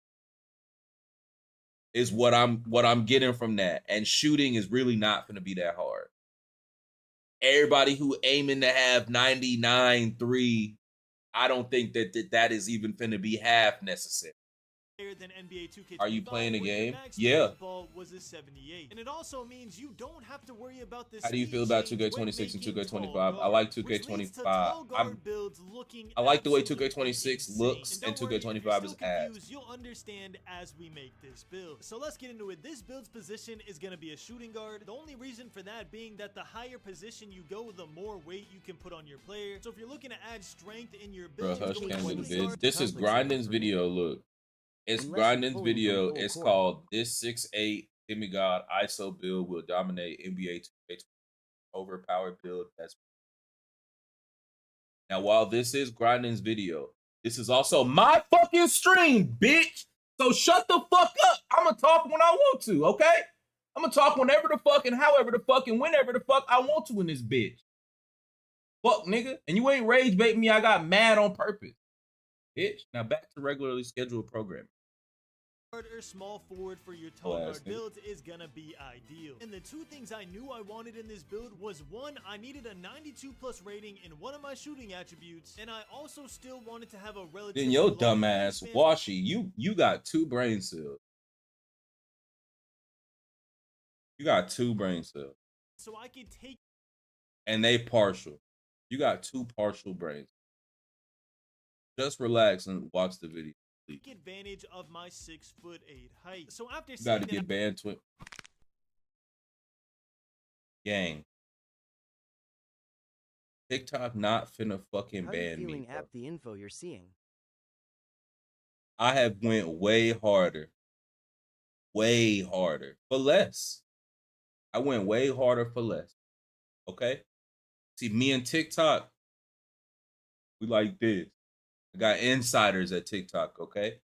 Is what I'm getting from that. And shooting is really not finna be that hard. Everybody who aiming to have 99-3, I don't think that is even finna be half necessary. Than NBA 2K25, Are you playing a where your game? max Yeah. speed ball was a 78. And it also means you don't have to worry about this. How do you feel about 2K26 and 2K25? I like 2K25. I like the way 2K26 looks and 2K25 is ass. You'll understand as we make this build. So let's get into it. This build's position is going to be a shooting guard. The only reason for that being that the higher position you go, the more weight you can put on your player. So if you're looking to add strength in your build, Bro, Hush you're came going to the shooting vids. This is Grindin's video, look. It's Unless you're Grindin's pulling from video. full It's court. called This 6'8 Demigod ISO build will dominate NBA 2K overpowered build. That's now while this is Grindin's video, this is also my fucking stream, bitch. So shut the fuck up. I'ma talk when I want to, okay? I'ma talk whenever the fuck and however the fuck and whenever the fuck I want to in this bitch. Fuck, nigga. And you ain't rage baiting me. I got mad on purpose. Bitch. Now back to regularly scheduled programming. Or small forward for your tall Oh, guard ass nigga. builds is gonna be ideal. And the two things I knew I wanted in this build was one, I needed a 92 plus rating in one of my shooting attributes, and I also still wanted to have a relatively Then your long dumbass wingspan. Washy, you got 2 brain cells. You got 2 brain cells. So I could take And they partial. You got 2 partial brains. Just relax and watch the video. Please. Take advantage of my 6'8" height. So after You got to saying get banned to it. Gang. TikTok not finna fucking How you ban me. feeling Bro. app the info you're seeing? I have went way harder. Way harder. For less. I went way harder for less. Okay? See, me and TikTok, we like this. I got insiders at TikTok, okay?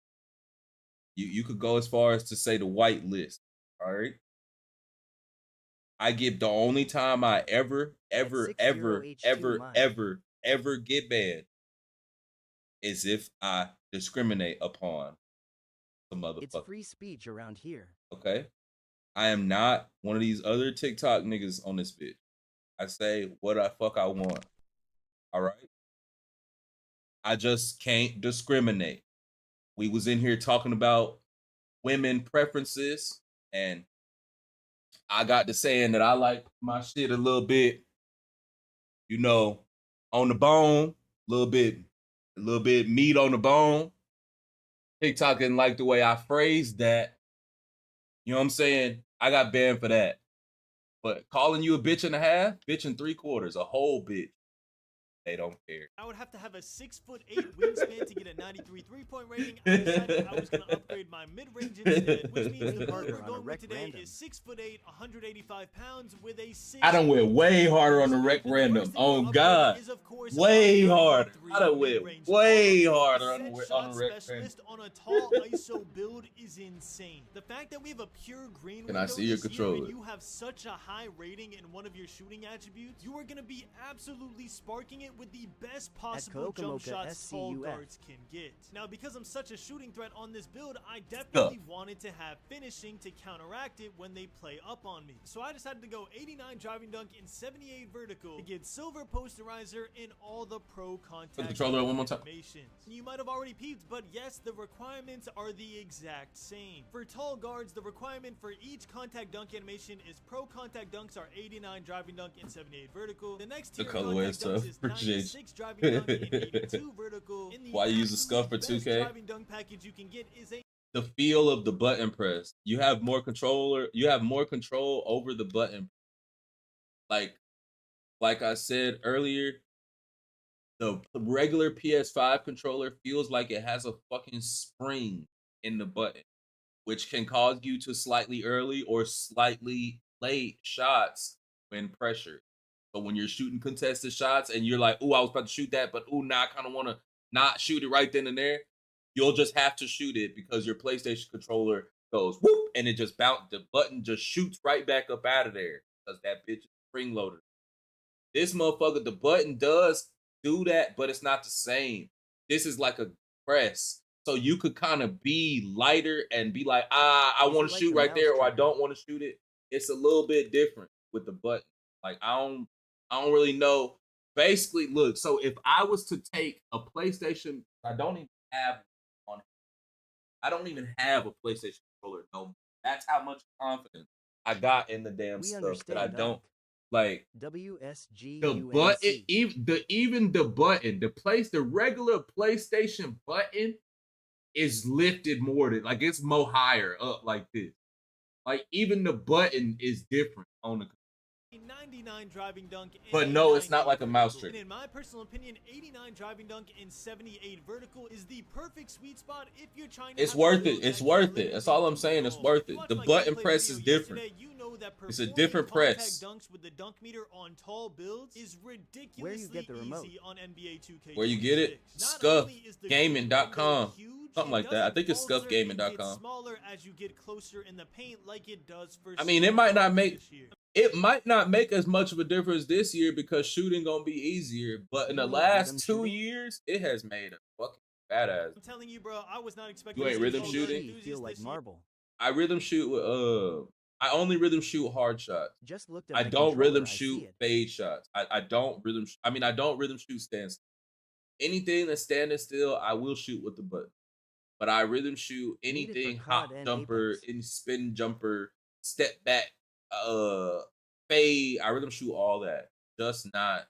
You could go as far as to say the white list. All right. I give the only time I ever get banned is if I discriminate upon the motherfucker. It's free speech around here. Okay. I am not one of these other TikTok niggas on this bitch. I say what the fuck I want. All right. I just can't discriminate. We was in here talking about women preferences, and I got to saying that I like my shit a little bit, you know, on the bone, a little bit meat on the bone. TikTok didn't like the way I phrased that. You know what I'm saying? I got banned for that. But calling you a bitch and a half, bitch and 3/4, a whole bitch. They don't care. I would have to have a 6'8" wingspan to get a 93 3-point rating. I decided I was going to upgrade my mid-range instead, which means the build we're going with today is 6'8", 185 pounds with a 6. I done went way harder on the rec random. Oh God, way harder. I done went way harder on the rec random. On a tall ISO build is insane. The fact that we have a pure green. Can I see your controller? And you have such a high rating in one of your shooting attributes, you are going to be absolutely sparking it with the best possible jump shots tall guards can get. Now, because I'm such a shooting threat on this build, I definitely wanted to have finishing to counteract it when they play up on me. So I decided to go 89 driving dunk and 78 vertical to get silver posterizer in all the pro contact controller one more time. animations. You might have already peeped, but yes, the requirements are the exact same. For tall guards, the requirement for each contact dunk animation is pro contact dunks are 89 driving dunk and 78 vertical. The next tier colorway contact dunks is 96 driving dunk and 82 vertical. Why you use a scuff for 2K? Driving dunk package you can get is the feel of the button press. You have more control over the button. Like I said earlier, the regular PS5 controller feels like it has a fucking spring in the button, which can cause you to slightly early or slightly late shots when pressured. So when you're shooting contested shots and you're like, "Ooh, I was about to shoot that, but ooh, now I kind of want to not shoot it right then and there," you'll just have to shoot it because your PlayStation controller goes whoop and it just the button just shoots right back up out of there because that bitch is spring loaded. This motherfucker, the button does do that, but it's not the same. This is like a press. So you could kind of be lighter and be like, I want to shoot right there, or I don't want to shoot it. It's a little bit different with the button. Like I don't really know. Basically, look, so if I was to take a PlayStation, I don't even have a PlayStation controller. No, that's how much confidence I got in the damn stuff that I don't like. WSG the button, even the button, the regular PlayStation button is lifted more than like it's more higher up like this. Like even the button is different on the 99 driving dunk, but no, it's not like a mouse trick. And in my personal opinion, 89 driving dunk and 78 vertical is the perfect sweet spot if you're trying to. It's worth it. It's worth it. That's all I'm saying. It's worth it. The button press is different. It's a different press. Dunks with the dunk meter on tall builds is ridiculously Where you get the remote? easy on NBA 2K. Where you get it? Scuffgaming.com. Something like that. I think it's scuffgaming.com. Smaller as you get closer in the paint, like it does for. I mean, it might not make as much of a difference this year because shooting gonna be easier. But in the last 2 years, it has made a fucking badass. I'm telling you, bro, I was not expecting. You ain't rhythm shooting? You feel like marble. I rhythm shoot with I only rhythm shoot hard shots. Just looked at I don't rhythm shoot fade shots. I don't rhythm. I mean, I don't rhythm shoot standstill. Anything that's standing still, I will shoot with the button. But I rhythm shoot anything hop jumper, any spin jumper, step back, fade. I rhythm shoot all that, just not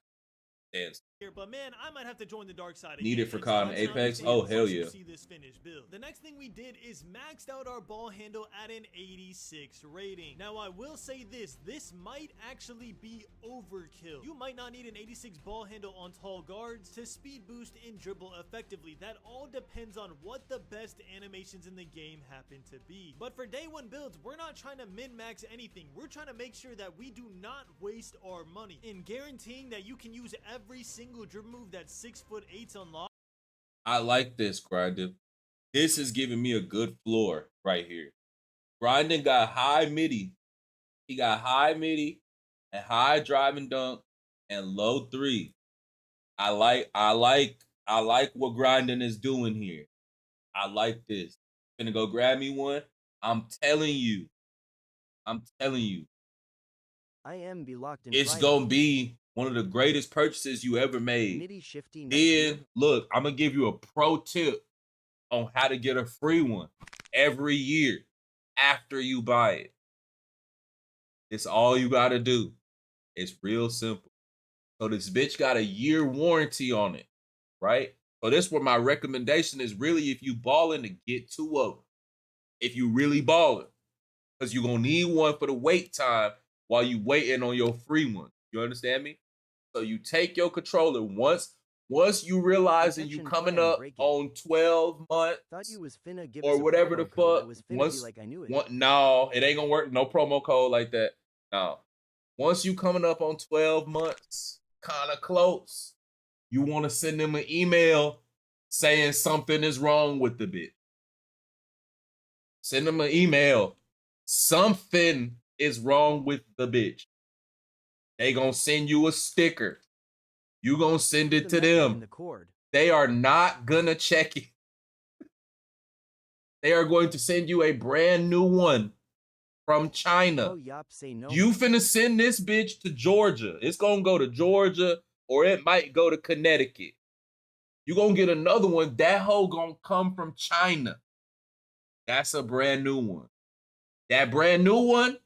Dance. But man, I might have to join the dark side. Need it for again. COD and It's not Apex? the Oh, same hell once you yeah. see this finished build. The next thing we did is maxed out our ball handle at an 86 rating. Now I will say this might actually be overkill. You might not need an 86 ball handle on tall guards to speed boost and dribble effectively. That all depends on what the best animations in the game happen to be. But for day one builds, we're not trying to min-max anything. We're trying to make sure that we do not waste our money in guaranteeing that you can use every single dribble move that 6'8" unlock. I like this, Grinding. This is giving me a good floor right here. Grinding got high midi. He got high midi and high driving dunk and low three. I like what Grinding is doing here. I like this. Gonna go grab me one. I'm telling you. I am be locked in. It's Friday. gonna be one of the greatest purchases you ever made. Nitty shifty. Then look, I'm gonna give you a pro tip on how to get a free one every year after you buy it. It's all you gotta do. It's real simple. So this bitch got a year warranty on it, right? So this where my recommendation is really if you balling to get 2 of them. If you really balling. Because you're gonna need one for the wait time while you waiting on your free one. You understand me? So you take your controller once you realizing you coming up on 12 months Thought you was finna give or us a whatever promo the code that fuck. was finna Once be like I knew it. no, it ain't gonna work. No promo code like that. No. Once you coming up on 12 months, kind of close, you want to send them an email saying something is wrong with the bit. Send them an email. Something is wrong with the bitch. They gonna send you a sticker. You gonna send it to them. They are not gonna check it. They are going to send you a brand new one from China. Oh, Yop, say no. You finna send this bitch to Georgia. It's gonna go to Georgia or it might go to Connecticut. You gonna get another one. That hoe gonna come from China. That's a brand new one. That brand new one,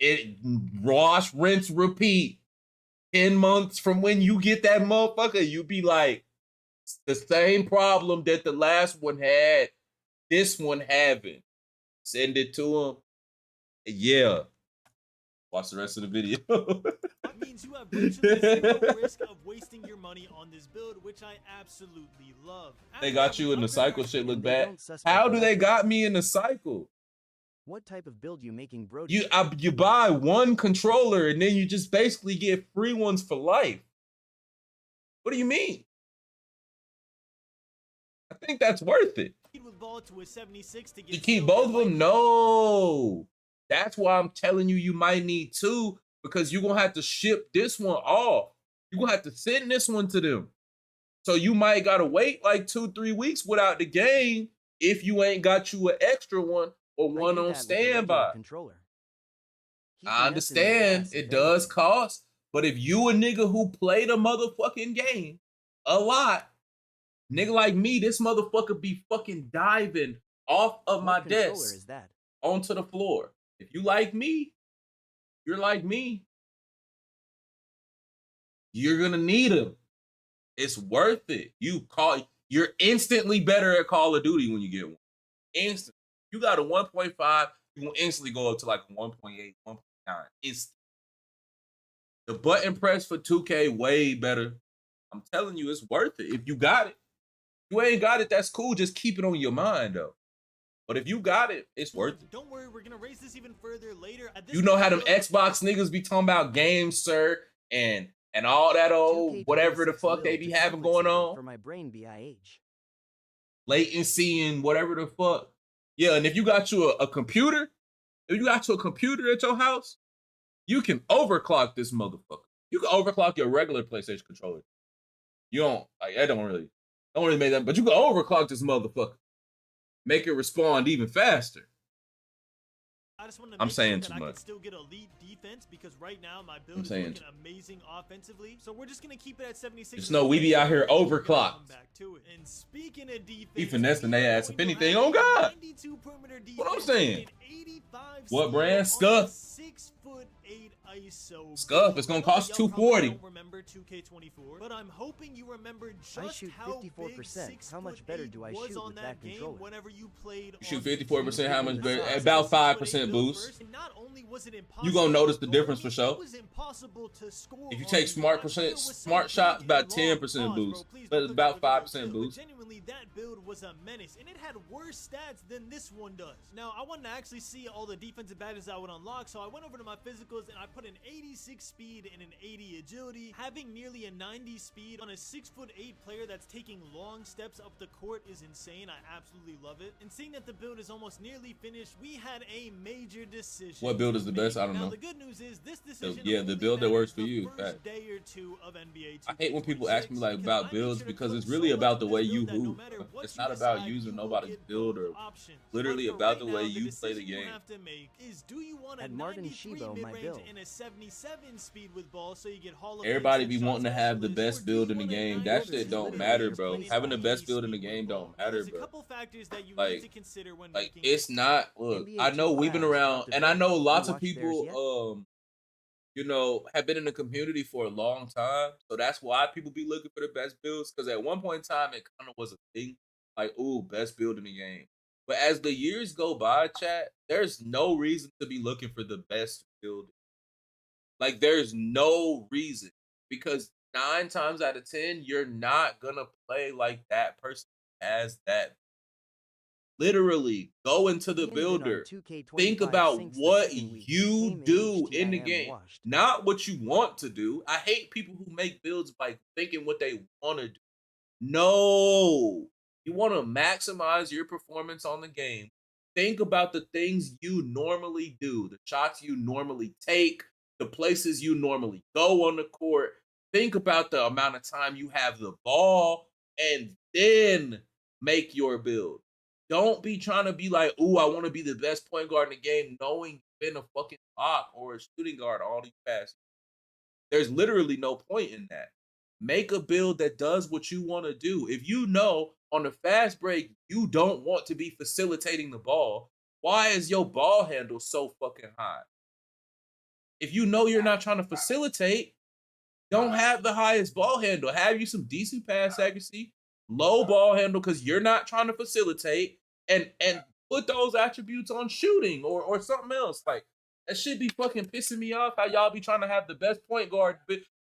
it wash, rinse, repeat. 10 months from when you get that motherfucker, you be like, the same problem that the last one had, this one having. Send it to him. Yeah. Watch the rest of the video. That means you have virtually zero risk of wasting your money on this build, which I absolutely love. They got you in the cycle, shit look bad. How do they got me in the cycle? What type of build you making, bro? You buy one controller and then you just basically get free ones for life. What do you mean? I think that's worth it. With ball to a 76 to You keep both of them? No. That's why I'm telling you, you might need 2 because you're going to have to ship this one off. You're going to have to send this one to them. So you might got to wait like 2-3 weeks without the game if you ain't got you an extra one or one on standby. I understand it does cost, but if you a nigga who play the motherfucking game a lot, nigga like me, this motherfucker be fucking diving off of my desk onto the floor. If you like me, you're like me. You're gonna need him. It's worth it. You're instantly better at Call of Duty when you get one. Instant. You got a 1.5, you will instantly go up to like 1.8, 1.9. Instant. The button press for 2K way better. I'm telling you, it's worth it. If you got it. You ain't got it, that's cool. Just keep it on your mind though. But if you got it, it's worth it. Don't worry, we're gonna raise this even further later. You know how them Xbox niggas be talking about games, sir, and all that old whatever the fuck they be having going on. For my brain BIH. Latency and whatever the fuck. Yeah, and if you got you a computer, if you got you a computer at your house, you can overclock this motherfucker. You can overclock your regular PlayStation controller. You don't like that don't really make that, but you can overclock this motherfucker. Make it respond even faster. I just want to I'm make saying sure too that I much. can still get elite defense because right now my build is looking amazing offensively. So we're just gonna keep it at 76. Just know we be out here overclocked. And speaking of defense, he finessing their ass if anything. Oh God! What I'm saying? What brand? Scuff. 6'8" ISO. Scuff, it's gonna cost Y'all probably $240. don't remember 2K24, but I'm hoping you remember just I shoot how 54%. big How much better do I shoot with that game controller? whenever you played. You shoot on 54%, how much better? the About 5% 6.8 boost. first, and not only was it You gonna notice the impossible to difference for score, sure. it was impossible to score If you on take you. smart That build was so smart shots, big about and long. 10% Pause, boost. bro. Please But don't it's click about that video 5% too. boost. But genuinely, that build was a menace, and it had worse stats than this one does. Now, I wanted to actually see all the defensive badges I would unlock, so I went over to my physicals and I put an 86 speed and an 80 agility. Having nearly a 90 speed on a 6'8" player that's taking long steps up the court is insane. I absolutely love it. And seeing that the build is almost nearly finished, we had a major decision. What build is the best? I don't Now, know. the good news is this decision Yeah, the only build that works for matters you. the first Fact. day or two of NBA 2K26, I hate when people ask me like because about I made builds sure to because cook it's so really much about in the this way build you that no hoop. matter what It's you not about decide, using you will nobody's get build both or options. literally But for about right the way now, you play the decision you game. have to make is, do you want a At Martin 93 Shibo, my mid-range build. and a 77 speed with ball so you get Hall of Everybody Fame be shot wanting to have the specialist, best or do you build in the want a game. That 92 shit don't mid-range matter, and bro. an Having the 80 best build in the speed with game ball? don't Now, matter, there's a bro. couple factors that you need Like, to consider when like making it's not. Look, NBA I know we've been 2K around, dropped a and I build. know You lots of watched theirs people, yet? you know, have been in the community for a long time. So that's why people be looking for the best builds. Because at one point in time, it kind of was a thing. Like, ooh, best build in the game. But as the years go by, chat, there's no reason to be looking for the best build. Like, there's no reason. Because 9 times out of 10, you're not going to play like that person has that. Literally, go into the Ian been on builder. 2K25 Think about since the what second week. you Came in do in the HTIM game, washed. not what you want to do. I hate people who make builds by thinking what they want to do. No, you want to maximize your performance on the game. Think about the things you normally do, the shots you normally take, the places you normally go on the court. Think about the amount of time you have the ball, and then make your build. Don't be trying to be like, ooh, I want to be the best point guard in the game, knowing you've been a fucking lock or a shooting guard all these past. There's literally no point in that. Make a build that does what you want to do. If you know on the fast break you don't want to be facilitating the ball, why is your ball handle so fucking high? If you know you're not trying to facilitate, don't have the highest ball handle. Have you some decent pass accuracy, low ball handle because you're not trying to facilitate, and put those attributes on shooting or something else. Like, that shit be fucking pissing me off how y'all be trying to have the best point guard.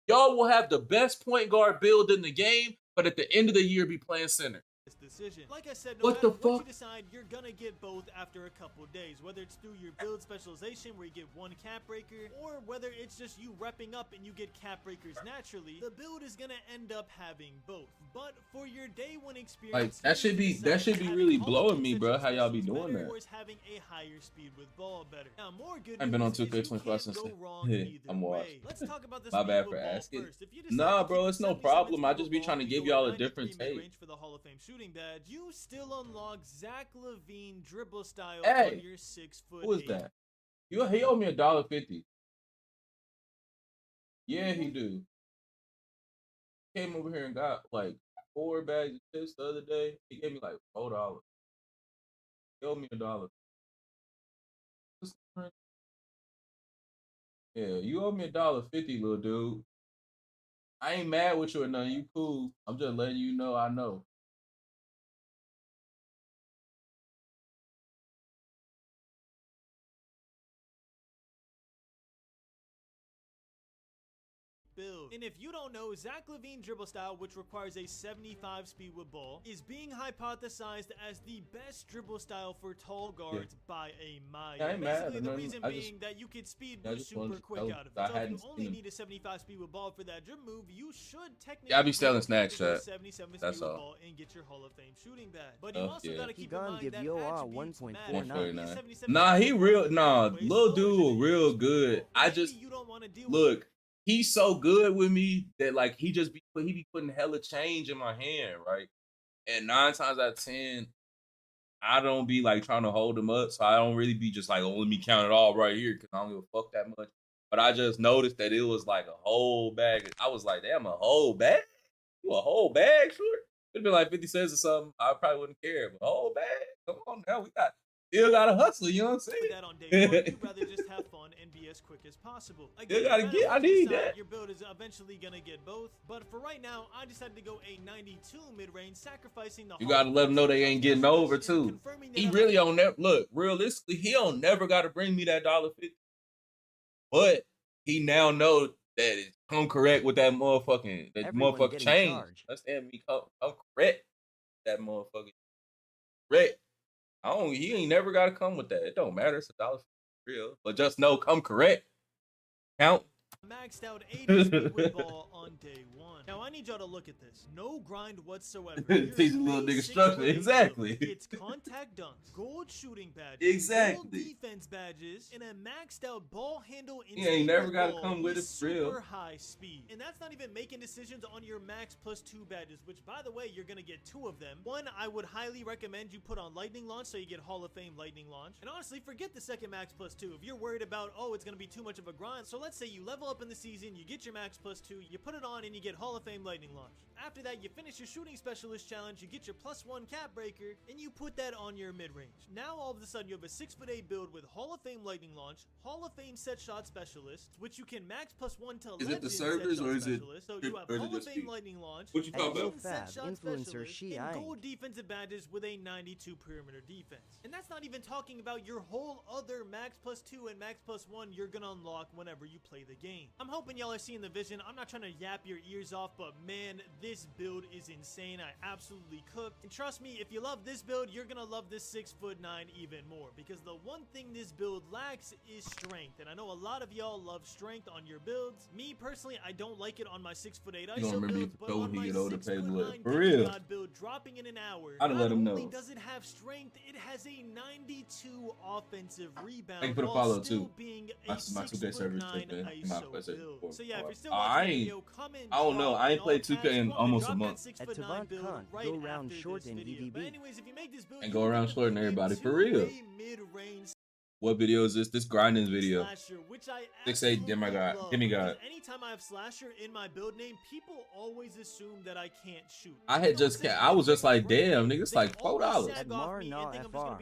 Y'all will have the best point guard build in the game, but at the end of the year be playing center. Decision. Like I said, no What matter the what you fuck? decide, you're gonna get both after a couple days. Whether it's through your build specialization where you get one cap breaker, or whether it's just you repping up and you get cap breakers naturally, the build is gonna end up having both. But for your day one experience, Like, that should be really blowing me, bro. How y'all be doing that? Or is having a higher speed with ball better. Now, more good I've been on news is you 2K25 can't since go then. wrong Yeah, either I'm washed. way. Let's talk about the My speed bad with for ball asking. first. If you decide Nah, to bro, keep it's no 77 problem. I speed just with be ball trying to and give go y'all a 93 different take. mid-range for the Hall of Fame shooting badge, you still unlock Zach LaVine dribble style Hey, on your 6'8". Who is that? He owe me $1.50. Yeah, he do. Came over here and got like 4 bags of chips the other day. He gave me like $4. He owed me $1. Yeah, you owe me $1.50, little dude. I ain't mad with you or nothing. You cool. I'm just letting you know I know. Build. And if you don't know, Zach LaVine dribble style, which requires a 75 speed with ball, is being hypothesized as the best dribble style for tall guards by a mile. Yeah, I ain't mad Basically, or the nothing. reason I being just- that you could speed I boost just wanted super to quick tell out of it. I So if hadn't you seen only him. need a 75 speed with ball for that dribble move, you should technically Yeah, I be selling be snacks, able to go chat. 77 speed That's with all. ball and get your Hall of Fame shooting badge. But you Oh, also yeah. gotta He keep in gonna mind give that you a attributes 1.49. matter. 149. Nah, he real. Nah, little dude, real good. I just you don't want to deal with look. He's so good with me that like he be putting hella change in my hand, right? And 9 times out of 10, I don't be like trying to hold him up, so I don't really be just like, oh, let me count it all right here because I don't give a fuck that much. But I just noticed that it was like a whole bag. I was like, damn, a whole bag? You a whole bag, sure? It'd be like 50 cents or something. I probably wouldn't care, but a whole bag? Come on now, we still gotta hustle, you know what I'm saying? that on day one. You'd rather just have fun and be a as quick as possible. You gotta no matter get- I what you need decide, that. Your build is eventually gonna get both, but for right now, I decided to go a 92 mid-range, sacrificing the You gotta let them know they ain't getting over too. He really don't never look realistically. He don't never gotta bring me that $1.50, but he now know that it's come correct with that motherfucking Everyone getting change. charged. Let's have me come correct that motherfucking correct. He ain't never gotta come with that. It don't matter. It's $1.50 real, but just know come correct. Count. Maxed out 80 speed with ball on day one. Now I need y'all to look at this. No grind whatsoever. Teach a little nigga structure. Exactly. It's contact dunks, gold shooting badges, Exactly. gold defense badges, and a maxed out ball handle. He ain't never gotta come with it for real. Super high speed, and that's not even making decisions on your max plus 2 badges. Which, by the way, you're gonna get 2 of them. One, I would highly recommend you put on lightning launch, so you get Hall of Fame lightning launch. And honestly, forget the second max plus 2 if you're worried about it's gonna be too much of a grind. So let's say you level up in the season, you get your max plus 2, you put it on, and you get Hall of Fame lightning launch. After that, you finish your shooting specialist challenge, you get your +1 cap breaker, and you put that on your mid-range. Now all of a sudden you have a 6'8" build with Hall of Fame lightning launch, Hall of Fame set shot specialist, which you can max +1 to Is it the legend servers set shot or is it- specialist. So you have or is it Hall of just Fame the- lightning launch, What you talking legend about? set Fab, shot influencer specialist, she and eyeing. gold defensive badges with a 92 perimeter defense. And that's not even talking about your whole other max +2 and max +1 you're gonna unlock whenever you play the game. I'm hoping y'all are seeing the vision. I'm not trying to yap your ears off, but man, this build is insane. I absolutely cooked. And trust me, if you love this build, you're gonna love this 6'9" even more, because the one thing this build lacks is strength. And I know a lot of y'all love strength on your builds. Me personally, I don't like it on my 6'8" gonna ISO remember you build, for but sure on when he my get older, pay 6'9" blood. For Demigod real. build dropping in an hour, I done let him not only know. does it have strength, it has a 92 offensive rebound. Thank you for the while follow, still too. being a My 2K server 6'9" tripping. My ISO PlayStation build. 4. So yeah, if you're still I watching the ain't- video, comment. I don't know. drop I ain't in all played 2K caps. in You want me to almost a drop that month. 6'9" At Tavant build Khan, right go round after short this in video. VVB. But anyways, if you make this build, And you go will around get the shorting premium everybody, for real. two-way mid-range What video is this? This grinding video. slasher, which I 6'8" absolutely demigod. love, Demigod. because anytime I have slasher in my build name, people always assume that I can't shoot. I had just I was just like, damn, nigga, it's like $4. Admar na FR.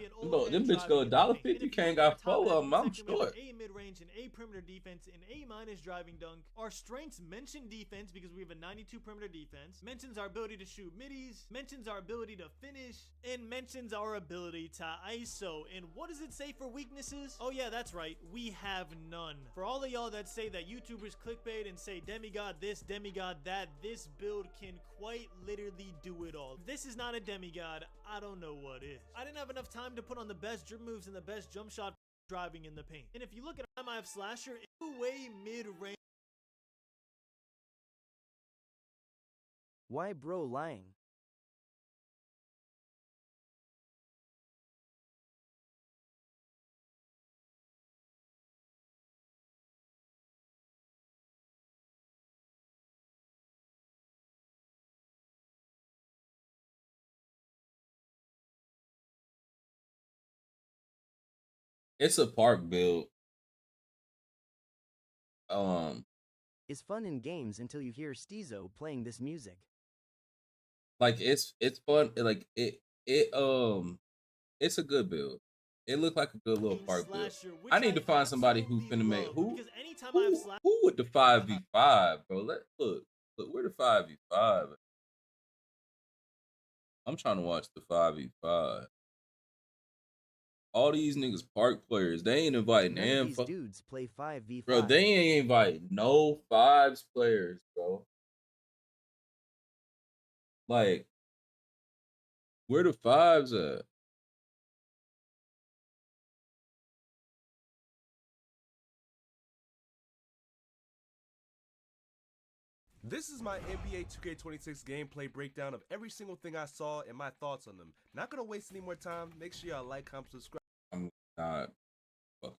Them bitch go $1.50, can't got 4 of them. I'm short. A mid-range and A perimeter defense and A- driving dunk. Our strengths mention defense because we have a 92 perimeter defense. Mentions our ability to shoot middies. Mentions our ability to finish. And mentions our ability to ISO. And what does it say for weaknesses? Oh yeah, that's right. We have none. For all of y'all that say that YouTubers clickbait and say demigod this, demigod that, this build can quite literally do it all. If this is not a demigod, I don't know what is. I didn't have enough time to put on the best dribble moves and the best jump shot driving in the paint. And if you look at I have slasher, two-way mid-range. Why bro lying? It's a park build. Is fun in games until you hear Steezo playing this music. Like it's fun. Like it's a good build. It looked like a good little park build. I need to find somebody who finna make who with the 5v5, bro. Look, we're the 5v5. I'm trying to watch the 5v5. All these niggas park players. They ain't inviting None of them. these dudes play 5v5. Bro, they ain't inviting no 5s players, bro. Like, where the 5s at? This is my NBA 2K26 gameplay breakdown of every single thing I saw and my thoughts on them. Not gonna waste any more time. Make sure y'all like, comment, subscribe. I'm not. Fuck.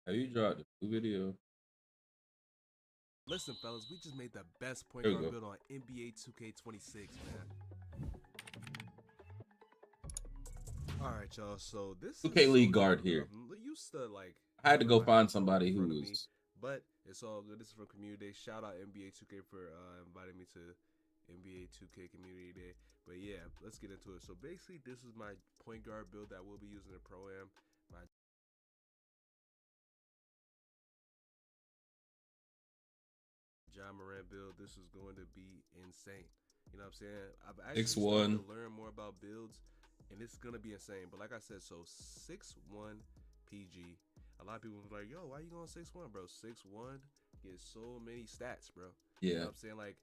Have you dropped the new video? Listen, fellas, we just made the best point Here we guard go. build on NBA 2K26, man. Alright, y'all, so this 2K is League so guard good. here. I'm used to, like, I had to go having my find somebody in who front of me, was. but it's all good. This is from Community Day. Shout out NBA 2K for inviting me to NBA 2K Community Day. But yeah, let's get into it. So basically, this is my point guard build that we'll be using in Pro Am. My John Morant build, this is going to be insane. You know what I'm saying? I've actually 6'1". started to learn more about builds, and it's gonna be insane. But like I said, so 6'1" PG. A lot of people were like, "Yo, why you going 6'1", bro?" 6'1" gets so many stats, bro. You know Yeah. what I'm saying? Like,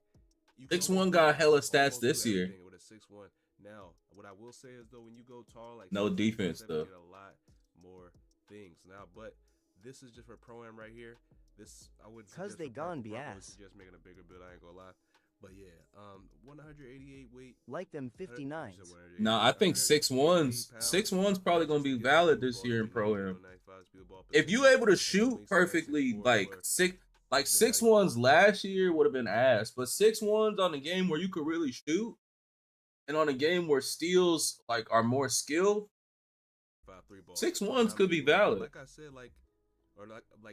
you 6'1" got hella stats this year. with a 6'1". Now, what I will say is though, when you go tall, like No 6'7", defense, you though. get a lot more things now. But this is just for pro-am right here. This I would Cause they gone be ass. Just making a bigger build. I ain't gonna lie. But yeah, 188 weight. Like them 59s. No, I think 6'1's probably gonna be valid this year in pro-am. If you able to shoot perfectly, like 6'1's last year would have been ass, but 6'1's on a game where you could really shoot, and on a game where steals like are more skilled, 6'1's could be valid. Like I said, like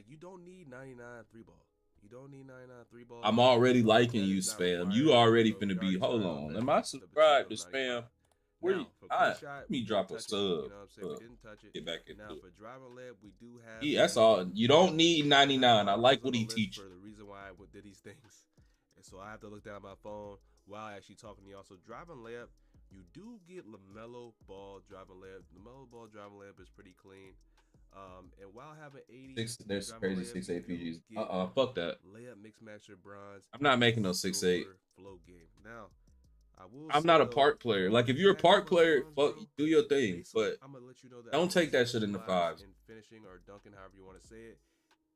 you don't need 99 3-ball. You don't need 99 3-ball. I'm already liking you, Spam. You already finna be. Hold on, am I subscribed to Spam? Where you? Let me drop a sub. You know what I'm saying? We didn't touch it. Get back in now here. for driving lab, we do have. Yeah, that's all. You don't need 99. I like what he teaches. For the reason why I did these things, and so I have to look down my phone while actually talking to y'all. So driving layup, you do get LaMelo Ball driving layup. LaMelo Ball driving layup is pretty clean. And while having 80, there's crazy 6'8" PGs. Fuck that. Layup mix matcher bronze. I'm not making no 6'8". Flow game. Now, I'm not a park player. Like if you're a park player, fuck, do your thing. But I'm gonna let you know that don't take that shit in the fives. And finishing or dunking, however you want to say it.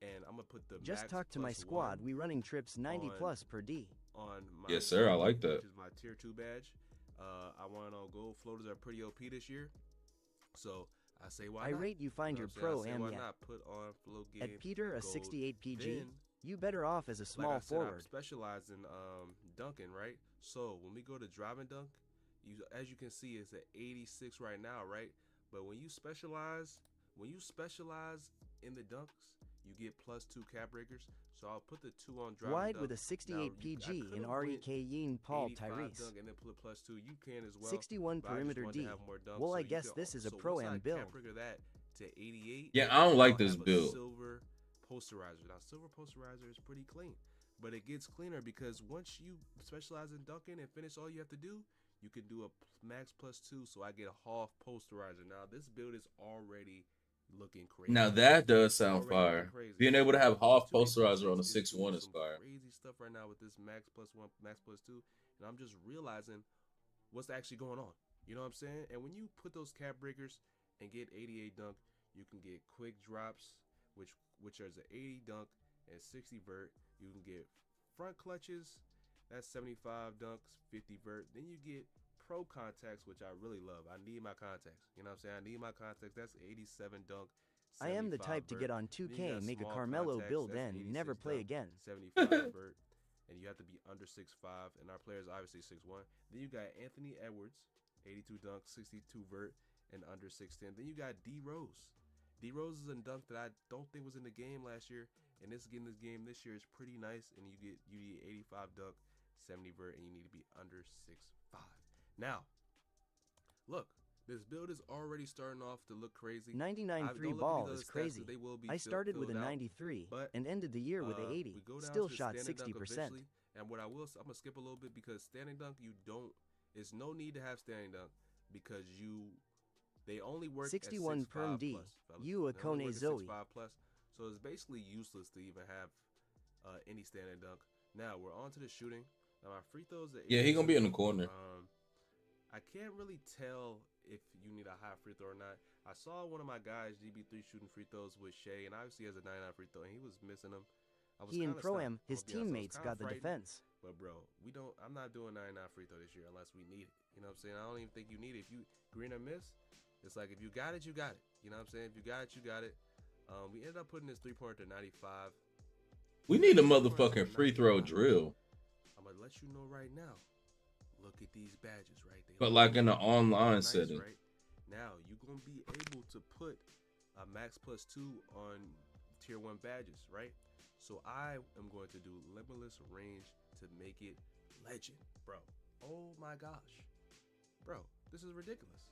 And I'm gonna put the Just max talk to my squad. We running trips 90 plus per D. On my yes, sir. I like that. Which is my tier 2 badge. I want to gold floaters are pretty OP this year. So I say why not? I rate you find your pro am yet. Not put on flow game At Peter, a gold. 68 PG. Then, you better off as a small like I said, forward. I specialize in dunking, right? So when we go to drive and dunk, as you can see, it's at 86 right now, right? But when you specialize in the dunks, you get +2 cap breakers. So I'll put the 2 on drive. Wide and with dunk. a 68 now, PG in REK Yin Paul 85 Tyrese. Dunk and then put +2. You can as well. 61 but I just perimeter wanted to D. have more dunks, Well, so I you guess can- this is a so pro once I am build. cap breaker that to 88. Yeah, I don't like I'll this have a build. Silver posterizer. Now, silver posterizer is pretty clean, but it gets cleaner because once you specialize in dunking and finish, all you have to do, you can do a max +2. So I get a half posterizer. Now, this build is already looking crazy. Now that does sound Already fire. looking crazy. Being able to have half 2K26 posterizer on a is 6'1" doing is some fire. Crazy stuff right now with this max +1, max +2, and I'm just realizing what's actually going on. You know what I'm saying? And when you put those cap breakers and get 88 dunk, you can get quick drops, which is an 80 dunk and 60 vert. You can get front clutches, that's 75 dunks, 50 vert. Then you get pro contacts, which I really love. I need my contacts. You know what I'm saying? I need my contacts. That's 87 dunk. I am the type to get on 2K, make a Carmelo build, and never play again. 75 vert, and you have to be under 6'5", and our player is obviously 6'1". Then you got Anthony Edwards, 82 dunk, 62 vert, and under 6'10". Then you got D Rose. D Rose is a dunk that I don't think was in the game last year, and this game this year is pretty nice. And you need 85 dunk, 70 vert, and you need to be under 6'5". Now, look. This build is already starting off to look crazy. 99 free ball is crazy. I started with a 93 and ended the year with a 80. Still shot 60%. And what I'm gonna skip a little bit because standing dunk, there's no need to have standing dunk because they only work 61 at 6'5" perm D. plus, fellas. You a They only Kone work at Zoe. 6'5" plus, so it's basically useless to even have any standing dunk. Now we're on to the shooting. Now my free throws are Yeah, he gonna be in the corner. I can't really tell if you need a high free throw or not. I saw one of my guys, GB3, shooting free throws with Shea, and obviously he has a 99 free throw, and he was missing them. He in Pro-Am, his teammates got the defense. But bro, I'm not doing 99 free throw this year unless we need it. You know what I'm saying? I don't even think you need it. If you green or miss, it's like if you got it, you got it. You know what I'm saying? If you got it, you got it. We ended up putting this 3-pointer to 95. We need a motherfucking free throw drill. I'm gonna let you know right now. Look at these badges, right? But like in the online nice, setting. Right? Now you're gonna be able to put a max +2 on tier 1 badges, right? So I am going to do limitless range to make it legend, bro. Oh my gosh, bro, this is ridiculous.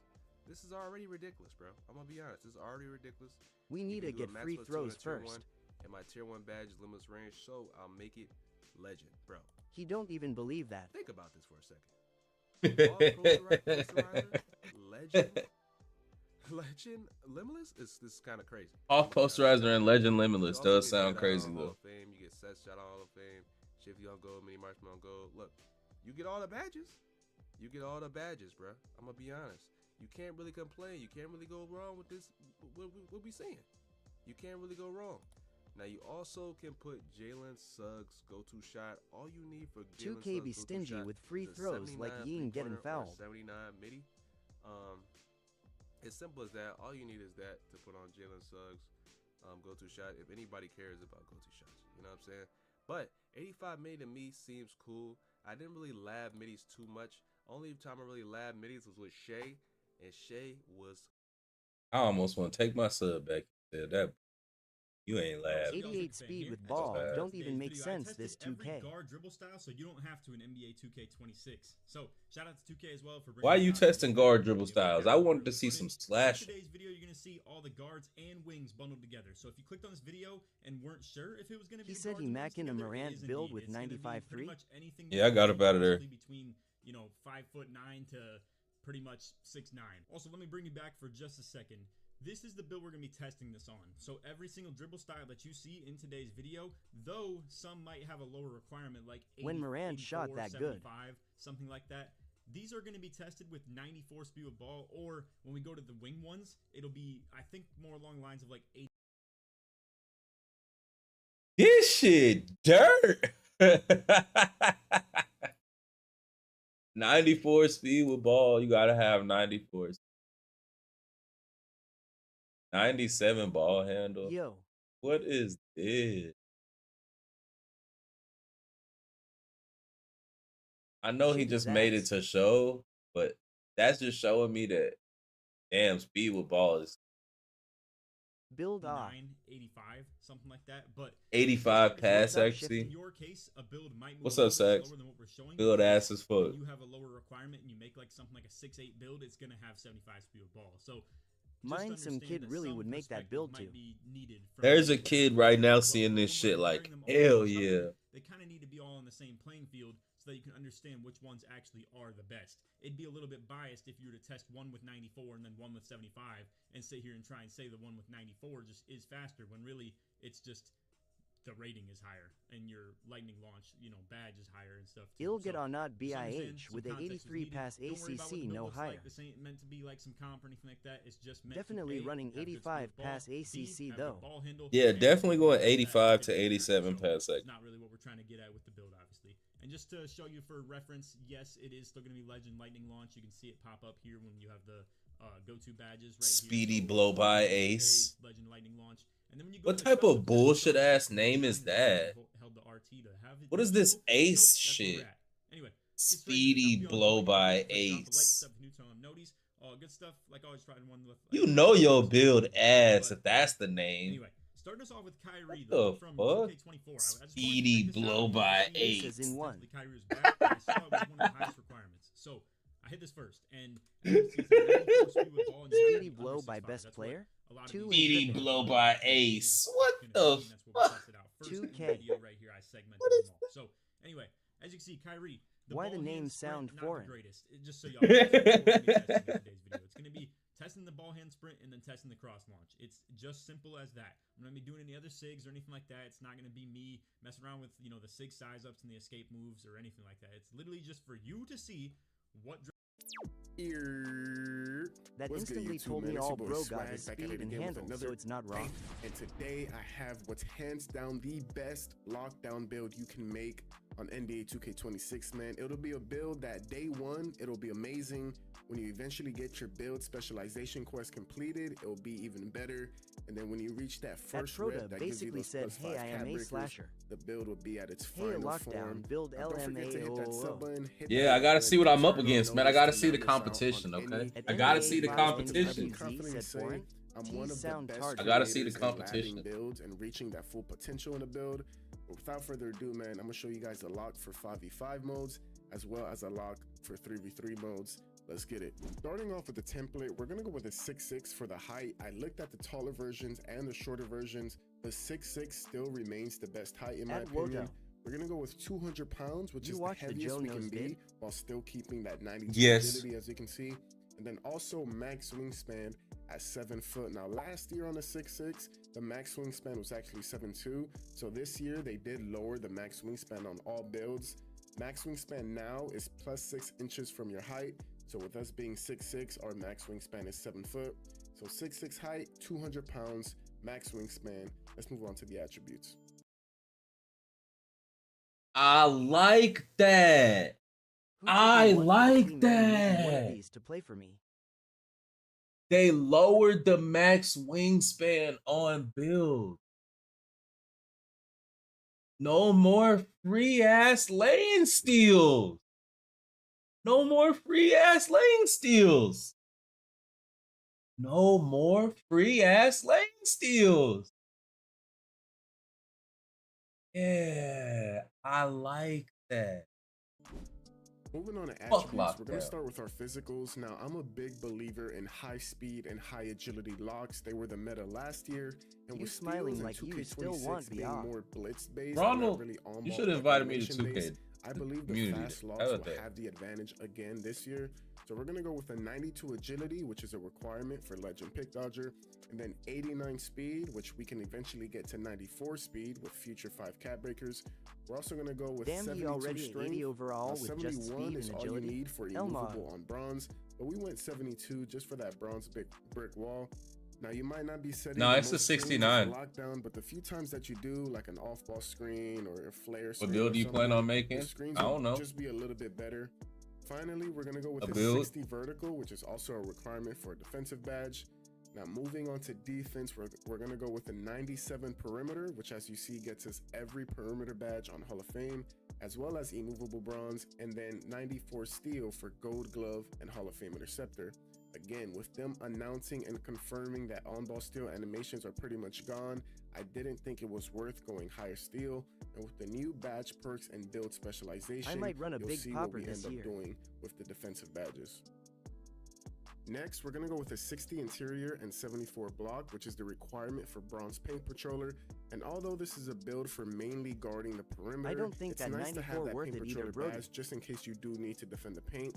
This is already ridiculous, bro. I'm gonna be honest, this is already ridiculous. We need to get free throws first. And my tier 1 badge is limitless range, so I'll make it legend, bro. He don't even believe that. Think about this for a second. Posterizer, legend, limitless is kind of crazy. Off posterizer and legend limitless does sound crazy Hall though. of Fame, you get Seth Shot Hall of Fame, Shifty on Gold, Mini Marshmallow on Gold. Look, you get all the badges. You get all the badges, bro. I'm gonna be honest. You can't really complain. You can't really go wrong with this. What we saying? You can't really go wrong. Now you also can put Jalen Suggs go-to shot. All you need for 2K be stingy with free throws like Ying getting fouled. 79 midi. As simple as that. All you need is that to put on Jalen Suggs go-to shot. If anybody cares about go-to shots, you know what I'm saying. But 85 midi to me seems cool. I didn't really lab midis too much. Only time I really lab midis was with Shea, and Shea was. I almost want to take my sub back. That you ain't lab. 88 speed with ball don't even make sense this 2K. Guard dribble style, so you don't have to in NBA 2K26. So shout out to 2K as well for. Why are you testing guard dribble styles? I wanted to see some slash. In today's video, you're gonna see all the guards and wings bundled together. So if you clicked on this video and weren't sure if it was gonna be, he said he macking a Morant build with 95.3. Yeah, I got up out of there. Between 5'9" to pretty much 6'9". Also, let me bring you back for just a second. This is the build we're going to be testing this on. So every single dribble style that you see in today's video, though some might have a lower requirement like 80, when Morant shot that 75, good, something like that, these are going to be tested with 94 speed with ball, or when we go to the wing ones, it'll be, I think, more along the lines of like 80. This shit dirt. 94 speed with ball, you gotta have 94. 97 ball handle. Yo, what is this? I know he just made it to show, but that's just showing me that damn speed with ball is build off 85, something like that. But 85 pass actually. In your case, a build might move what's up, Sax? Build ass as fuck. You have a lower requirement and you make like something like a 6'8" build, it's gonna have 75 speed with ball. So mine some kid really would make that build too. There's a kid right now seeing this shit like, hell yeah. They kind of need to be all on the same playing field so that you can understand which ones actually are the best. It'd be a little bit biased if you were to test one with 94 and then one with 75 and sit here and try and say the one with 94 just is faster when really it's just the rating is higher and your lightning launch, badge is higher and stuff too. He'll get on not BIH with a 83 pass ACC no higher. Like. This ain't meant to be like some comp or anything like that. It's just meant definitely to running 85 pass ACC though. Yeah, definitely going 85 to 87 pass second. Not really what we're trying to get at with the build, obviously. And just to show you for reference, yes, it is still going to be Legend Lightning Launch. You can see it pop up here when you have the go-to badges right Speedy here. blow by ace. Legend Lightning Launch. And then when you go what type of bullshit ass name is that? What is this ace shit? Anyway, Speedy blow by ace. Good stuff. Like always, trying one with. You know your build ass if that's the name. Anyway, starting us off with Kyrie from 2K24. Speedy blow by ace. In one. Kyrie was back. And I saw it was one of the highest requirements. So I hit this first, and Speedy blow by best player. Speedy blow by ace. What the fuck? 2K. Right here, I segmented them all. So anyway, as you can see, Kyrie. Why the names sound foreign? Just so y'all know, it's going to be testing the ball hand sprint and then testing the cross launch. It's just simple as that. I'm not going to be doing any other SIGs or anything like that. It's not going to be me messing around with, the SIG size ups and the escape moves or anything like that. It's literally just for you to see what. That what's instantly good, told me all bro got his speed and handle, so it's not wrong. And today I have what's hands down the best lockdown build you can make on NBA 2K26, man. It'll be a build that day one, it'll be amazing. When you eventually get your build specialization quest completed, it'll be even better. And then when you reach that first rep that gives you those said, "Hey, I am a slasher." The build will be at its hey, final lockdown, form. Build LMAO. Yeah, I gotta see what I'm up against, man. I gotta see the competition, okay? I gotta see the competition. I'm one of the best. I gotta see the competition. Builds and reaching that full potential in a build. But without further ado, man, I'm gonna show you guys a lock for 5v5 modes as well as a lock for 3v3 modes. Let's get it. Starting off with the template, we're gonna go with a 6'6" for the height. I looked at the taller versions and the shorter versions. The 6'6" still remains the best height in my opinion. We're going to go with 200 pounds, which is the heaviest we can be while still keeping that 92 agility, as you can see. And then also max wingspan at 7 foot. Now, last year on the 6'6", the max wingspan was actually 7'2". So this year, they did lower the max wingspan on all builds. Max wingspan now is plus 6 inches from your height. So with us being 6'6", our max wingspan is 7 foot. So 6'6" height, 200 pounds, max wingspan. Let's move on to the attributes. I like that. I like that. To play for me. They lowered the max wingspan on build. No more free ass lane steals. No more free ass lane steals. No more free ass lane steals. Yeah, I like that. Moving on to attributes, we're going to start with our physicals. Now, I'm a big believer in high speed and high agility locks. They were the meta last year, and with smiling like you still want being more blitz based, Ronald, really you should have invited me to 2K. I believe the fast locks will have the advantage again this year. So we're going to go with a 92 agility, which is a requirement for Legend Pick Dodger, and then 89 speed, which we can eventually get to 94 speed with future 5 cat breakers. We're also going to go with 72 strength. Overall, with 71 just speed is and all agility. you need for immovable on bronze, but we went 72 just for that bronze brick wall. Now, you might not be setting it's a 69 lockdown, but the few times that you do, like an off-ball screen or a flare screen, what build do you plan on making? I don't know. Just be a little bit better. Finally, we're going to go with a 60 vertical, which is also a requirement for a defensive badge. Now, moving on to defense, we're going to go with a 97 perimeter, which, as you see, gets us every perimeter badge on Hall of Fame, as well as immovable bronze, and then 94 steel for gold glove and Hall of Fame interceptor. Again, with them announcing and confirming that on-ball steel animations are pretty much gone, I didn't think it was worth going higher steel. And with the new badge perks and build specialization, I might run a you'll big see what we end up doing with the defensive badges. Next, we're going to go with a 60 interior and 74 block, which is the requirement for bronze paint patroller. And although this is a build for mainly guarding the perimeter, I don't think it's that nice to have that worth paint it either, patroller badge just in case you do need to defend the paint.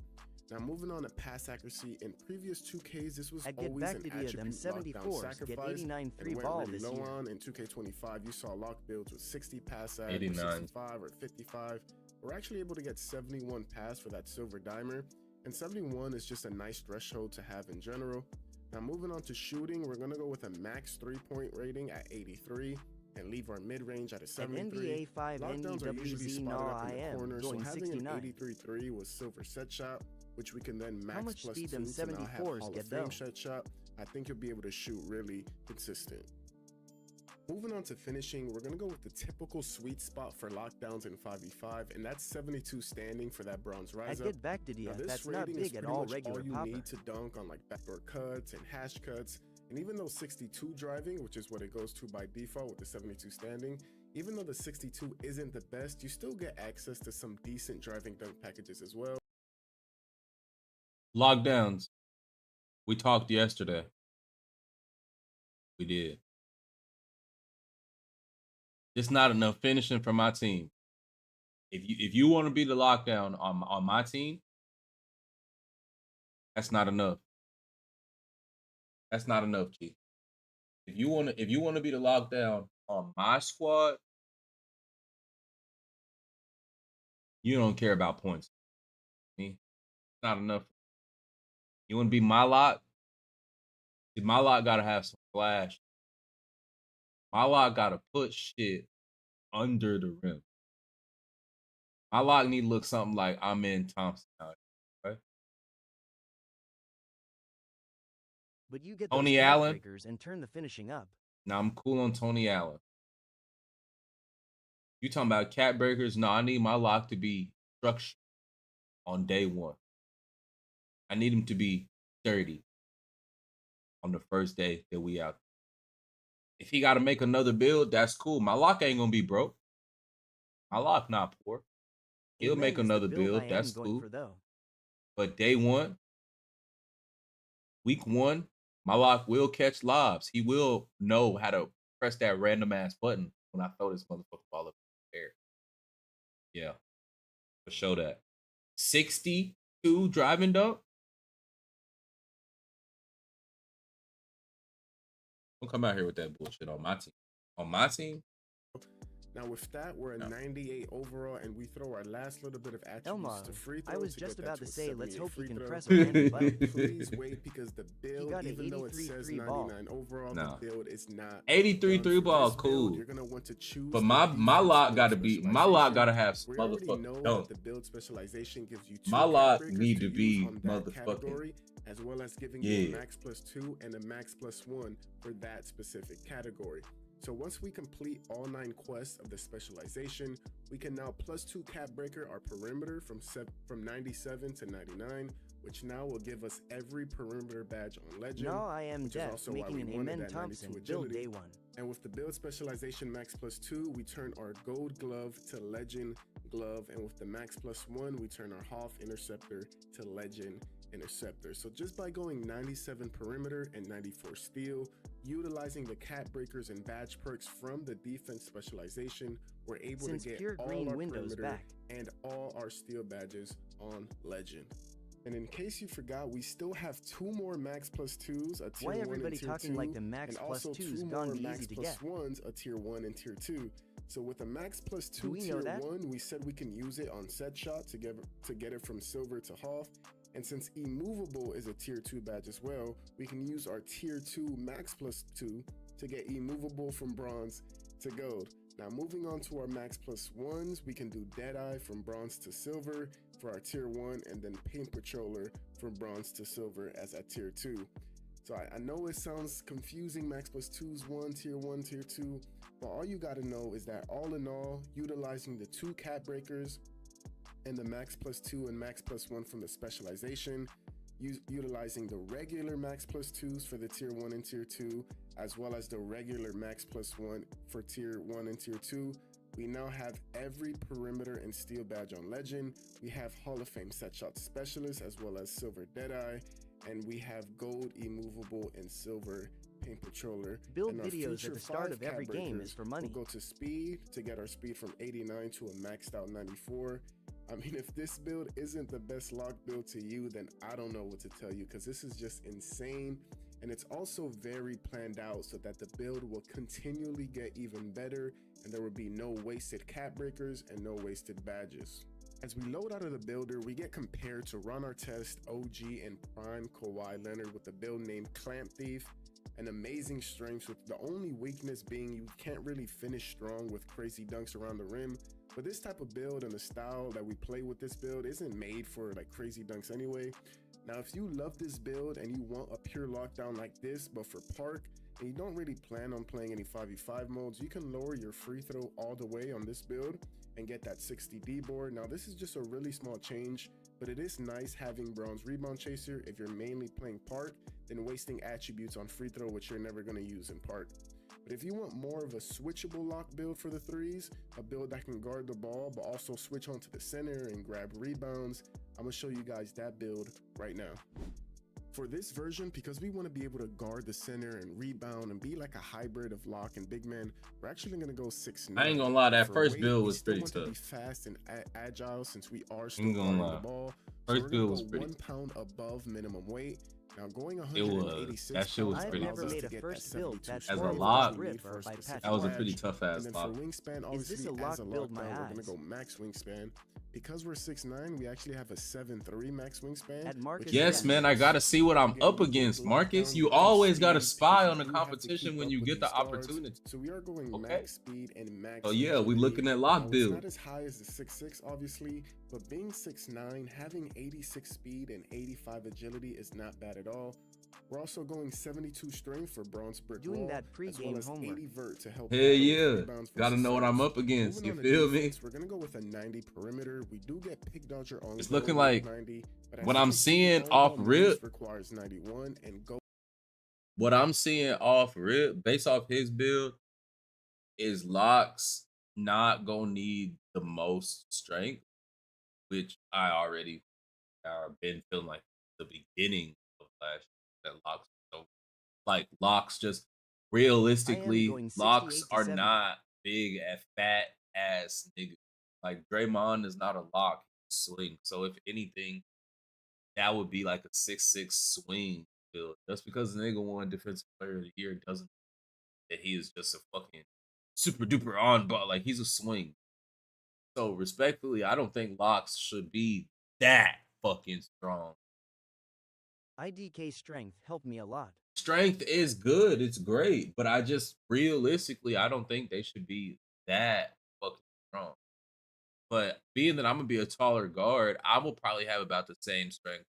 Now, moving on to pass accuracy, in previous 2Ks, this was always an attribute lockdown sacrifice, and went really low on. In 2K25, you saw lock builds with 60 pass at 65 or 55. We're actually able to get 71 pass for that silver dimer, and 71 is just a nice threshold to have in general. Now, moving on to shooting, we're going to go with a max 3-point rating at 83 and leave our mid-range at a 73. Lockdowns are usually spotted up in the corner, so having an 83-3 with silver set shot, which we can then max plus 2 to now have Hall of Fame set shot, I think you'll be able to shoot really consistent. Moving on to finishing, we're going to go with the typical sweet spot for lockdowns in 5v5, and that's 72 standing for that bronze rise up. Now, this rating is pretty much all you need to dunk on like backdoor cuts and hash cuts, and even though 62 driving, which is what it goes to by default with the 72 standing, even though the 62 isn't the best, you still get access to some decent driving dunk packages as well. Lockdowns. We talked yesterday. We did. It's not enough finishing for my team. If you want to be the lockdown on my team, that's not enough. That's not enough, G. If you want to be the lockdown on my squad, you don't care about points. It's not enough. You want to be my lock? My lock gotta have some flash. My lock gotta put shit under the rim. My lock need to look something like I'm in Thompson. Okay? But you get Tony Allen and turn the finishing up. Now I'm cool on Tony Allen. You talking about cat breakers? No, I need my lock to be structured on day one. I need him to be 30 on the first day that we out. If he got to make another build, that's cool. My lock ain't gonna be broke. My lock not poor. He'll make another build. That's cool. But day one, week one, my lock will catch lobs. He will know how to press that random ass button when I throw this motherfucker ball up in the air. Yeah, for sure that. 62 driving dunk. Don't come out here with that bullshit on my team. On my team. Now with that, we're at 98 overall, and we throw our last little bit of attributes to free throw. I was to just get about that to say, let's hope he can throw. press a random button. Please wait, because the build, even though it says 99 ball. overall, the build is not 83 3 ball, cool. Build, you're gonna want to choose. But my lock gotta be, my lock gotta have motherfucking dunk. The build specialization gives you 2 my lock breakers need to be motherfucking category, as well as giving you a max +2 and a max +1 for that specific category. So once we complete all 9 quests of the specialization, we can now +2 cap breaker our perimeter from 97 to 99, which now will give us every perimeter badge on Legend. No, I am Jeff, making an Amen Thompson build day 1. And with the build specialization max +2, we turn our gold glove to Legend glove, and with the max +1, we turn our Hoff interceptor to Legend interceptor. So just by going 97 perimeter and 94 steal, utilizing the cap breakers and badge perks from the defense specialization, we're able to get all our perimeter and all our steal badges on Legend. And in case you forgot, we still have 2 more max +2s, a tier 1 everybody and tier talking 2, like the max and also 2s 2 gone more be max easy to get? +1s, a tier 1 and tier 2. So with a max +2 tier 1, we said we can use it on set shot to get it from silver to Hoff. And since immovable is a tier 2 badge as well, we can use our tier 2 max +2 to get immovable from bronze to gold. Now moving on to our max +1s, we can do Deadeye from bronze to silver for our tier 1, and then Paint Patroller from bronze to silver as at tier 2. So I know it sounds confusing, max +2s, tier 1, tier 2, but all you gotta know is that all in all, utilizing the 2 cap breakers and the max +2 and max +1 from the specialization, utilizing the regular max +2s for the tier 1 and tier 2, as well as the regular max +1 for tier 1 and tier 2, we now have every perimeter and steal badge on Legend. We have Hall of Fame set shot specialist as well as silver Deadeye, and we have gold immovable and silver Paint Patroller. Build videos at the start of every game is for money. We'll go to speed to get our speed from 89 to a maxed out 94. I mean, if this build isn't the best lock build to you, then I don't know what to tell you, because this is just insane. And it's also very planned out so that the build will continually get even better, and there will be no wasted cap breakers and no wasted badges. As we load out of the builder, we get compared to Ron Artest, OG, and Prime Kawhi Leonard with a build named Clamp Thief. An amazing strength, with the only weakness being you can't really finish strong with crazy dunks around the rim. But this type of build and the style that we play with this build isn't made for like crazy dunks anyway. Now, if you love this build and you want a pure lockdown like this, but for park, and you don't really plan on playing any 5v5 modes, you can lower your free throw all the way on this build and get that 60D board. Now, this is just a really small change, but it is nice having bronze rebound chaser if you're mainly playing park than wasting attributes on free throw, which you're never going to use in park. But if you want more of a switchable lock build for the threes, a build that can guard the ball but also switch onto the center and grab rebounds, I'm going to show you guys that build right now. For this version, because we want to be able to guard the center and rebound and be like a hybrid of lock and big man, we're actually going to go 6'9". I ain't gonna lie, that first weight, build was pretty tough. To be fast and agile, since we are still guarding the ball. First build was pretty 1 pound above minimum weight. Now going 186 that shit was pretty never tough. made a first build that's as a more lock, that was a pretty tough ass lock. And then for wingspan, obviously, is this a lock build? My we're eyes. gonna go max wingspan. Because we're 6'9", we actually have a 7'3" max wingspan. At Marcus, yes, man, I gotta see what I'm up against, Marcus. You always gotta spy on the competition when you get the opportunity. So we are going max speed and max. Oh yeah, we looking at lock build. It's not as high as the 6'6", obviously, but being 6'9", having 86 speed and 85 agility is not bad at all. We're also going 72 strength for bronze brick doing wall, that pre-game as well as homework. 80 vert to help. Hell yeah, gotta know what I'm up against. You feel me? We're gonna go with a 90 perimeter. We do get pick dodger on. It's looking like 90, what I'm seeing off rip requires 91 and go. What I'm seeing off rip, based off his build, is locks not gonna need the most strength, which I already been feeling like the beginning of last year. That locks, so like locks, just realistically, locks are not big at fat ass niggas. Like Draymond is not a lock swing. So if anything, that would be like a 6'6" swing build. Just because the nigga won Defensive Player of the Year doesn't mean that he is just a fucking super duper on ball. Like he's a swing. So respectfully, I don't think locks should be that fucking strong. IDK strength helped me a lot. Strength is good, it's great, but I just realistically I don't think they should be that fucking strong. But being that I'm gonna be a taller guard, I will probably have about the same strength,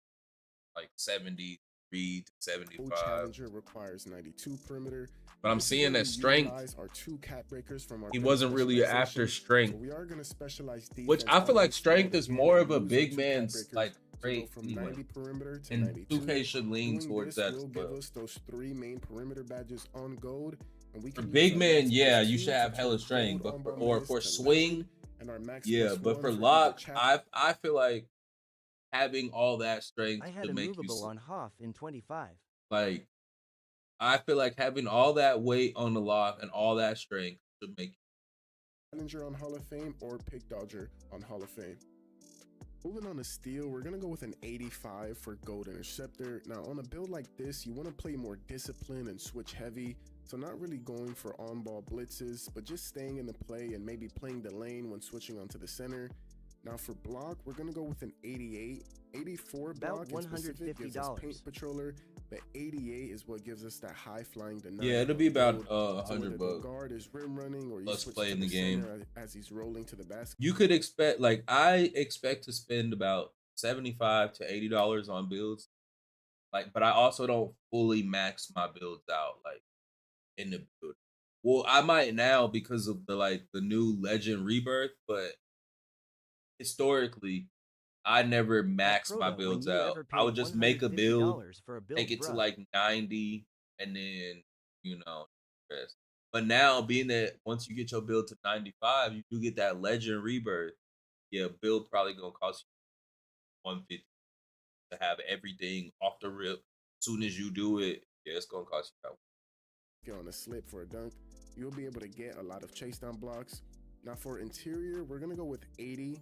like 73 to 75. Challenger requires 92 perimeter. But I'm seeing that strength. Our two cap breakers from our he wasn't really after strength, so we are gonna specialize which I feel like strength is more of a big man's like trait from 90 perimeter to and 92. 2K should lean towards that. Will give us those 3 main perimeter badges on gold, and we can for big man, yeah, you should have hella strength, but for swing, yeah, but for lock, I feel like having all that strength I had to a make movable you on Hoff in 25. like. I feel like having all that weight on the lock and all that strength should make you Challenger on Hall of Fame or Pick Dodger on Hall of Fame. Moving on to steel, we're going to go with an 85 for Gold Interceptor. Now, on a build like this, you want to play more discipline and switch heavy, so not really going for on-ball blitzes, but just staying in the play and maybe playing the lane when switching onto the center. Now, for block, we're going to go with an 88. 84 block about $150 gives us Paint Patroller, but 88 is what gives us that high-flying denial. Yeah, it'll be about $100 bucks. Guard is rim running, or you plus switch playing to the game as he's rolling to the basket. You could expect, like, I expect to spend about $75 to $80 on builds, like, but I also don't fully max my builds out, like, in the build. Well, I might now because of the new Legend Rebirth, but historically, I never max my builds out. I would just make a build, take it to like 90, and then, rest. But now, being that once you get your build to 95, you do get that Legend Rebirth. Yeah, build probably gonna cost you 150 to have everything off the rip. As soon as you do it, yeah, it's gonna cost you that. Get on a slip for a dunk, you'll be able to get a lot of chase down blocks. Now for interior, we're gonna go with 80.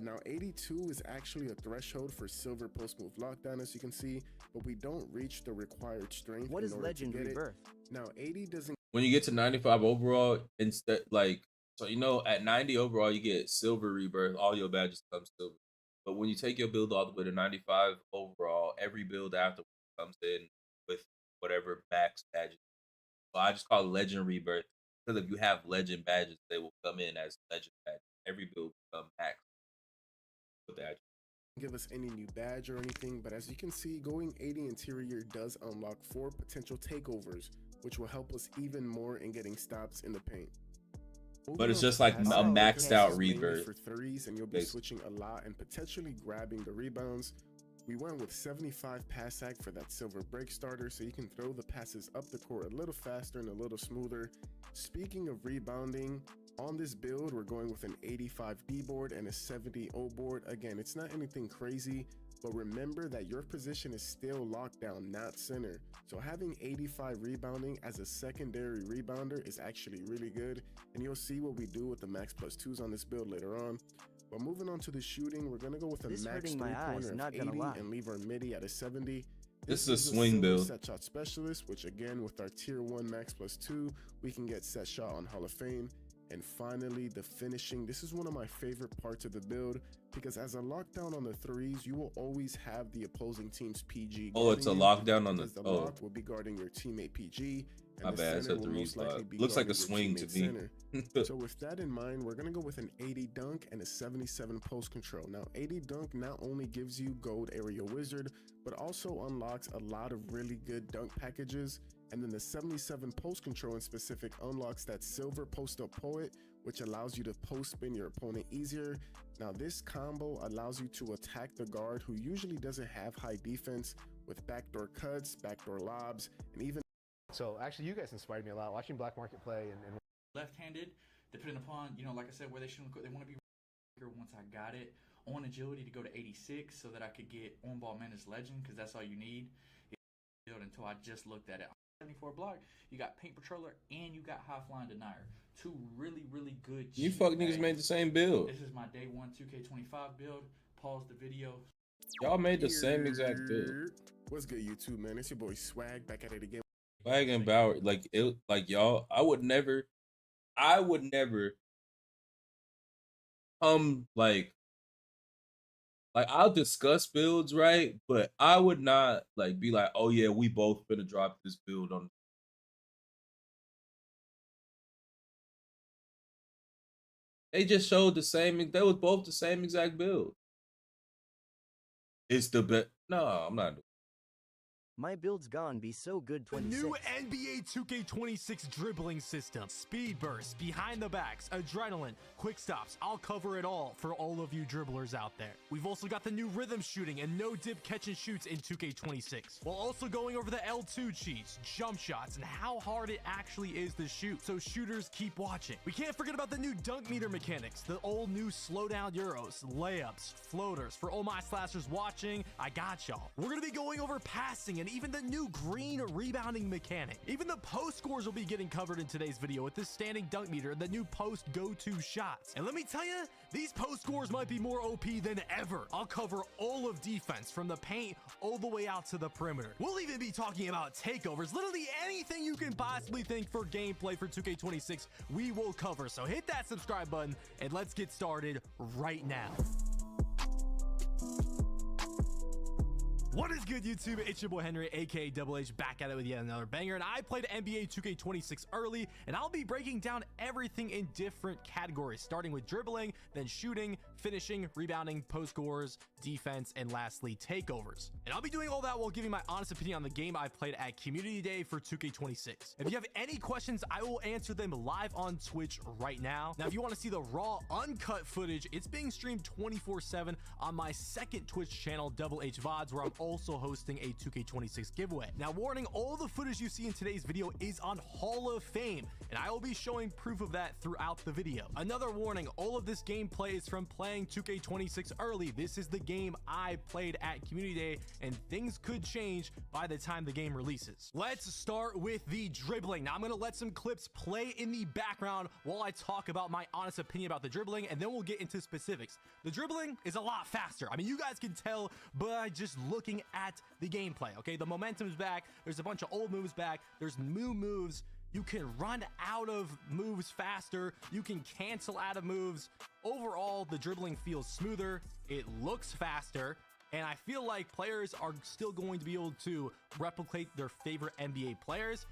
Now 82 is actually a threshold for silver post move lockdown, as you can see, but we don't reach the required strength. What is Legend Rebirth? Now 80 doesn't. When you get to 95 overall, instead, at 90 overall, you get silver rebirth. All your badges come silver. But when you take your build all the way to 95 overall, every build after comes in with whatever max badges. So I just call it Legend Rebirth, because if you have Legend badges, they will come in as Legend badges. Every build will come max with that. Give us any new badge or anything, but as you can see, going 80 interior does unlock 4 potential takeovers, which will help us even more in getting stops in the paint. But it's just like a maxed out rebirth for threes, and you'll be switching a lot and potentially grabbing the rebounds. We went with 75 pass hack for that silver break starter, so you can throw the passes up the court a little faster and a little smoother. Speaking of rebounding, on this build, we're going with an 85 D board and a 70 O board. Again, it's not anything crazy, but remember that your position is still lockdown, not center. So having 85 rebounding as a secondary rebounder is actually really good, and you'll see what we do with the max plus 2s on this build later on. But moving on to the shooting, we're going to go with a max 3-pointer of 80 and leave our midi at a 70. This is a swing build. Set shot specialist, which again, with our tier 1 max plus 2, we can get set shot on Hall of Fame. And finally, the finishing. This is one of my favorite parts of the build, because as a lockdown on the threes, you will always have the opposing team's PG. Oh, it's a lockdown on the lock will be guarding your teammate PG. And my bad, it's a 3 spot. Looks like a swing to me. So with that in mind, we're gonna go with an 80 dunk and a 77 post control. Now 80 dunk not only gives you gold area wizard, but also unlocks a lot of really good dunk packages. And then the 77 post control in specific unlocks that silver post up poet, which allows you to post spin your opponent easier. Now this combo allows you to attack the guard who usually doesn't have high defense with backdoor cuts, backdoor lobs, and even. So actually, you guys inspired me a lot watching Black Market play and left-handed, depending upon, like I said, where they shouldn't go. They want to be once I got it on agility to go to 86 so that I could get on-ball menace legend, because that's all you need. Until I just looked at it. 74 block, you got Paint Patroller, and you got High Flying Denier. Two really, really good. You fuck niggas made the same build. This is my day one 2K25 build. Pause the video. Y'all made the same exact build. What's good, YouTube, man? It's your boy Swag back at it again. Swag and Bauer, like y'all. I would never like I'll discuss builds, right? But I would not like be like, oh yeah, we both finna drop this build on. They just showed the same. They was both the same exact build. It's the best. No, I'm not doing. My build's gone be so good 26. The new NBA 2K26 dribbling system. Speed bursts, behind the backs, adrenaline, quick stops. I'll cover it all for all of you dribblers out there. We've also got the new rhythm shooting and no dip catch and shoots in 2K26. While also going over the L2 cheats, jump shots, and how hard it actually is to shoot. So shooters keep watching. We can't forget about the new dunk meter mechanics, the old new slow down euros, layups, floaters. For all my slashers watching, I got y'all. We're gonna be going over passing and even the new green rebounding mechanic. Even the post scores will be getting covered in today's video with this standing dunk meter and the new post go-to shots. And let me tell you, these post scores might be more OP than ever. I'll cover all of defense from the paint all the way out to the perimeter. We'll even be talking about takeovers. Literally anything you can possibly think for gameplay for 2K26, we will cover. So hit that subscribe button and let's get started right now. What is good, YouTube? It's your boy Henry, aka Double H, back at it with yet another banger. And I played NBA 2K26 early, and I'll be breaking down everything in different categories, starting with dribbling, then shooting, finishing, rebounding, post scores, defense, and lastly, takeovers. And I'll be doing all that while giving my honest opinion on the game I played at Community Day for 2K26. If you have any questions, I will answer them live on Twitch right now. Now, if you want to see the raw, uncut footage, it's being streamed 24/7 on my second Twitch channel, Double H VODs, where I'm also hosting a 2K26 giveaway. Now, warning, all the footage you see in today's video is on Hall of Fame, and I will be showing proof of that throughout the video. Another warning, all of this gameplay is from playing 2K26 early. This is the game I played at Community Day, and things could change by the time the game releases. Let's start with the dribbling. Now, I'm going to let some clips play in the background while I talk about my honest opinion about the dribbling, and then we'll get into specifics. The dribbling is a lot faster. I mean, you guys can tell by just looking at the gameplay. Okay, the momentum's back. There's a bunch of old moves back. There's new moves. You can run out of moves faster. You can cancel out of moves. Overall, the dribbling feels smoother. It looks faster. And I feel like players are still going to be able to replicate their favorite NBA players,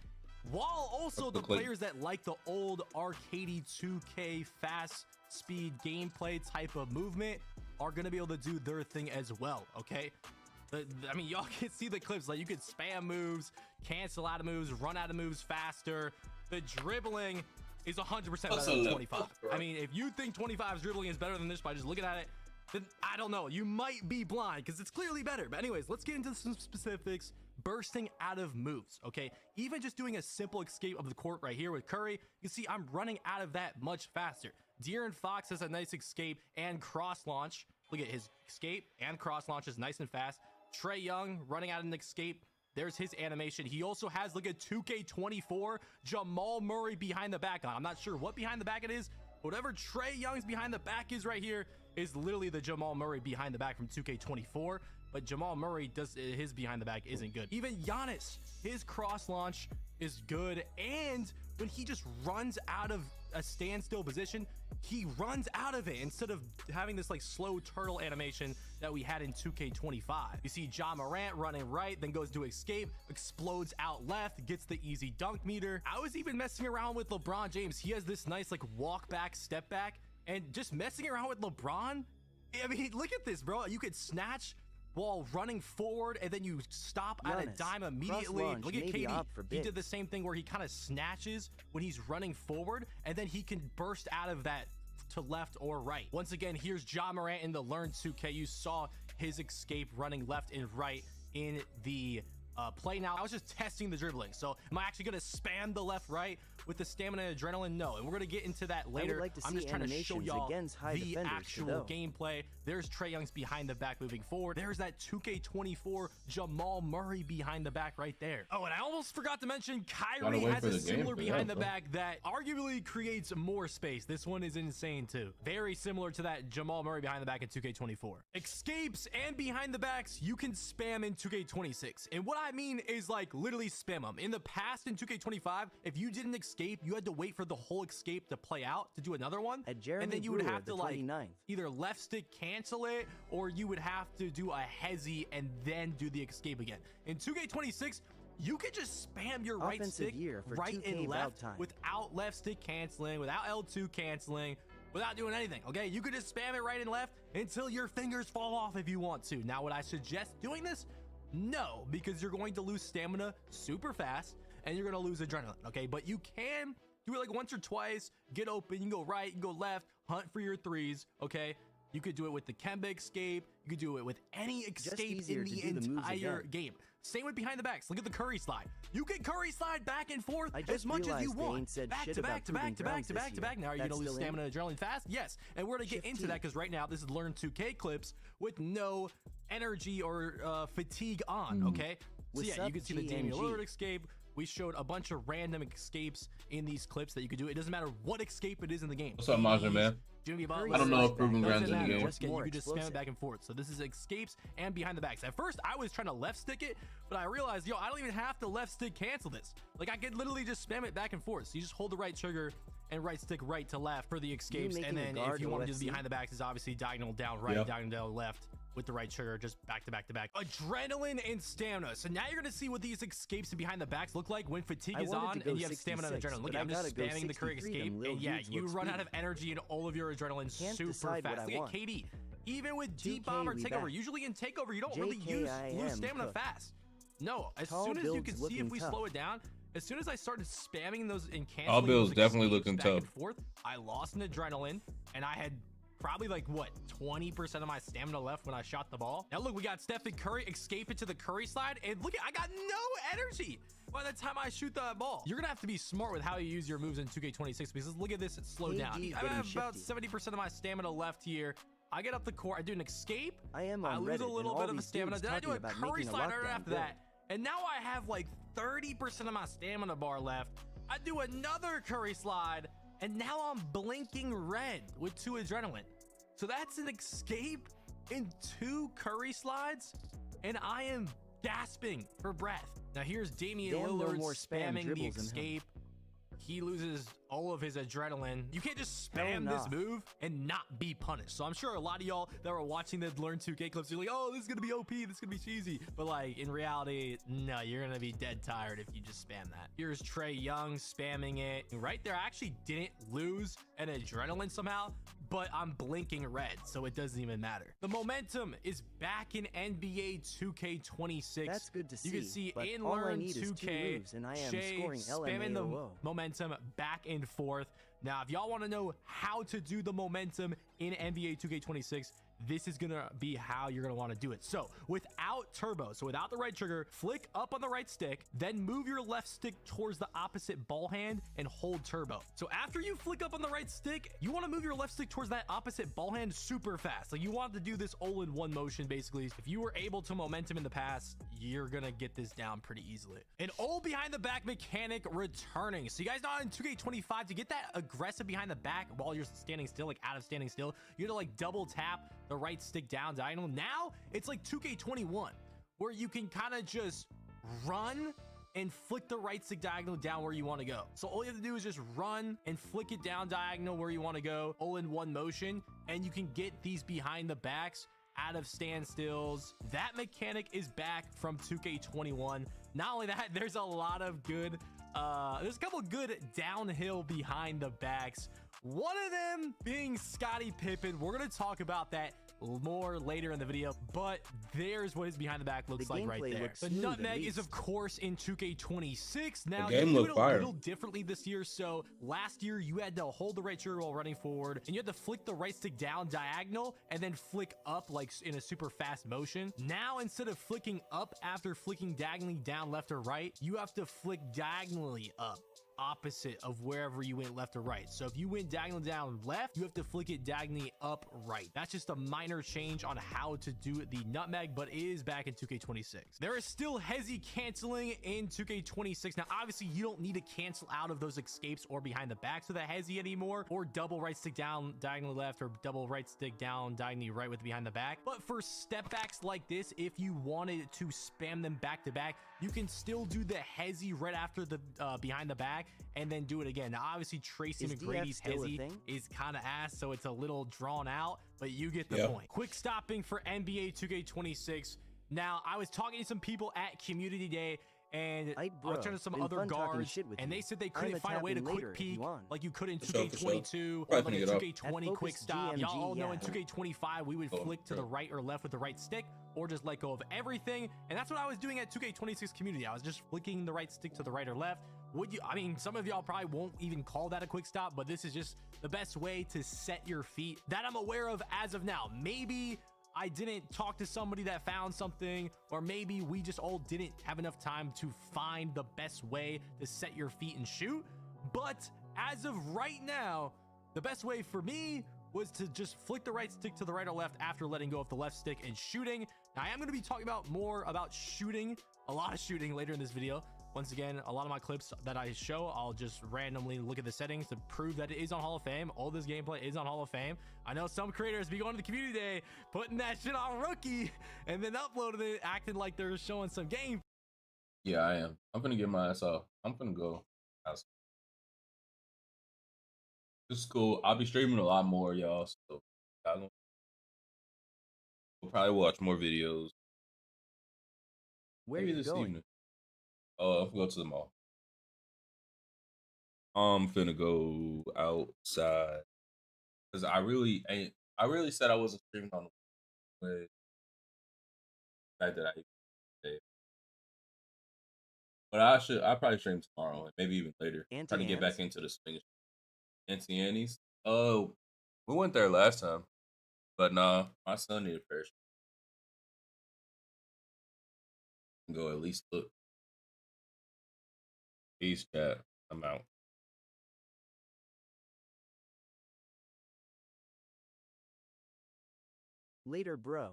while also the players that like the old arcadey 2K fast speed gameplay type of movement are going to be able to do their thing as well. Okay, I mean, y'all can see the clips. Like, you could spam moves, cancel out of moves, run out of moves faster. The dribbling is 100% better than 25. I mean, if you think 25's dribbling is better than this by just looking at it, then I don't know. You might be blind because it's clearly better. But anyways, let's get into some specifics. Bursting out of moves, okay? Even just doing a simple escape of the court right here with Curry, you see I'm running out of that much faster. De'Aaron Fox has a nice escape and cross launch. Look at his escape and cross launch is nice and fast. Trae Young running out an escape. There's his animation. He also has like a 2K24 Jamal Murray behind the back on. I'm not sure what behind the back it is. Whatever Trae Young's behind the back is right here is literally the Jamal Murray behind the back from 2K24. But Jamal Murray does his behind the back isn't good. Even Giannis, his cross launch is good. And when he just runs out of a standstill position, he runs out of it instead of having this like slow turtle animation that we had in 2K25. You see Ja Morant running right, then goes to escape, explodes out left, gets the easy dunk meter. I was even messing around with LeBron James. He has this nice like walk back, step back, and just messing around with LeBron. I mean, look at this, bro. You could snatch while running forward, and then you stop at a dime immediately. Look at KD. He did the same thing where he kind of snatches when he's running forward, and then he can burst out of that to left or right. Once again, here's Ja Morant in the Learn 2K. You saw his escape running left and right in the play now. I was just testing the dribbling. So am I actually going to spam the left right with the stamina and adrenaline? No. And we're going to get into that later. I'm just trying to show y'all the actual gameplay. There's Trae Young's behind the back moving forward. There's that 2K24 Jamal Murray behind the back right there. Oh, and I almost forgot to mention Kyrie has a similar behind the back that arguably creates more space. This one is insane too. Very similar to that Jamal Murray behind the back in 2K24. Escapes and behind the backs you can spam in 2K26. And what I mean is like literally spam them. In the past in 2K25, if you did an escape, you had to wait for the whole escape to play out to do another one. And then you would have to like either left stick cancel it, or you would have to do a hezzy and then do the escape again. In 2K26, you can just spam your right stick right and left without left stick canceling, without L2 canceling, without doing anything. Okay, you could just spam it right and left until your fingers fall off if you want to. Now, would I suggest doing this? No, because you're going to lose stamina super fast and you're going to lose adrenaline. Okay, but you can do it like once or twice, get open, you can go right, you can go left, hunt for your threes. Okay, you could do it with the Kemba escape. You could do it with any escape in the entire game. Same with behind the backs. Look at the Curry slide. You can Curry slide back and forth as much as you want. Back to back to back to back to back to back. Now, are you going to lose stamina and adrenaline fast? Yes. And we're going to get into that because right now this is Learn 2K clips with no energy or fatigue on. Okay. So yeah, you can see the Damian Lillard escape. We showed a bunch of random escapes in these clips that you could do. It doesn't matter what escape it is in the game. What's up, Majin, man? I don't know if Proving Grounds in the game. You can just spam it back and forth. So this is escapes and behind the backs. At first, I was trying to left stick it, but I realized, yo, I don't even have to left stick cancel this. Like, I could literally just spam it back and forth. So you just hold the right trigger and right stick right to left for the escapes. And then if you want to do the behind the backs, is obviously diagonal down right, diagonal down left with the right trigger, just back to back to back. Adrenaline and stamina. So now you're going to see what these escapes and behind the backs look like when fatigue is on and you have stamina and adrenaline. Look, I'm just spamming the Curry escape, and yeah, you run out of energy and all of your adrenaline super fast. Look at KD. Even with deep bomb or takeover, usually in takeover, you don't really lose stamina fast. No, as soon as you can see if we slow it down, as soon as I started spamming those and canceling all bills definitely looking tough. I lost an adrenaline, and I had probably like what 20% of my stamina left when I shot the ball. Now look, we got Stephen Curry escape into the Curry slide, and look, I got no energy by the time I shoot the ball. You're gonna have to be smart with how you use your moves in 2K26 because look at this, it's slowed down. I have about 70% of my stamina left here. I get up the court, I do an escape, I lose a little bit of a stamina, then I do a Curry slide right after that, and now I have like 30% of my stamina bar left. I do another Curry slide, and now I'm blinking red with 2 adrenaline. So that's an escape in 2 Curry slides, and I am gasping for breath. Now here's Damian Lillard spamming the escape. He loses all of his adrenaline. You can't just spam this move and not be punished. So I'm sure a lot of y'all that were watching the Learn 2K clips, you're like, oh, this is gonna be OP, this is gonna be cheesy. But like in reality, no, you're gonna be dead tired if you just spam that. Here's Trae Young spamming it. Right there, I actually didn't lose an adrenaline somehow, but I'm blinking red, so it doesn't even matter. The momentum is back in NBA 2K26. That's good to see. You can see in Learn 2K, and I am Shay scoring spamming the momentum back and forth. Now, if y'all want to know how to do the momentum in NBA 2K26, this is gonna be how you're gonna want to do it. So without turbo, so without the right trigger, flick up on the right stick, then move your left stick towards the opposite ball hand and hold turbo. So after you flick up on the right stick, you want to move your left stick towards that opposite ball hand super fast. Like you want to do this all in one motion basically. If you were able to momentum in the past, you're gonna get this down pretty easily. An old behind the back mechanic returning. So you guys know in 2K25, to get that aggressive behind the back while you're standing still, like out of standing still, you have to like double tap the right stick down diagonal. Now it's like 2K21 where you can kind of just run and flick the right stick diagonal down where you want to go. So all you have to do is just run and flick it down diagonal where you want to go, all in one motion, and you can get these behind the backs out of standstills. That mechanic is back from 2K21. Not only that, there's a lot of good there's a couple good downhill behind the backs. One of them being Scottie Pippen. We're going to talk about that more later in the video, but there's what his behind the back looks like right there. The nutmeg is of course in 2K26. Now the game you do it a fire. little differently this year. So last year you had to hold the right trigger while running forward, and you had to flick the right stick down diagonal and then flick up like in a super fast motion. Now instead of flicking up after flicking diagonally down left or right, you have to flick diagonally up, opposite of wherever you went left or right. So if you went diagonal down left, you have to flick it diagonally up right. That's just a minor change on how to do the nutmeg, but it is back in 2K26. There is still hezi canceling in 2K26. Now obviously you don't need to cancel out of those escapes or behind the backs with a hezi anymore, or double right stick down diagonally left, or double right stick down diagonally right with behind the back. But for step backs like this, if you wanted to spam them back to back, you can still do the hezi right after the behind the back and then do it again. Now obviously Tracy McGrady's hezi is kind of ass, so it's a little drawn out, but you get the point. Quick stopping for NBA 2K26. Now I was talking to some people at community day, and I was talking to some other guards, and they said they couldn't find a way to quick peek like you could in 2K22 or like a 2K20 quick stop. Y'all all know in 2K25 we would flick to the right or left with the right stick, or just let go of everything, and that's what I was doing at 2K26 community. I was just flicking the right stick to the right or left. I mean, some of y'all probably won't even call that a quick stop, but this is just the best way to set your feet that I'm aware of as of now. Maybe I didn't talk to somebody that found something, or maybe we just all didn't have enough time to find the best way to set your feet and shoot. But as of right now, the best way for me was to just flick the right stick to the right or left after letting go of the left stick and shooting. Now I am going to be talking more about shooting, a lot of shooting later in this video. Once again, a lot of my clips that I show, I'll just randomly look at the settings to prove that it is on Hall of Fame. All this gameplay is on Hall of Fame. I know some creators be going to the community day, putting that shit on rookie, and then uploading it, acting like they're showing some game. Yeah, I am. I'm gonna get my ass off. I'm gonna go. This is cool. I'll be streaming a lot more, y'all. So we'll probably watch more videos. Where are you going? Evening. Oh, I'll go to the mall. I'm finna go outside because I really said I wasn't streaming on the way. The fact that I did. But I probably stream tomorrow and maybe even later. Trying to get back into the swing. Auntie Annie's. Oh, we went there last time, but nah, my son needed a pair of shoes. Go at least look. Peace, chat. I'm out. Later, bro.